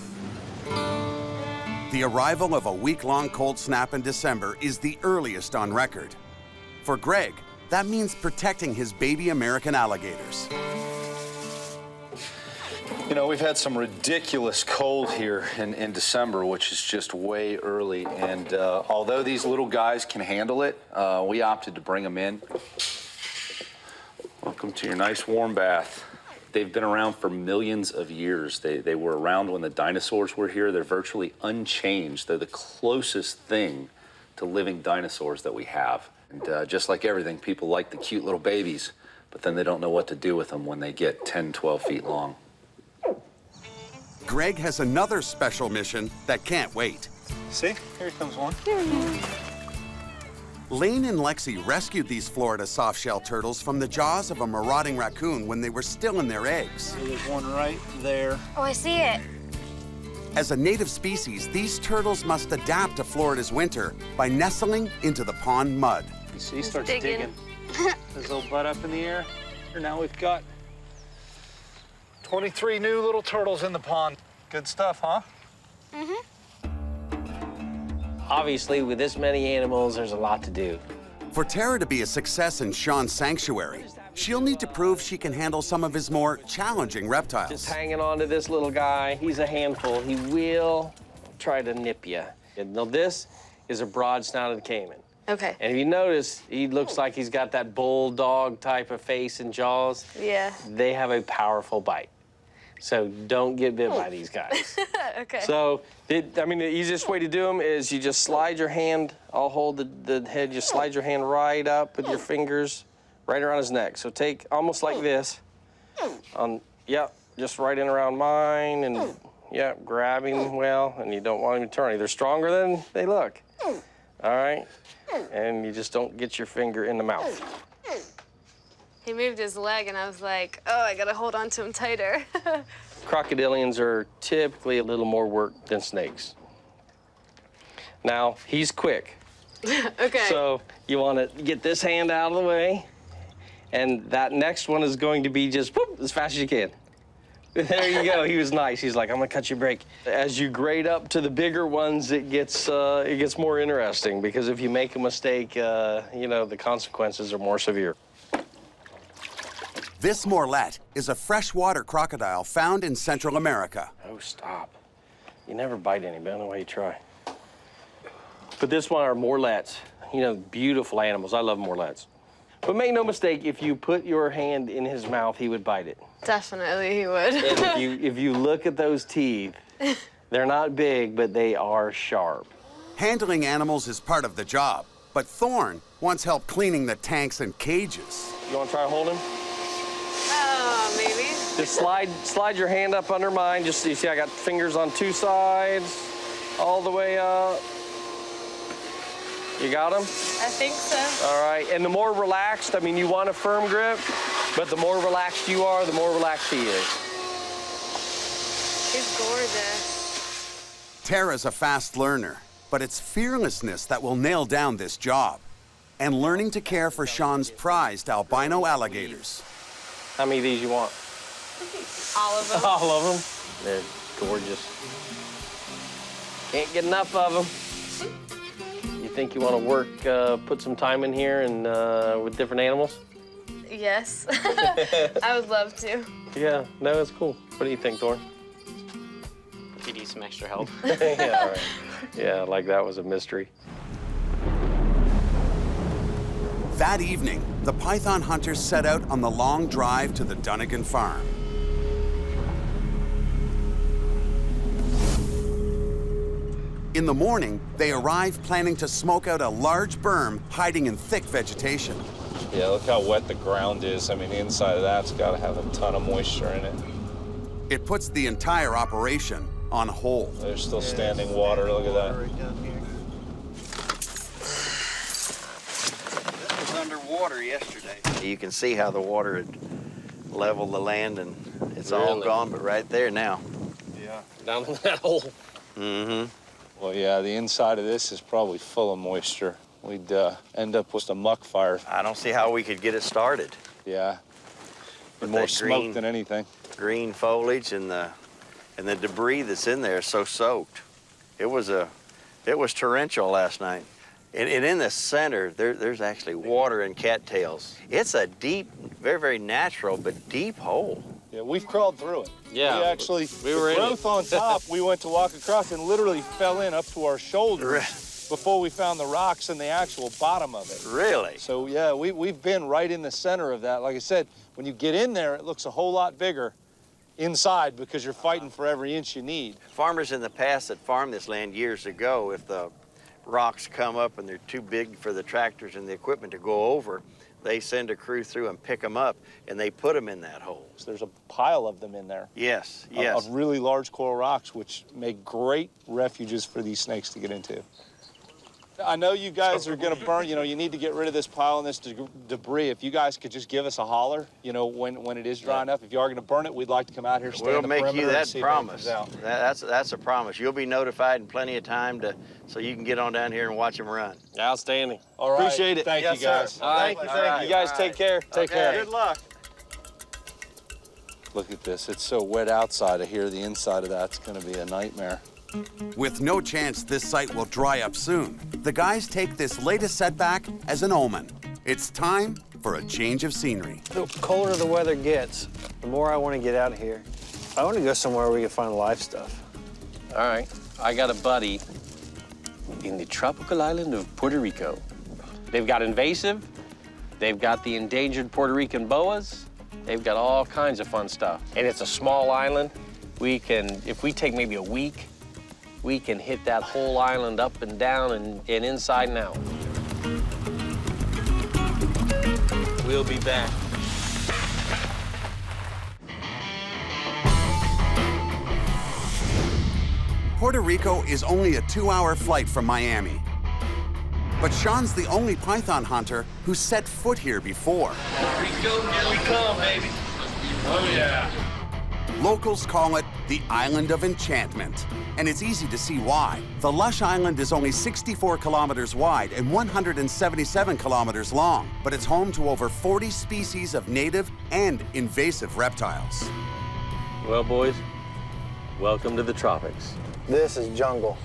The arrival of a week-long cold snap in December is the earliest on record. For Greg, that means protecting his baby American alligators. You know, we've had some ridiculous cold here in December, which is just way early. And although these little guys can handle it, we opted to bring them in. Welcome to your nice warm bath. They've been around for millions of years. They were around when the dinosaurs were here. They're virtually unchanged. They're the closest thing to living dinosaurs that we have. And just like everything, people like the cute little babies, but then they don't know what to do with them when they get 10, 12 feet long. Greg has another special mission that can't wait. See, here comes one. Lane and Lexi rescued these Florida softshell turtles from the jaws of a marauding raccoon when they were still in their eggs. There's one right there. Oh, I see it. As a native species, these turtles must adapt to Florida's winter by nestling into the pond mud. You see, he starts digging. His little butt up in the air. Here, now we've got 23 new little turtles in the pond. Good stuff, huh? Mm-hmm. Obviously, with this many animals, there's a lot to do. For Terra to be a success in Shawn's sanctuary, she'll need to prove she can handle some of his more challenging reptiles. Just hanging on to this little guy. He's a handful. He will try to nip you. Now, this is a broad-snouted caiman. Okay. And if you notice, he looks like he's got that bulldog type of face and jaws. Yeah. They have a powerful bite. So don't get bit by these guys. Okay. So, I mean, the easiest way to do them is you just slide your hand. I'll hold the head. You slide your hand right up with your fingers right around his neck. So take almost like this. Yep, just right in around mine. And, yep, grab him well. And you don't want him to turn. They're stronger than they look. All right? And you just don't get your finger in the mouth. He moved his leg, and I was like, oh, I gotta hold on to him tighter. Crocodilians are typically a little more work than snakes. Now, he's quick. Okay. So you want to get this hand out of the way, and that next one is going to be just whoop, as fast as you can. There you go. He was nice. He's like, I'm gonna cut your break. As you grade up to the bigger ones, it gets more interesting, because if you make a mistake, you know, the consequences are more severe. This morlet is a freshwater crocodile found in Central America. Oh, stop. You never bite anybody. I don't know why you try. But this one are morlets. You know, beautiful animals. I love morlets. But make no mistake, if you put your hand in his mouth, he would bite it. Definitely he would. And if you look at those teeth, they're not big, but they are sharp. Handling animals is part of the job, but Thorne wants help cleaning the tanks and cages. You want to try holding him? Maybe. Just slide your hand up under mine. Just you see, I got fingers on two sides, all the way up. You got him? I think so. All right, and the more relaxed, I mean, you want a firm grip, but the more relaxed you are, the more relaxed he is. He's gorgeous. Terra's a fast learner, but it's fearlessness that will nail down this job, and learning to care for Shawn's prized albino alligators. How many of these you want? All of them. All of them. They're gorgeous. Can't get enough of them. You think you want to work, put some time in here and with different animals? Yes. I would love to. Yeah, no, it's cool. What do you think, Thor? If you need some extra help. Yeah, all right. Yeah, like that was a mystery. That evening, the python hunters set out on the long drive to the Dunnigan farm. In the morning, they arrive planning to smoke out a large berm hiding in thick vegetation. Yeah, look how wet the ground is. I mean, the inside of that's got to have a ton of moisture in it. It puts the entire operation on hold. There's still standing water. Look at that. It was underwater yesterday. You can see how the water had leveled the land, and it's all gone, but right there now. Yeah. Down in that hole. Mm-hmm. Well, yeah, the inside of this is probably full of moisture. We'd end up with a muck fire. I don't see how we could get it started. Yeah. With More that smoke than anything. Green foliage and the debris that's in there is so soaked. It was torrential last night. And in the center, there's actually water and cattails. It's a deep, very, very natural, but deep hole. Yeah, we've crawled through it. Yeah. We were growth on top, we went to walk across and literally fell in up to our shoulders before we found the rocks and the actual bottom of it. Really? So, yeah, we've been right in the center of that. Like I said, when you get in there, it looks a whole lot bigger inside because you're fighting for every inch you need. Farmers in the past that farmed this land years ago, if the rocks come up and they're too big for the tractors and the equipment to go over, they send a crew through and pick them up, and they put them in that hole. So there's a pile of them in there. Yes, yes. Of really large coral rocks, which make great refuges for these snakes to get into. I know you guys are gonna burn, you need to get rid of this pile and this debris. If you guys could just give us a holler, when it is dry enough. If you are gonna burn it, we'd like to come out here, stand We'll the make perimeter you and that see if promise. anything's out. That's a promise. You'll be notified in plenty of time so you can get on down here and watch them run. Outstanding. All right. Appreciate it. Thank you, guys. All right. Thank you. You guys take care. Take care. Good luck. Look at this. It's so wet outside of here. The inside of that's gonna be a nightmare. With no chance this site will dry up soon, the guys take this latest setback as an omen. It's time for a change of scenery. The colder the weather gets, the more I want to get out of here. I want to go somewhere where we can find live stuff. All right. I got a buddy in the tropical island of Puerto Rico. They've got invasive. They've got the endangered Puerto Rican boas. They've got all kinds of fun stuff. And it's a small island. We can, if we take maybe a week, we can hit that whole island up and down and inside and out. We'll be back. Puerto Rico is only a 2-hour flight from Miami. But Shawn's the only python hunter who's set foot here before. Rico, here we come, baby. Oh, yeah. Locals call it the Island of Enchantment, and it's easy to see why. The lush island is only 64 kilometers wide and 177 kilometers long, but it's home to over 40 species of native and invasive reptiles. Well, boys, welcome to the tropics. This is jungle.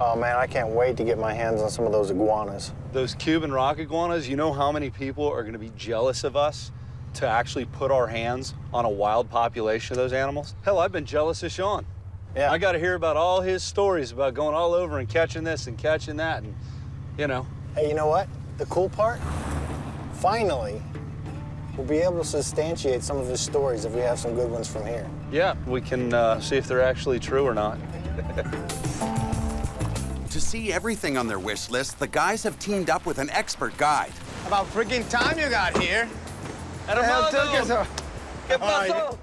Oh man, I can't wait to get my hands on some of those iguanas. Those Cuban rock iguanas, you know how many people are gonna be jealous of us to actually put our hands on a wild population of those animals? Hell, I've been jealous of Shawn. Yeah. I got to hear about all his stories about going all over and catching this and catching that, and Hey, you know what? The cool part? Finally, we'll be able to substantiate some of his stories if we have some good ones from here. Yeah, we can see if they're actually true or not. To see everything on their wish list, the guys have teamed up with an expert guide. About freaking time you got here.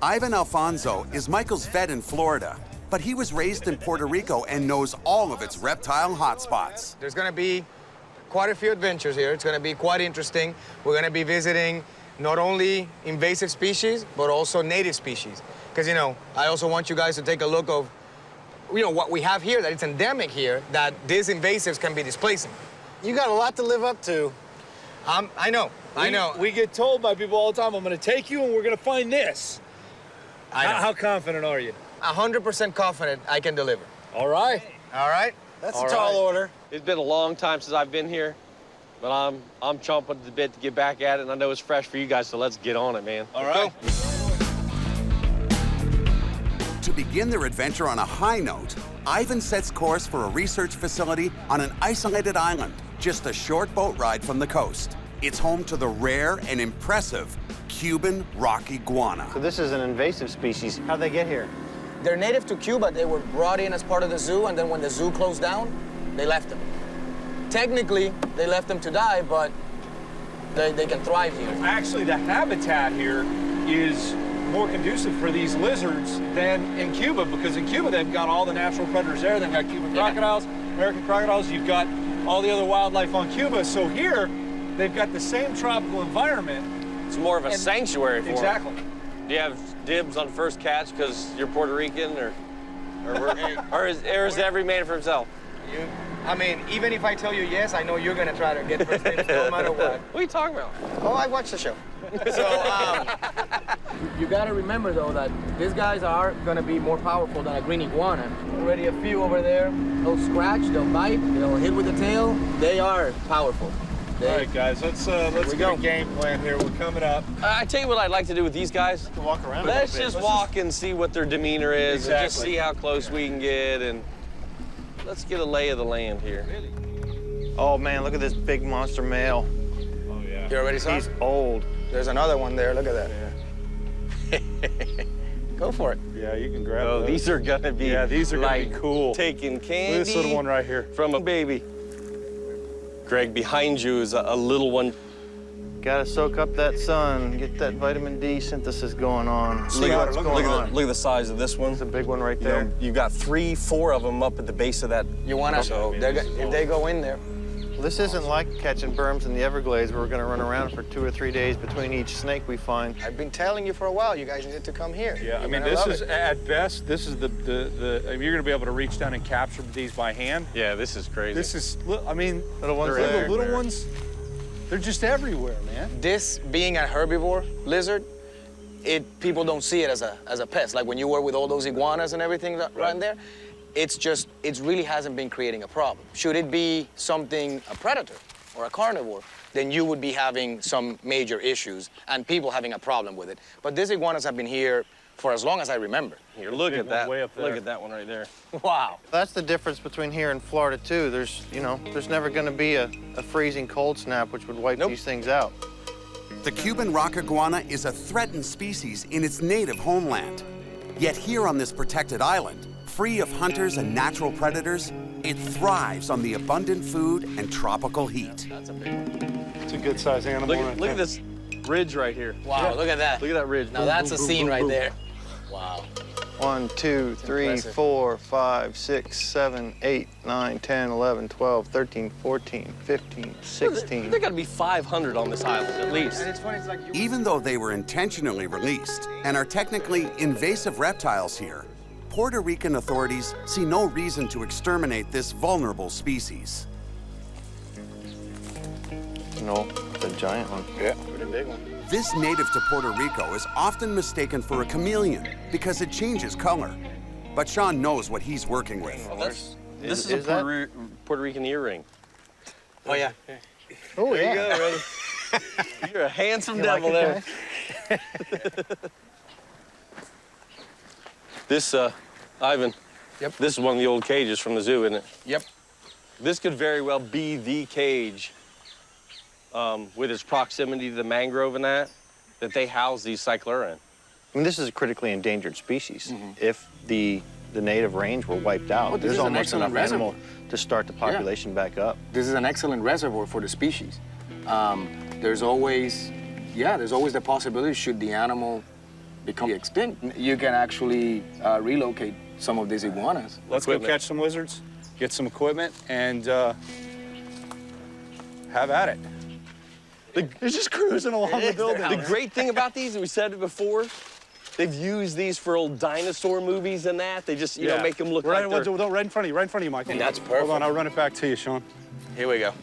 Ivan Alfonso is Michael's vet in Florida, but he was raised in Puerto Rico and knows all of its reptile hotspots. There's gonna be quite a few adventures here. It's gonna be quite interesting. We're gonna be visiting not only invasive species, but also native species. Because, I also want you guys to take a look of, what we have here, that it's endemic here, that these invasives can be displacing. You got a lot to live up to. I know. We get told by people all the time, I'm gonna take you and we're gonna find this. I know. How confident are you? 100% confident I can deliver. All right. All right? That's a tall order. It's been a long time since I've been here, but I'm chomping at the bit to get back at it, and I know it's fresh for you guys, so let's get on it, man. All right. To begin their adventure on a high note, Ivan sets course for a research facility on an isolated island, just a short boat ride from the coast. It's home to the rare and impressive Cuban rock iguana. So this is an invasive species. How'd they get here? They're native to Cuba. They were brought in as part of the zoo, and then when the zoo closed down, they left them. Technically, they left them to die, but they can thrive here. Actually, the habitat here is more conducive for these lizards than in Cuba, because in Cuba they've got all the natural predators there. They've got Cuban crocodiles, American crocodiles. You've got all the other wildlife on Cuba. So here, they've got the same tropical environment. It's more of a sanctuary for Exactly. them. Do you have dibs on first catch because you're Puerto Rican, or is every man for himself? I mean, even if I tell you yes, I know you're gonna try to get first dibs no matter what. What are you talking about? Oh, I watched the show. So, you gotta remember though that these guys are gonna be more powerful than a green iguana. Already a few over there. They'll scratch, they'll bite, they'll hit with the tail. They are powerful. All right, guys, let's get a game plan here. We're coming up. I tell you what I'd like to do with these guys. To walk around. Let's just walk and see what their demeanor is, and just see how close we can get, and let's get a lay of the land here. Oh man, look at this big monster male. Oh yeah. You already saw? He's old. There's another one there. Look at that. Yeah. Go for it. Yeah, you can grab Oh, those. these are gonna be these are like gonna be cool. taking candy. Look at this little one right here. From a baby. Greg, behind you is a little one. Gotta soak up that sun, get that vitamin D synthesis going on. Look at the size of this one. It's a big one right there. You've got 3, 4 of them up at the base of that. You wanna? So if they go in there. Well, this isn't like catching berms in the Everglades where we're gonna run around for 2 or 3 days between each snake we find. I've been telling you for a while. You guys need to come here. Yeah, I mean, this is at best. This is the I mean, you're gonna be able to reach down and capture these by hand. Yeah, this is crazy. This is, I mean, Little ones the there. little ones. They're just everywhere, man. This being a herbivore lizard, people don't see it as a pest. Like when you were with all those iguanas and everything right there, it really hasn't been creating a problem. Should it be something, a predator or a carnivore, then you would be having some major issues and people having a problem with it. But these iguanas have been here for as long as I remember. Here, look at that. Way up there. Look at that one right there. Wow. That's the difference between here and Florida too. There's never gonna be a freezing cold snap which would wipe these things out. The Cuban rock iguana is a threatened species in its native homeland. Yet here on this protected island, free of hunters and natural predators, it thrives on the abundant food and tropical heat. That's a big one. It's a good sized animal. Look at this ridge right here. Wow, look at that. Look at that ridge. Now that's a scene right there. Wow. 1, 2, 3, impressive. 4, 5, 6, 7, 8, 9, 10, 11, 12, 13, 14, 15, 16. There gotta be 500 on this island at least. And it's funny, it's like you... Even though they were intentionally released and are technically invasive reptiles here, Puerto Rican authorities see no reason to exterminate this vulnerable species. No, the giant one. Yeah, pretty big one. This native to Puerto Rico is often mistaken for a chameleon because it changes color. But Shawn knows what he's working with. This is a Puerto Rican earring. Oh, yeah. Oh, There you go, brother. You're a handsome devil there. This, Ivan. Yep. This is one of the old cages from the zoo, isn't it? Yep. This could very well be the cage, with its proximity to the mangrove and that they house these cyclura in. I mean, this is a critically endangered species. If the native range were wiped out, there's almost enough animal to start the population back up. This is an excellent reservoir for the species. There's always the possibility, should the animal become extinct, you can actually relocate some of these iguanas. Let's go catch some lizards, get some equipment, and have at it. It's just cruising along the building. The great thing about these, and we said it before, they've used these for old dinosaur movies and that. They just, you know, make them look like they're... Right in front of you, Michael. That's perfect. Hold on, I'll run it back to you, Shawn. Here we go.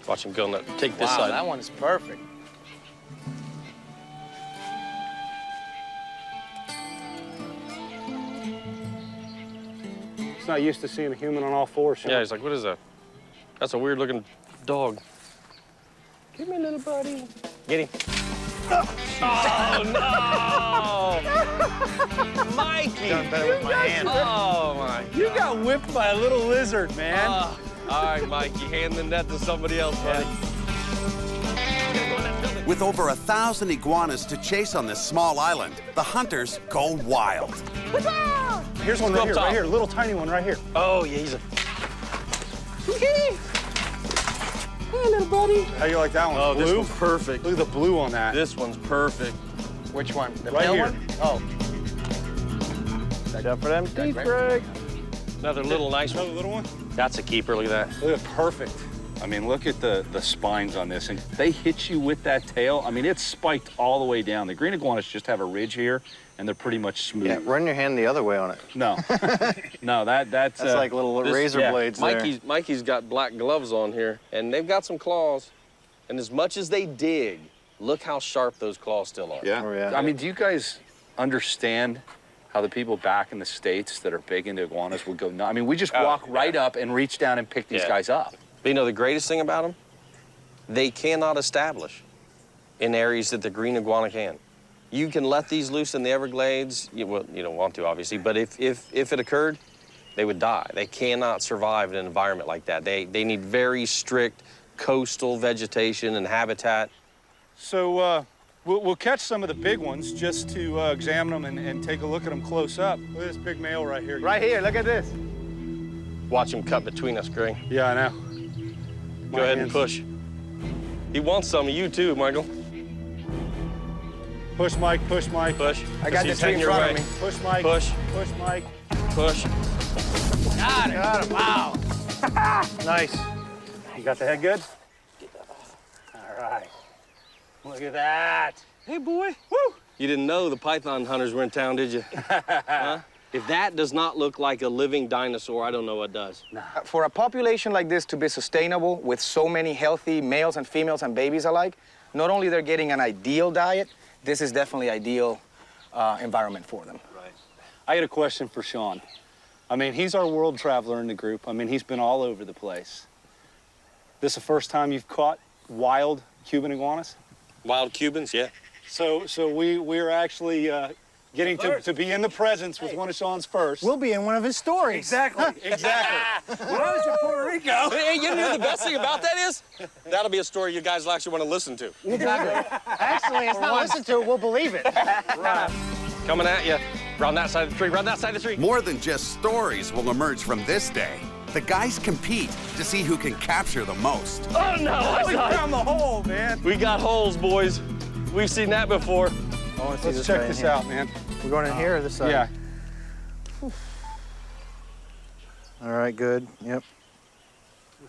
Watch him go on that. Take this Wow, side. that one is perfect. He's not used to seeing a human on all fours. Yeah, he's like, what is that? That's a weird looking dog. Give me, little buddy. Get him. Oh, no! Mikey! Done better with my hand. Oh, my God. You got whipped by a little lizard, man. All right, Mikey, handing that to somebody else, buddy. With over 1,000 iguanas to chase on this small island, the hunters go wild. Here's one right here, little tiny one right here. Oh, yeah, he's a... Hey, little buddy. How you like that one? Oh, blue? this one's perfect. Look at the blue on that. This one's perfect. Which one? The right pale here. one? Oh. Watch out for them teeth, Greg. Another little nice one. Another little one? That's a keeper, look at that. Look at perfect. I mean, look at the spines on this, and they hit you with that tail. I mean, it's spiked all the way down. The green iguanas just have a ridge here, and they're pretty much smooth. Yeah, run your hand the other way on it. No, no, that's like little razor blades there. Mikey's got black gloves on here, and they've got some claws. And as much as they dig, look how sharp those claws still are. Yeah. Oh, yeah. I mean, do you guys understand how the people back in the States that are big into iguanas would go nuts? I mean, we just walk right up and reach down and pick these guys up. But you know the greatest thing about them? They cannot establish in areas that the green iguana can. You can let these loose in the Everglades. Well, you don't want to, obviously, but if it occurred, they would die. They cannot survive in an environment like that. They need very strict coastal vegetation and habitat. So we'll catch some of the big ones just to examine them and take a look at them close up. Look at this big male right here. Right here, look at this. Watch him cut between us, Greg. Yeah, I know. Go ahead and push. He wants some of you too, Michael. Push, Mike, push, Mike. Push. I got the tree in front of me. Push, Mike. Push. Push, Mike. Push. Got it. Got him. Wow. Nice. You got the head good? All right. Look at that. Hey, boy. Woo! You didn't know the python hunters were in town, did you? Huh? If that does not look like a living dinosaur, I don't know what does. For a population like this to be sustainable with so many healthy males and females and babies alike, not only they're getting an ideal diet, this is definitely ideal environment for them. Right. I got a question for Shawn. I mean, he's our world traveler in the group. I mean, he's been all over the place. This the first time you've caught wild Cuban iguanas? Wild Cubans, yeah. So we're actually getting to be in the presence with one of Shawn's first. We'll be in one of his stories. Exactly, exactly. When I was in Puerto Rico. Hey, you know the best thing about that is? That'll be a story you guys will actually want to listen to. Exactly. Actually, it's not listened to, we'll believe it. Right. Coming at you. Round that side of the tree, round that side of the tree. More than just stories will emerge from this day. The guys compete to see who can capture the most. Oh, no. We found the hole, man. We got holes, boys. We've seen that before. Let's check this out, man. We're going in here or this side? Yeah. All right, good. Yep.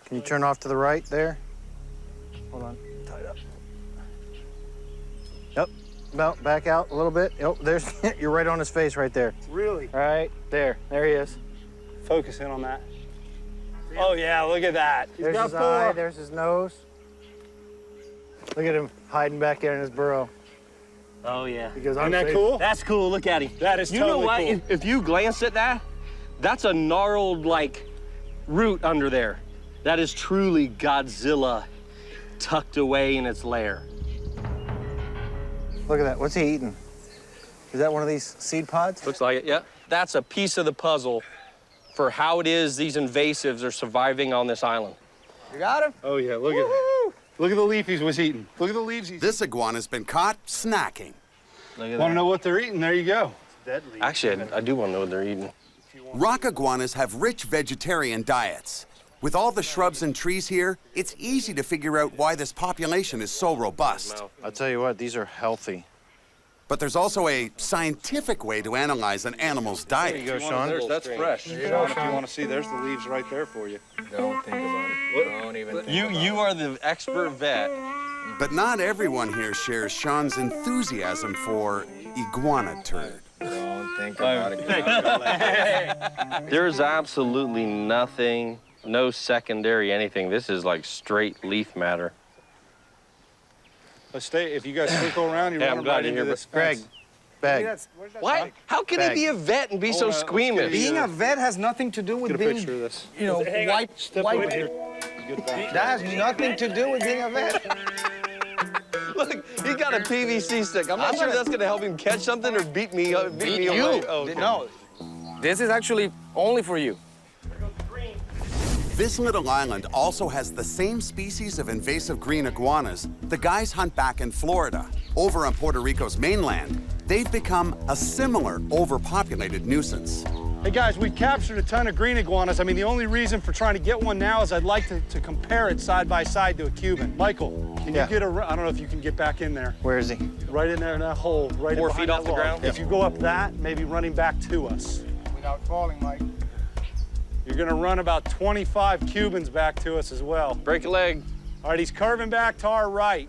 Can you turn off to the right there? Hold on. Tie it up. Yep. About back out a little bit. Yep. There's. You're right on his face right there. Really? All right. There. There he is. Focus in on that. Oh, yeah, look at that. He's There's got his 4. eye. There's his nose. Look at him hiding back there in his burrow. Oh, yeah. He goes, Isn't that cool? That's cool. Look at him. That is totally You know what? cool. If you glance at that, that's a gnarled, like, root under there. That is truly Godzilla tucked away in its lair. Look at that. What's he eating? Is that one of these seed pods? Looks like it, yeah. That's a piece of the puzzle for how it is these invasives are surviving on this island. You got him? Oh, yeah, look at the leaf he was eating. Look at the leaves he's This iguana's been caught snacking. Look at Want to know what they're eating? There you go. that. Actually, I do want to know what they're eating. Rock iguanas have rich vegetarian diets. With all the shrubs and trees here, it's easy to figure out why this population is so robust. I'll tell you what, these are healthy. But there's also a scientific way to analyze an animal's diet. There you go, Shawn. That's fresh. Shawn, if you want to see, there's the leaves right there for you. Don't think about it. Don't even think about it. You are the expert vet. But not everyone here shares Shawn's enthusiasm for iguana turd. Don't think about it. There's absolutely nothing, no secondary anything. This is like straight leaf matter. Let's stay. If you guys circle around, you Yeah, I'm run glad right you're into here, this Greg, fence. Bag. What? How can he be a vet and be so squeamish? Being a vet has nothing to do with Get a being, picture of this. you know, white. Over here. That has nothing to do with being a vet. Look, he got a PVC stick. I'm not sure that's gonna help him catch something or beat me Beat away. you. Oh, okay. No, this is actually only for you. This little island also has the same species of invasive green iguanas the guys hunt back in Florida. Over on Puerto Rico's mainland, they've become a similar overpopulated nuisance. Hey guys, we captured a ton of green iguanas. I mean, the only reason for trying to get one now is I'd like to compare it side by side to a Cuban. Michael, can you get I don't know if you can get back in there. Where is he? Right in there in that hole, right 4 behind feet that off the log. ground? If you go up that, maybe running back to us. Without falling, Mike. You're gonna run about 25 Cubans back to us as well. Break a leg. All right, he's curving back to our right.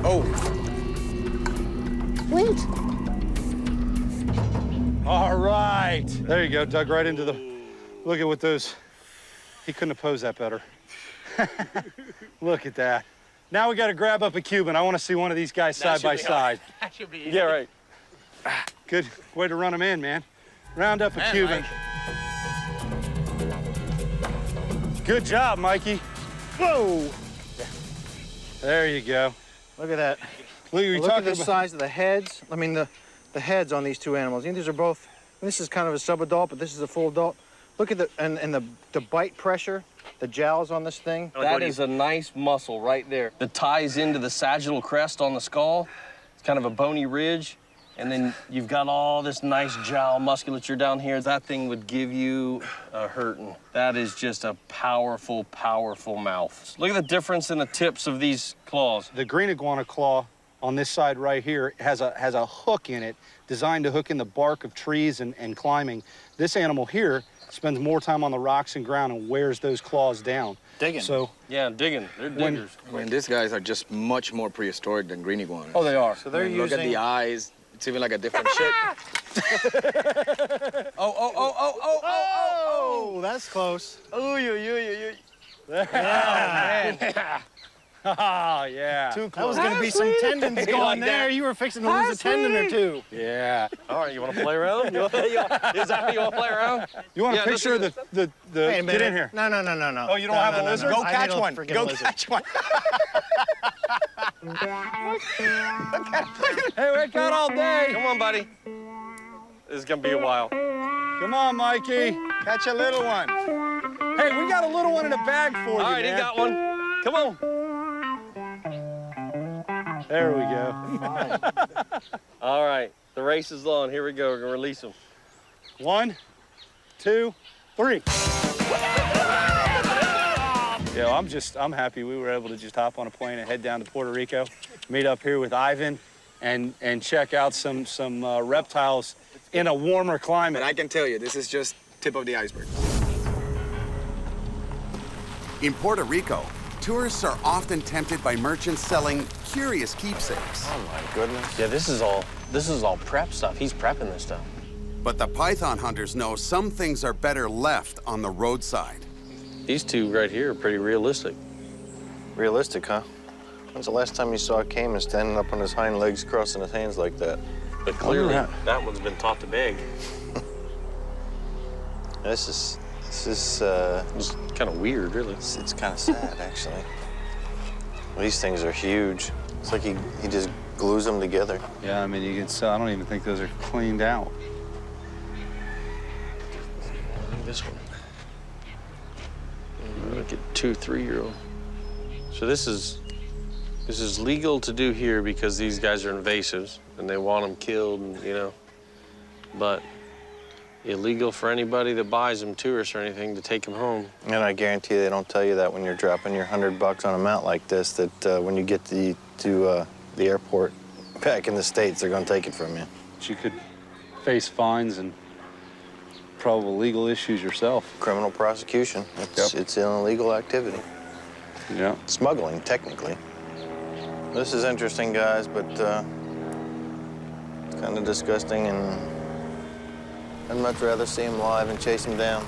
Oh. Wait. All right. There you go, dug right into the, look at what those, he couldn't have posed that better. Look at that. Now we gotta grab up a Cuban. I wanna see one of these guys side by side. That should be easy. Yeah, right. Good way to run them in, man. Round up a Cuban. Good job, Mikey. Whoa. There you go. Look at that. Look at the size of the heads. I mean, the heads on these two animals. You know, these are both, this is kind of a subadult, but this is a full adult. Look at the bite pressure, the jowls on this thing. That is a nice muscle right there that ties into the sagittal crest on the skull. It's kind of a bony ridge. And then you've got all this nice jowl musculature down here. That thing would give you a hurting. That is just a powerful, powerful mouth. Look at the difference in the tips of these claws. The green iguana claw on this side right here has a hook in it designed to hook in the bark of trees and climbing. This animal here spends more time on the rocks and ground and wears those claws down. Digging. So yeah, digging. They're diggers. When these guys are just much more prehistoric than green iguanas. Oh, they are. So they're Look at the eyes. It's even like a different shape. Oh, that's close. Oh, Yeah. Oh, yeah. Too close. That was going to be some tendons going there. You were fixing to lose a tendon or two. Yeah. All right, you want to play around? Is that how you want to play around? You want a picture of the Wait a minute. get in here. No. Oh, you don't have a lizard? Go I catch need a one. freaking Go lizard. catch one. Hey, we got all day. Come on, buddy. This is going to be a while. Come on, Mikey. Catch a little one. Hey, we got a little one in a bag for you, All right, man. he got one. Come on. There we go. All right, the race is on. Here we go. We're going to release him. 1, 2, 3. Yeah, I'm happy we were able to just hop on a plane and head down to Puerto Rico, meet up here with Ivan, and check out some reptiles in a warmer climate. And I can tell you, this is just tip of the iceberg. In Puerto Rico, tourists are often tempted by merchants selling curious keepsakes. Oh my goodness. Yeah, this is all prep stuff. He's prepping this stuff. But the python hunters know some things are better left on the roadside. These two right here are pretty realistic. Realistic, huh? When's the last time you saw a caiman standing up on his hind legs, crossing his hands like that? But clearly, that one's been taught to beg. This is It's kind of weird, really. It's kind of sad, actually. These things are huge. It's like he just glues them together. Yeah, I mean, you can tell. I don't even think those are cleaned out. This one. Look at 2, 3-year-old. So this is legal to do here because these guys are invasives and they want them killed, and, you know. But illegal for anybody that buys them, tourists or anything, to take them home. And I guarantee they don't tell you that when you're dropping your $100 on a mount like this, that when you get to the airport back in the States, they're going to take it from you. But you could face fines and probable legal issues yourself. Criminal prosecution. It's an illegal activity. Yeah. Smuggling, technically. This is interesting, guys, but kind of disgusting, and I'd much rather see him live and chase him down.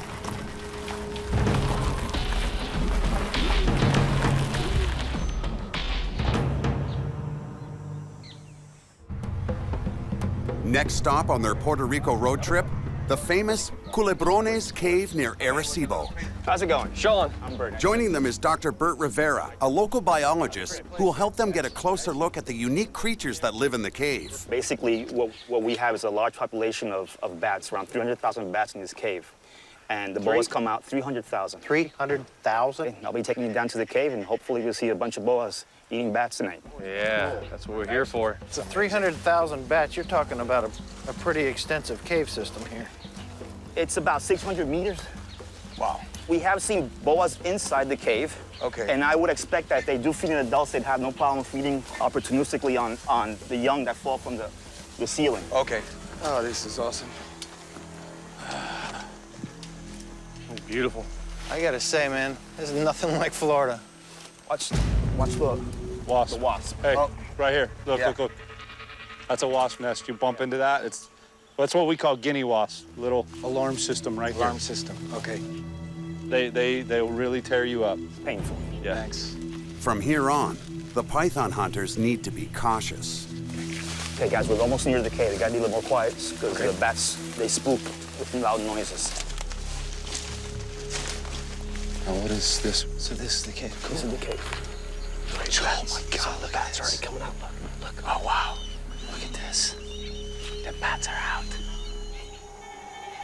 Next stop on their Puerto Rico road trip, the famous Culebrones Cave near Arecibo. How's it going? Shawn. I'm Bert. Joining them is Dr. Bert Rivera, a local biologist who will help them get a closer look at the unique creatures that live in the cave. Basically, what we have is a large population of bats, around 300,000 bats in this cave. And the boas come out 300,000. 300,000? I'll be taking you down to the cave, and hopefully we'll see a bunch of boas eating bats tonight. Yeah, that's what we're here for. So 300,000 bats, you're talking about a pretty extensive cave system here. It's about 600 meters. Wow. We have seen boas inside the cave. Okay. And I would expect that if they do feed adults, they'd have no problem feeding opportunistically on the young that fall from the ceiling. Okay. Oh, this is awesome. Beautiful. I gotta say, man, this is nothing like Florida. Watch the wasp. The wasp. Hey, right here. Look, Yeah. look. That's a wasp nest. You bump into that, that's what we call guinea wasps. Little alarm system right there. Alarm system. Okay. They'll really tear you up. Painful. Yeah. Thanks. From here on, the python hunters need to be cautious. Okay, guys, we're almost near the cave. We gotta be a little more quiet because the bats, they spook with loud noises. Now, what is this? So this is the cave. Cool. This is the cave. Oh my God, the bats are already coming out. Look. Oh wow. Look at this. The bats are out.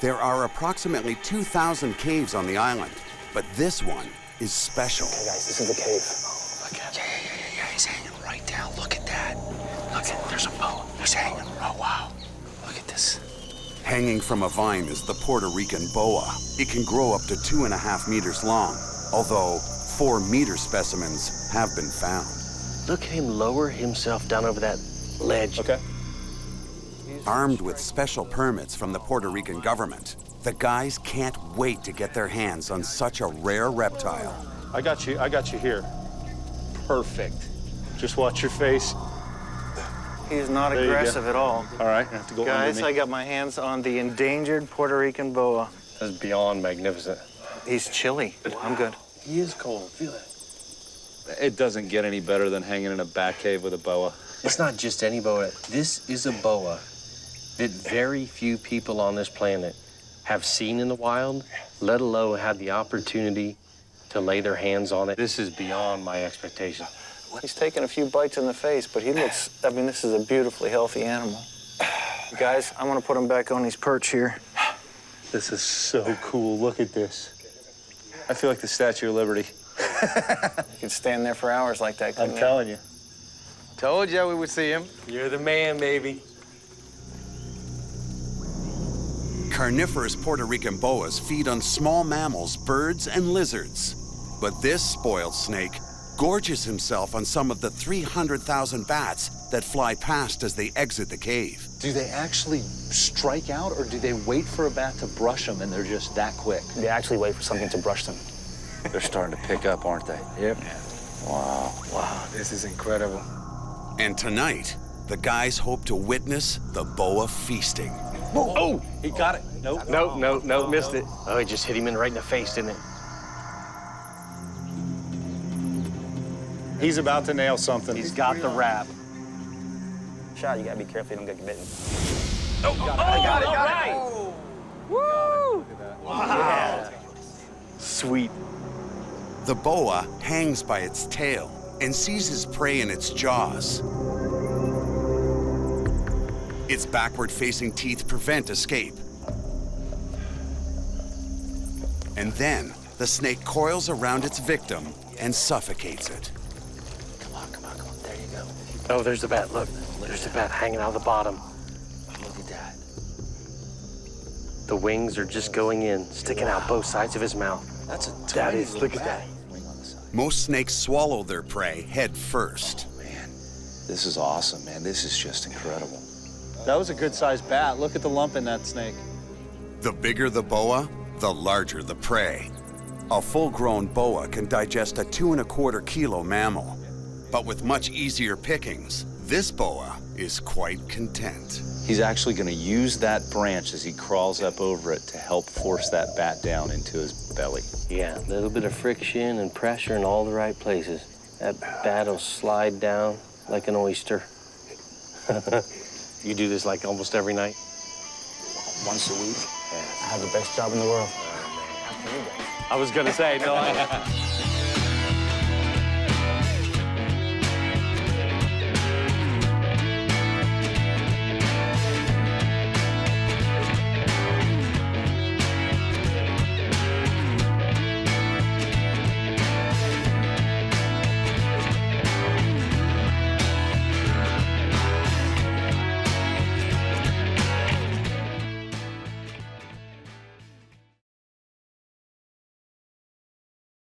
There are approximately 2,000 caves on the island, but this one is special. Okay, guys, this is the cave. Look at Yeah. He's hanging right down. Look at that. Look at there's a boa. He's hanging. Oh wow. Look at this. Hanging from a vine is the Puerto Rican boa. It can grow up to 2.5 meters long, although 4-meter specimens have been found. Look at him lower himself down over that ledge. Okay. Armed with special permits from the Puerto Rican government, the guys can't wait to get their hands on such a rare reptile. I got you here. Perfect. Just watch your face. He's not There you aggressive go. at all. All right, you have to go Guys, under I me. got my hands on the endangered Puerto Rican boa. That's beyond magnificent. He's chilly. I'm good. He is cold. Feel it. It doesn't get any better than hanging in a bat cave with a boa. It's not just any boa. This is a boa that very few people on this planet have seen in the wild, let alone had the opportunity to lay their hands on it. This is beyond my expectation. He's taken a few bites in the face, but he looks, I mean, this is a beautifully healthy animal. Guys, I'm gonna put him back on his perch here. This is so cool. Look at this. I feel like the Statue of Liberty. You could stand there for hours like that, couldn't I'm you? telling you. Told you we would see him. You're the man, baby. Carnivorous Puerto Rican boas feed on small mammals, birds, and lizards. But this spoiled snake gorges himself on some of the 300,000 bats that fly past as they exit the cave. Do they actually strike out, or do they wait for a bat to brush them and they're just that quick? They actually wait for something to brush them. They're starting to pick up, aren't they? Yep. Wow. Wow, this is incredible. And tonight, the guys hope to witness the boa feasting. Oh! He got it. Nope. No, missed it. Oh, it just hit him right in the face, didn't it? He's about to nail something. He's got the rap. Shawn, you gotta be careful you don't get bitten. Got it. Woo! Yeah. Sweet. The boa hangs by its tail and seizes prey in its jaws. Its backward-facing teeth prevent escape. And then, the snake coils around its victim and suffocates it. Come on. There you go. Oh, there's the bat. Look. There's the bat hanging out of the bottom. Look at that. The wings are just going in, sticking out both sides of his mouth. That's a That tiny is, little look at bat. that. Most snakes swallow their prey head first. Man, this is awesome, man. This is just incredible. That was a good-sized bat. Look at the lump in that snake. The bigger the boa, the larger the prey. A full-grown boa can digest a 2¼ kilo mammal. But with much easier pickings, this boa is quite content. He's actually going to use that branch as he crawls up over it to help force that bat down into his belly. Yeah, a little bit of friction and pressure in all the right places. That bat will slide down like an oyster. You do this like almost every night? Once a week. Yeah. I have the best job in the world. I was gonna say, no.